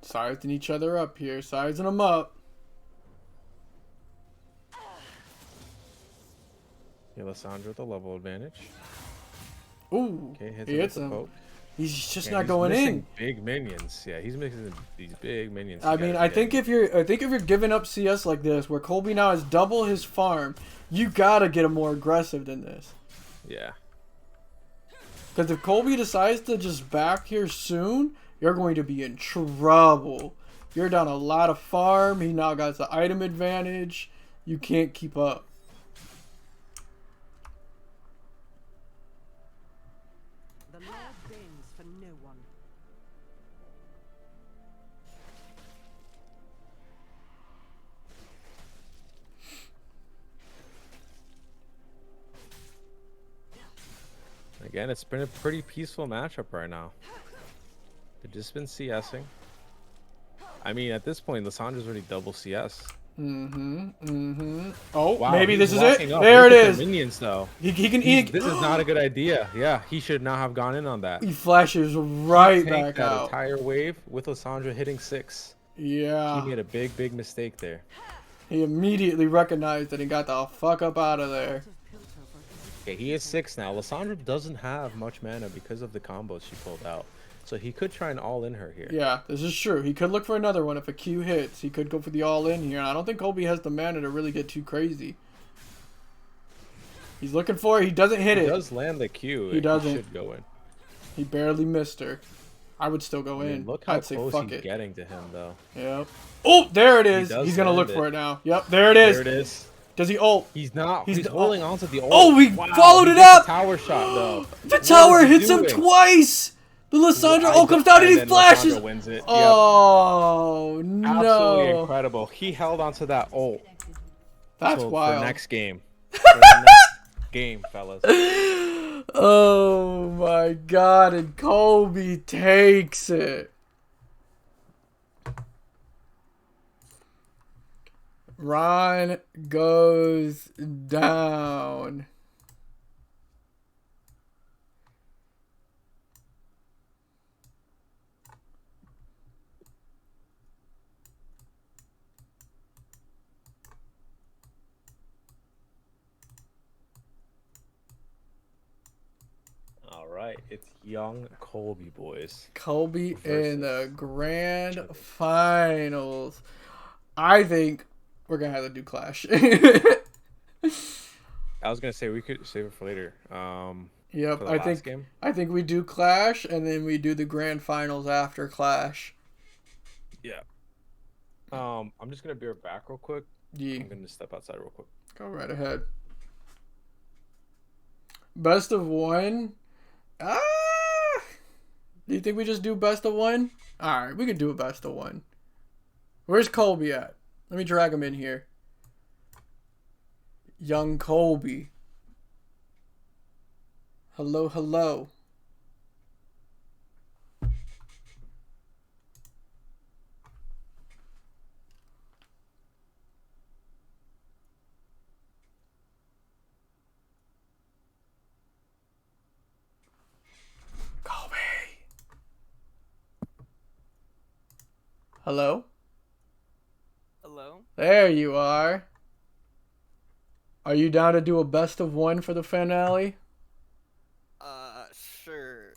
Sizing each other up here. Sizing them up. Yeah, Lissandra with the level advantage. Ooh, Okay, hits he him hits with the him. poke. He's just Yeah, not he's going missing in. Big minions. Yeah, he's mixing these big minions. I mean, I think if you're giving up CS like this, where Colby now has double his farm, you gotta get him more aggressive than this. Yeah. Because if Colby decides to just back here soon, you're going to be in trouble. You're down a lot of farm. He now got the item advantage. You can't keep up. The Lord bends for no one. Again, it's been a pretty peaceful matchup right now. They've just been CSing. I mean, at this point, Lissandra's already double CS. Oh, Wow, maybe he's this is it. walking up. There it Look at is. the minions, though. He can eat. This is not a good idea. Yeah, he should not have gone in on that. He flashes right Tanked back that out. entire wave with Lissandra hitting 6. Yeah. He made a big mistake there. He immediately recognized that he got the fuck up out of there. Okay, he is 6 now. Lissandra doesn't have much mana because of the combos she pulled out. So he could try and all-in her here. Yeah, this is true. He could look for another one if a Q hits. He could go for the all-in here. And I don't think Colby has the mana to really get too crazy. He's looking for it. He doesn't hit it. He does land the Q. He doesn't. He should go in. He barely missed her. I would still go I mean, in. look how I'd say close fuck he's it. getting to him, though. Yep. Oh, there it is. does He's going to look land for it. it now. Yep, there it is. There it is. Does he ult? He's not. He's He's holding on to the ult. Oh, he Wow, followed he it gets up! the tower shot, though. The What tower is he hits him doing? twice! The Lissandra ult comes down and he then flashes! Lissandra wins it. Yep. Oh, Absolutely no. incredible. He held onto that ult. That's for wild. next game. For the next game, fellas. Oh my god, and Colby takes it. Ron goes down. All right, it's young Colby boys. Colby in the Versus grand Chimchu. finals. I think we're gonna have to do Clash. I was gonna say we could save it for later. Yep, For the I last think game? I think we do Clash and then we do the grand finals after Clash. Yeah. I'm just gonna be right back real quick. Yeah, I'm gonna step outside real quick. go right ahead. Best of one. Ah, do you think we just do best of one? All right, we can do a best of one. Where's Colby at? Let me drag him in here. Young Colby. Hello, hello. Colby. Hello? Hello? There you are. Are you down to do a best of one for the finale? Sure.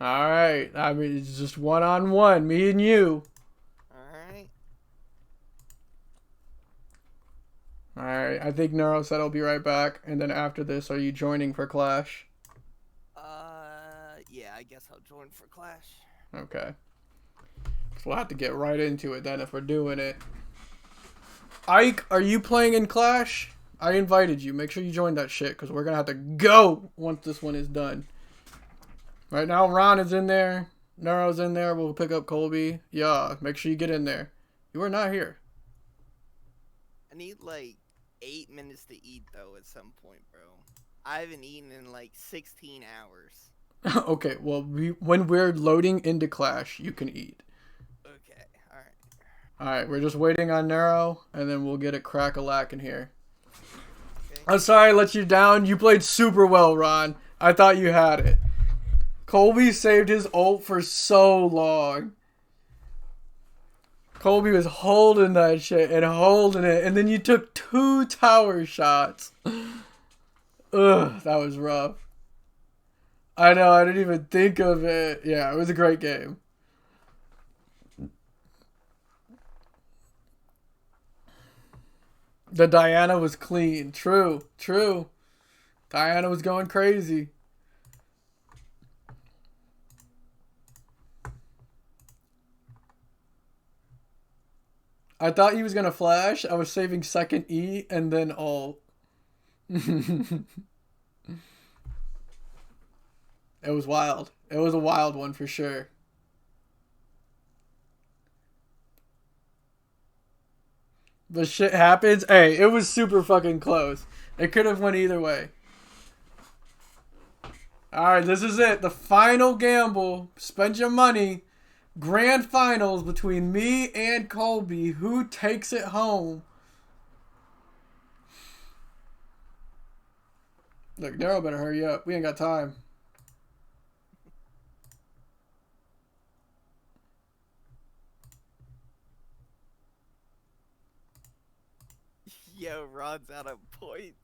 All right. I mean, it's just one-on-one, me and you. Alright. All right. I think Neuro said I'll be right back. And then after this, are you joining for Clash? Yeah, I guess I'll join for Clash. Okay. So we'll have to get right into it then if we're doing it. Ike, are you playing in Clash? I invited you. Make sure you join that shit because we're going to have to go once this one is done. Right now, Ron is in there. Neuro's in there. We'll pick up Colby. Yeah, make sure you get in there. You are not here. I need like 8 minutes to eat though at some point, bro. I haven't eaten in like 16 hours. Okay, well, when we're loading into Clash, you can eat. Alright, we're just waiting on Nero, and then we'll get it crack-a-lack in here. Okay. I'm sorry I let you down. You played super well, Ron. I thought you had it. Colby saved his ult for so long. Colby was holding that shit and holding it, and then you took 2 tower shots. Ugh, that was rough. I know, I didn't even think of it. Yeah, it was a great game. The Diana was clean. True, true. Diana was going crazy. I thought he was going to flash. I was saving second E and then ult. It was wild. It was a wild one for sure. But shit happens. Hey, it was super fucking close. It could have went either way. Alright, this is it. The final gamble. Spend your money. Grand finals between me and Colby. Who takes it home? Look, Daryl better hurry up. We ain't got time. Yo, Rod's out of points.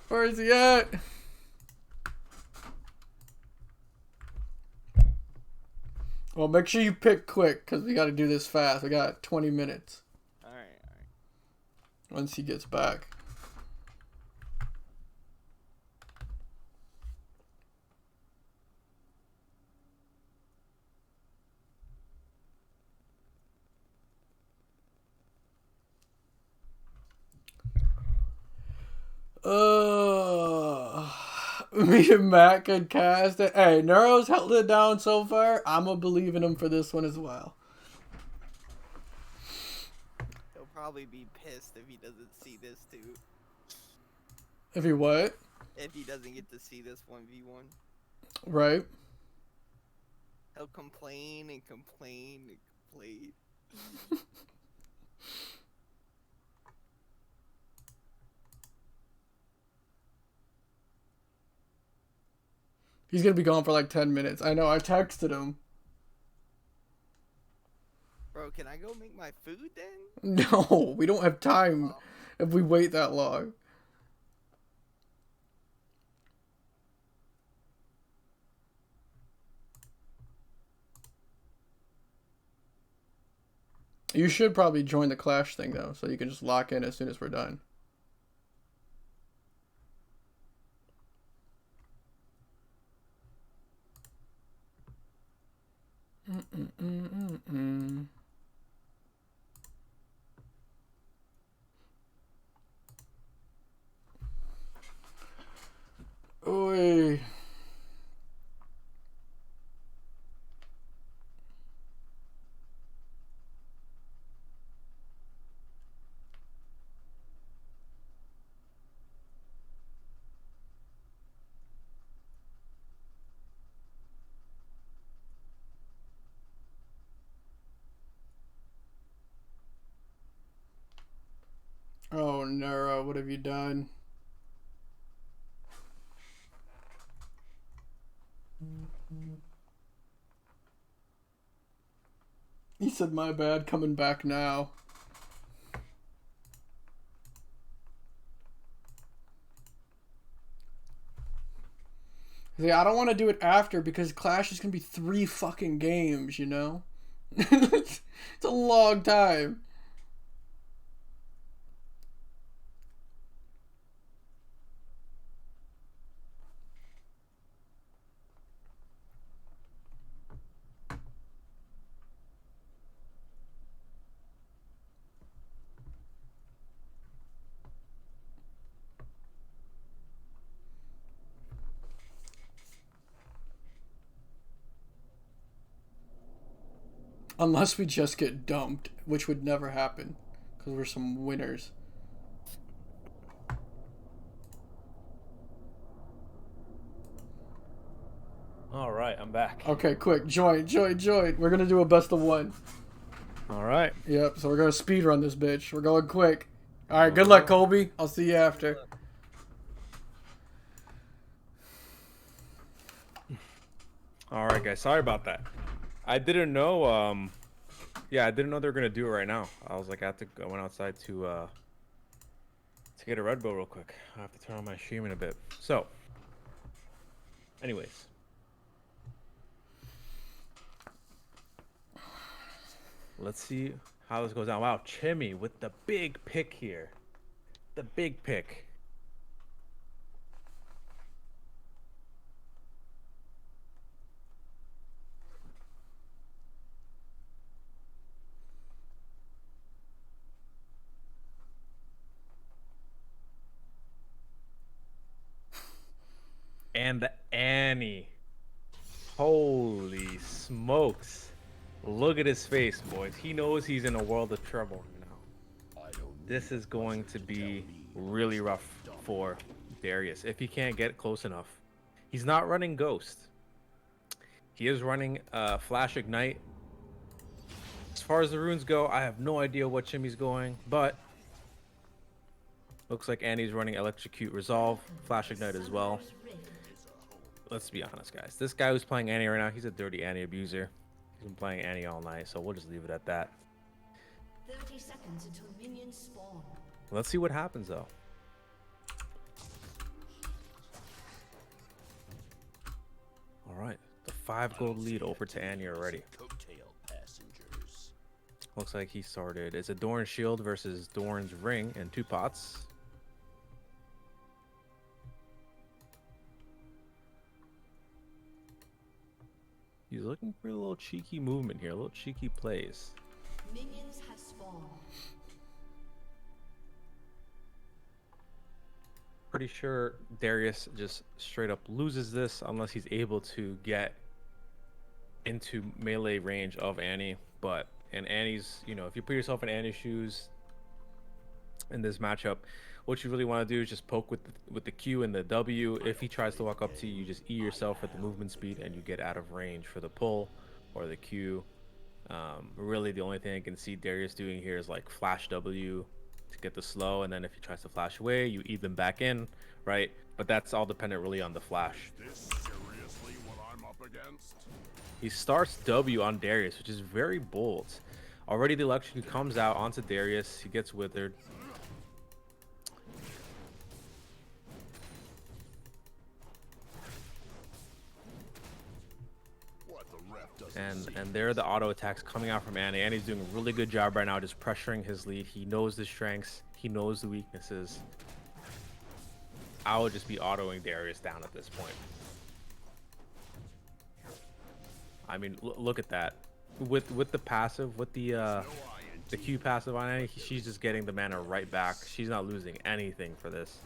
Where is he at? Well, make sure you pick quick, because we got to do this fast. We got 20 minutes. Alright. Once he gets back. Me and Matt could cast it. Hey, Neuro's held it down so far. I'm going to believe in him for this one as well. He'll probably be pissed if he doesn't see this too. If he what? If he doesn't get to see this 1v1. Right. He'll complain and complain and complain. He's going to be gone for like 10 minutes. I know. I texted him. Bro, can I go make my food then? No, we don't have time Oh. if we wait that long. You should probably join the Clash thing, though, so you can just lock in as soon as we're done. Oy. Oh, Nero, what have you done? He said, my bad, coming back now. See, I don't want to do it after because Clash is going to be 3 fucking games, you know? It's a long time. Unless we just get dumped, which would never happen, because we're some winners. All right, I'm back. Okay, quick. Join. We're gonna do a best of one. All right. Yep, so we're gonna speed run this bitch. We're going quick. Alright, good luck, Colby. I'll see you after. All right, guys. Sorry about that. I didn't know. Yeah, I didn't know they were gonna do it right now. I was like, I went outside to get a Red Bull real quick. I have to turn on my stream in a bit. So, anyways, let's see how this goes down. Wow, Chimmy with the big pick here. The big pick. And the Annie. Holy smokes. Look at his face, boys. He knows he's in a world of trouble now. This is going to be really rough for Darius if he can't get close enough. He's not running Ghost. He is running Flash Ignite. As far as the runes go, I have no idea what Chimmy's going, but looks like Annie's running Electrocute Resolve, Flash Ignite as well. Let's be honest, guys. This guy who's playing Annie right now, he's a dirty Annie abuser. He's been playing Annie all night, so we'll just leave it at that. 30 seconds until minions spawn. Let's see what happens, though. All right, the 5 gold lead over to Annie already. Looks like he started. It's a Dorn Shield versus Dorn's Ring in 2 pots. He's looking for a little cheeky movement here, a little cheeky plays. Minions have spawned. Pretty sure Darius just straight up loses this unless he's able to get into melee range of Annie. But in Annie's, you know, if you put yourself in Annie's shoes in this matchup, what you really want to do is just poke with the Q and the W. If he tries to walk up to you, you just E yourself at the movement speed and you get out of range for the pull or the Q. Really, the only thing I can see Darius doing here is like flash W to get the slow, and then if he tries to flash away, you E them back in, right? But that's all dependent really on the flash. Is this seriously what I'm up against? He starts W on Darius, which is very bold. Already the electric comes out onto Darius. He gets withered. And there are the auto attacks coming out from Annie. Annie's doing a really good job right now just pressuring his lead. He knows the strengths. He knows the weaknesses. I would just be autoing Darius down at this point. I mean, look at that. With the passive, with the Q passive on Annie, she's just getting the mana right back. She's not losing anything for this.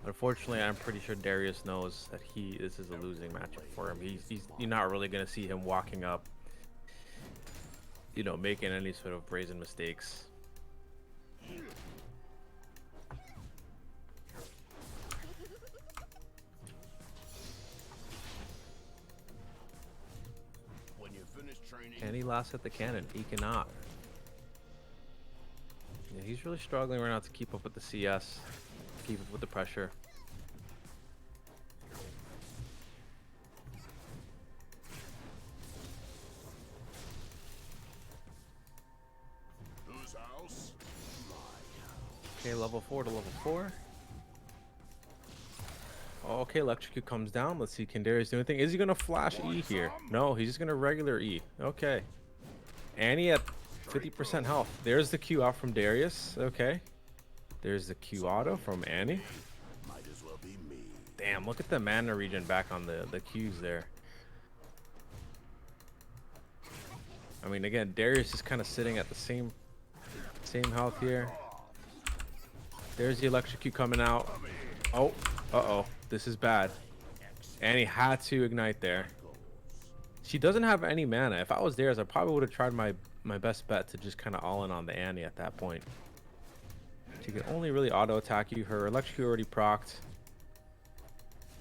Unfortunately, I'm pretty sure Darius knows that this is a losing matchup for him. You're not really going to see him walking up, you know, making any sort of brazen mistakes. When you finish training, Can he last at the cannon? He cannot. Yeah, he's really struggling right now to keep up with the CS, keep up with the pressure. whose house? Okay, level 4 to level 4. Okay, Electrocute comes down. Let's see, can Darius do anything? Is he gonna flash E here? No, he's just gonna regular E. Okay. Annie at 50% health. There's the Q out from Darius. Okay. There's the Q auto from Annie. Might as well be me. Damn, look at the mana regen back on the Qs there. I mean, again, Darius is kind of sitting at the same health here. There's the Electrocute coming out. Oh, uh-oh. This is bad. Annie had to ignite there. She doesn't have any mana. If I was Darius, I probably would have tried my my best bet to just kind of all in on the Annie at that point. She can only really auto attack you. Her electric already procced.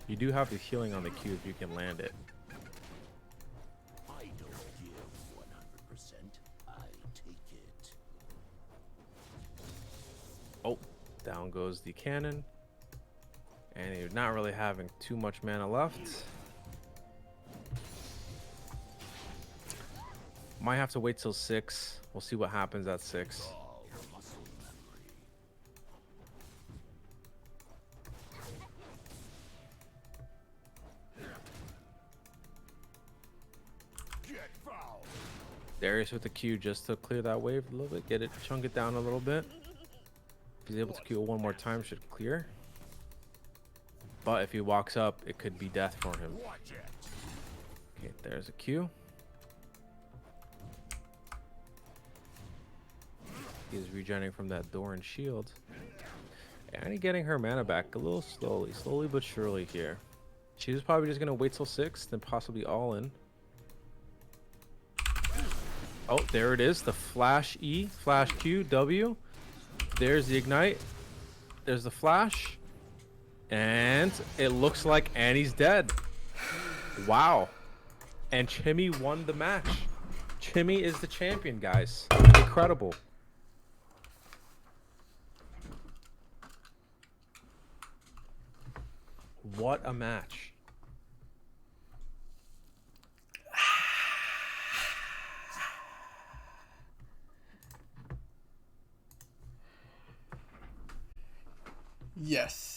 You do have the healing on the Q if you can land it. I don't give 100%. I take it. Oh, down goes the cannon. And you're not really having too much mana left. Might have to wait till 6. We'll see what happens at 6. All muscle memory. Get foul. Darius with the Q just to clear that wave a little bit. Get it, chunk it down a little bit. If he's able to Q it one more time, should clear. But if he walks up, it could be death for him. Watch it. Okay, there's a Q. He's regenerating from that door and shield. And getting her mana back a little slowly but surely here. She's probably just gonna wait till 6, then possibly all in. Oh, there it is. The flash E, flash Q, W. There's the ignite. There's the flash. And it looks like Annie's dead. Wow. And Chimmy won the match. Chimmy is the champion, guys. Incredible. What a match. Yes.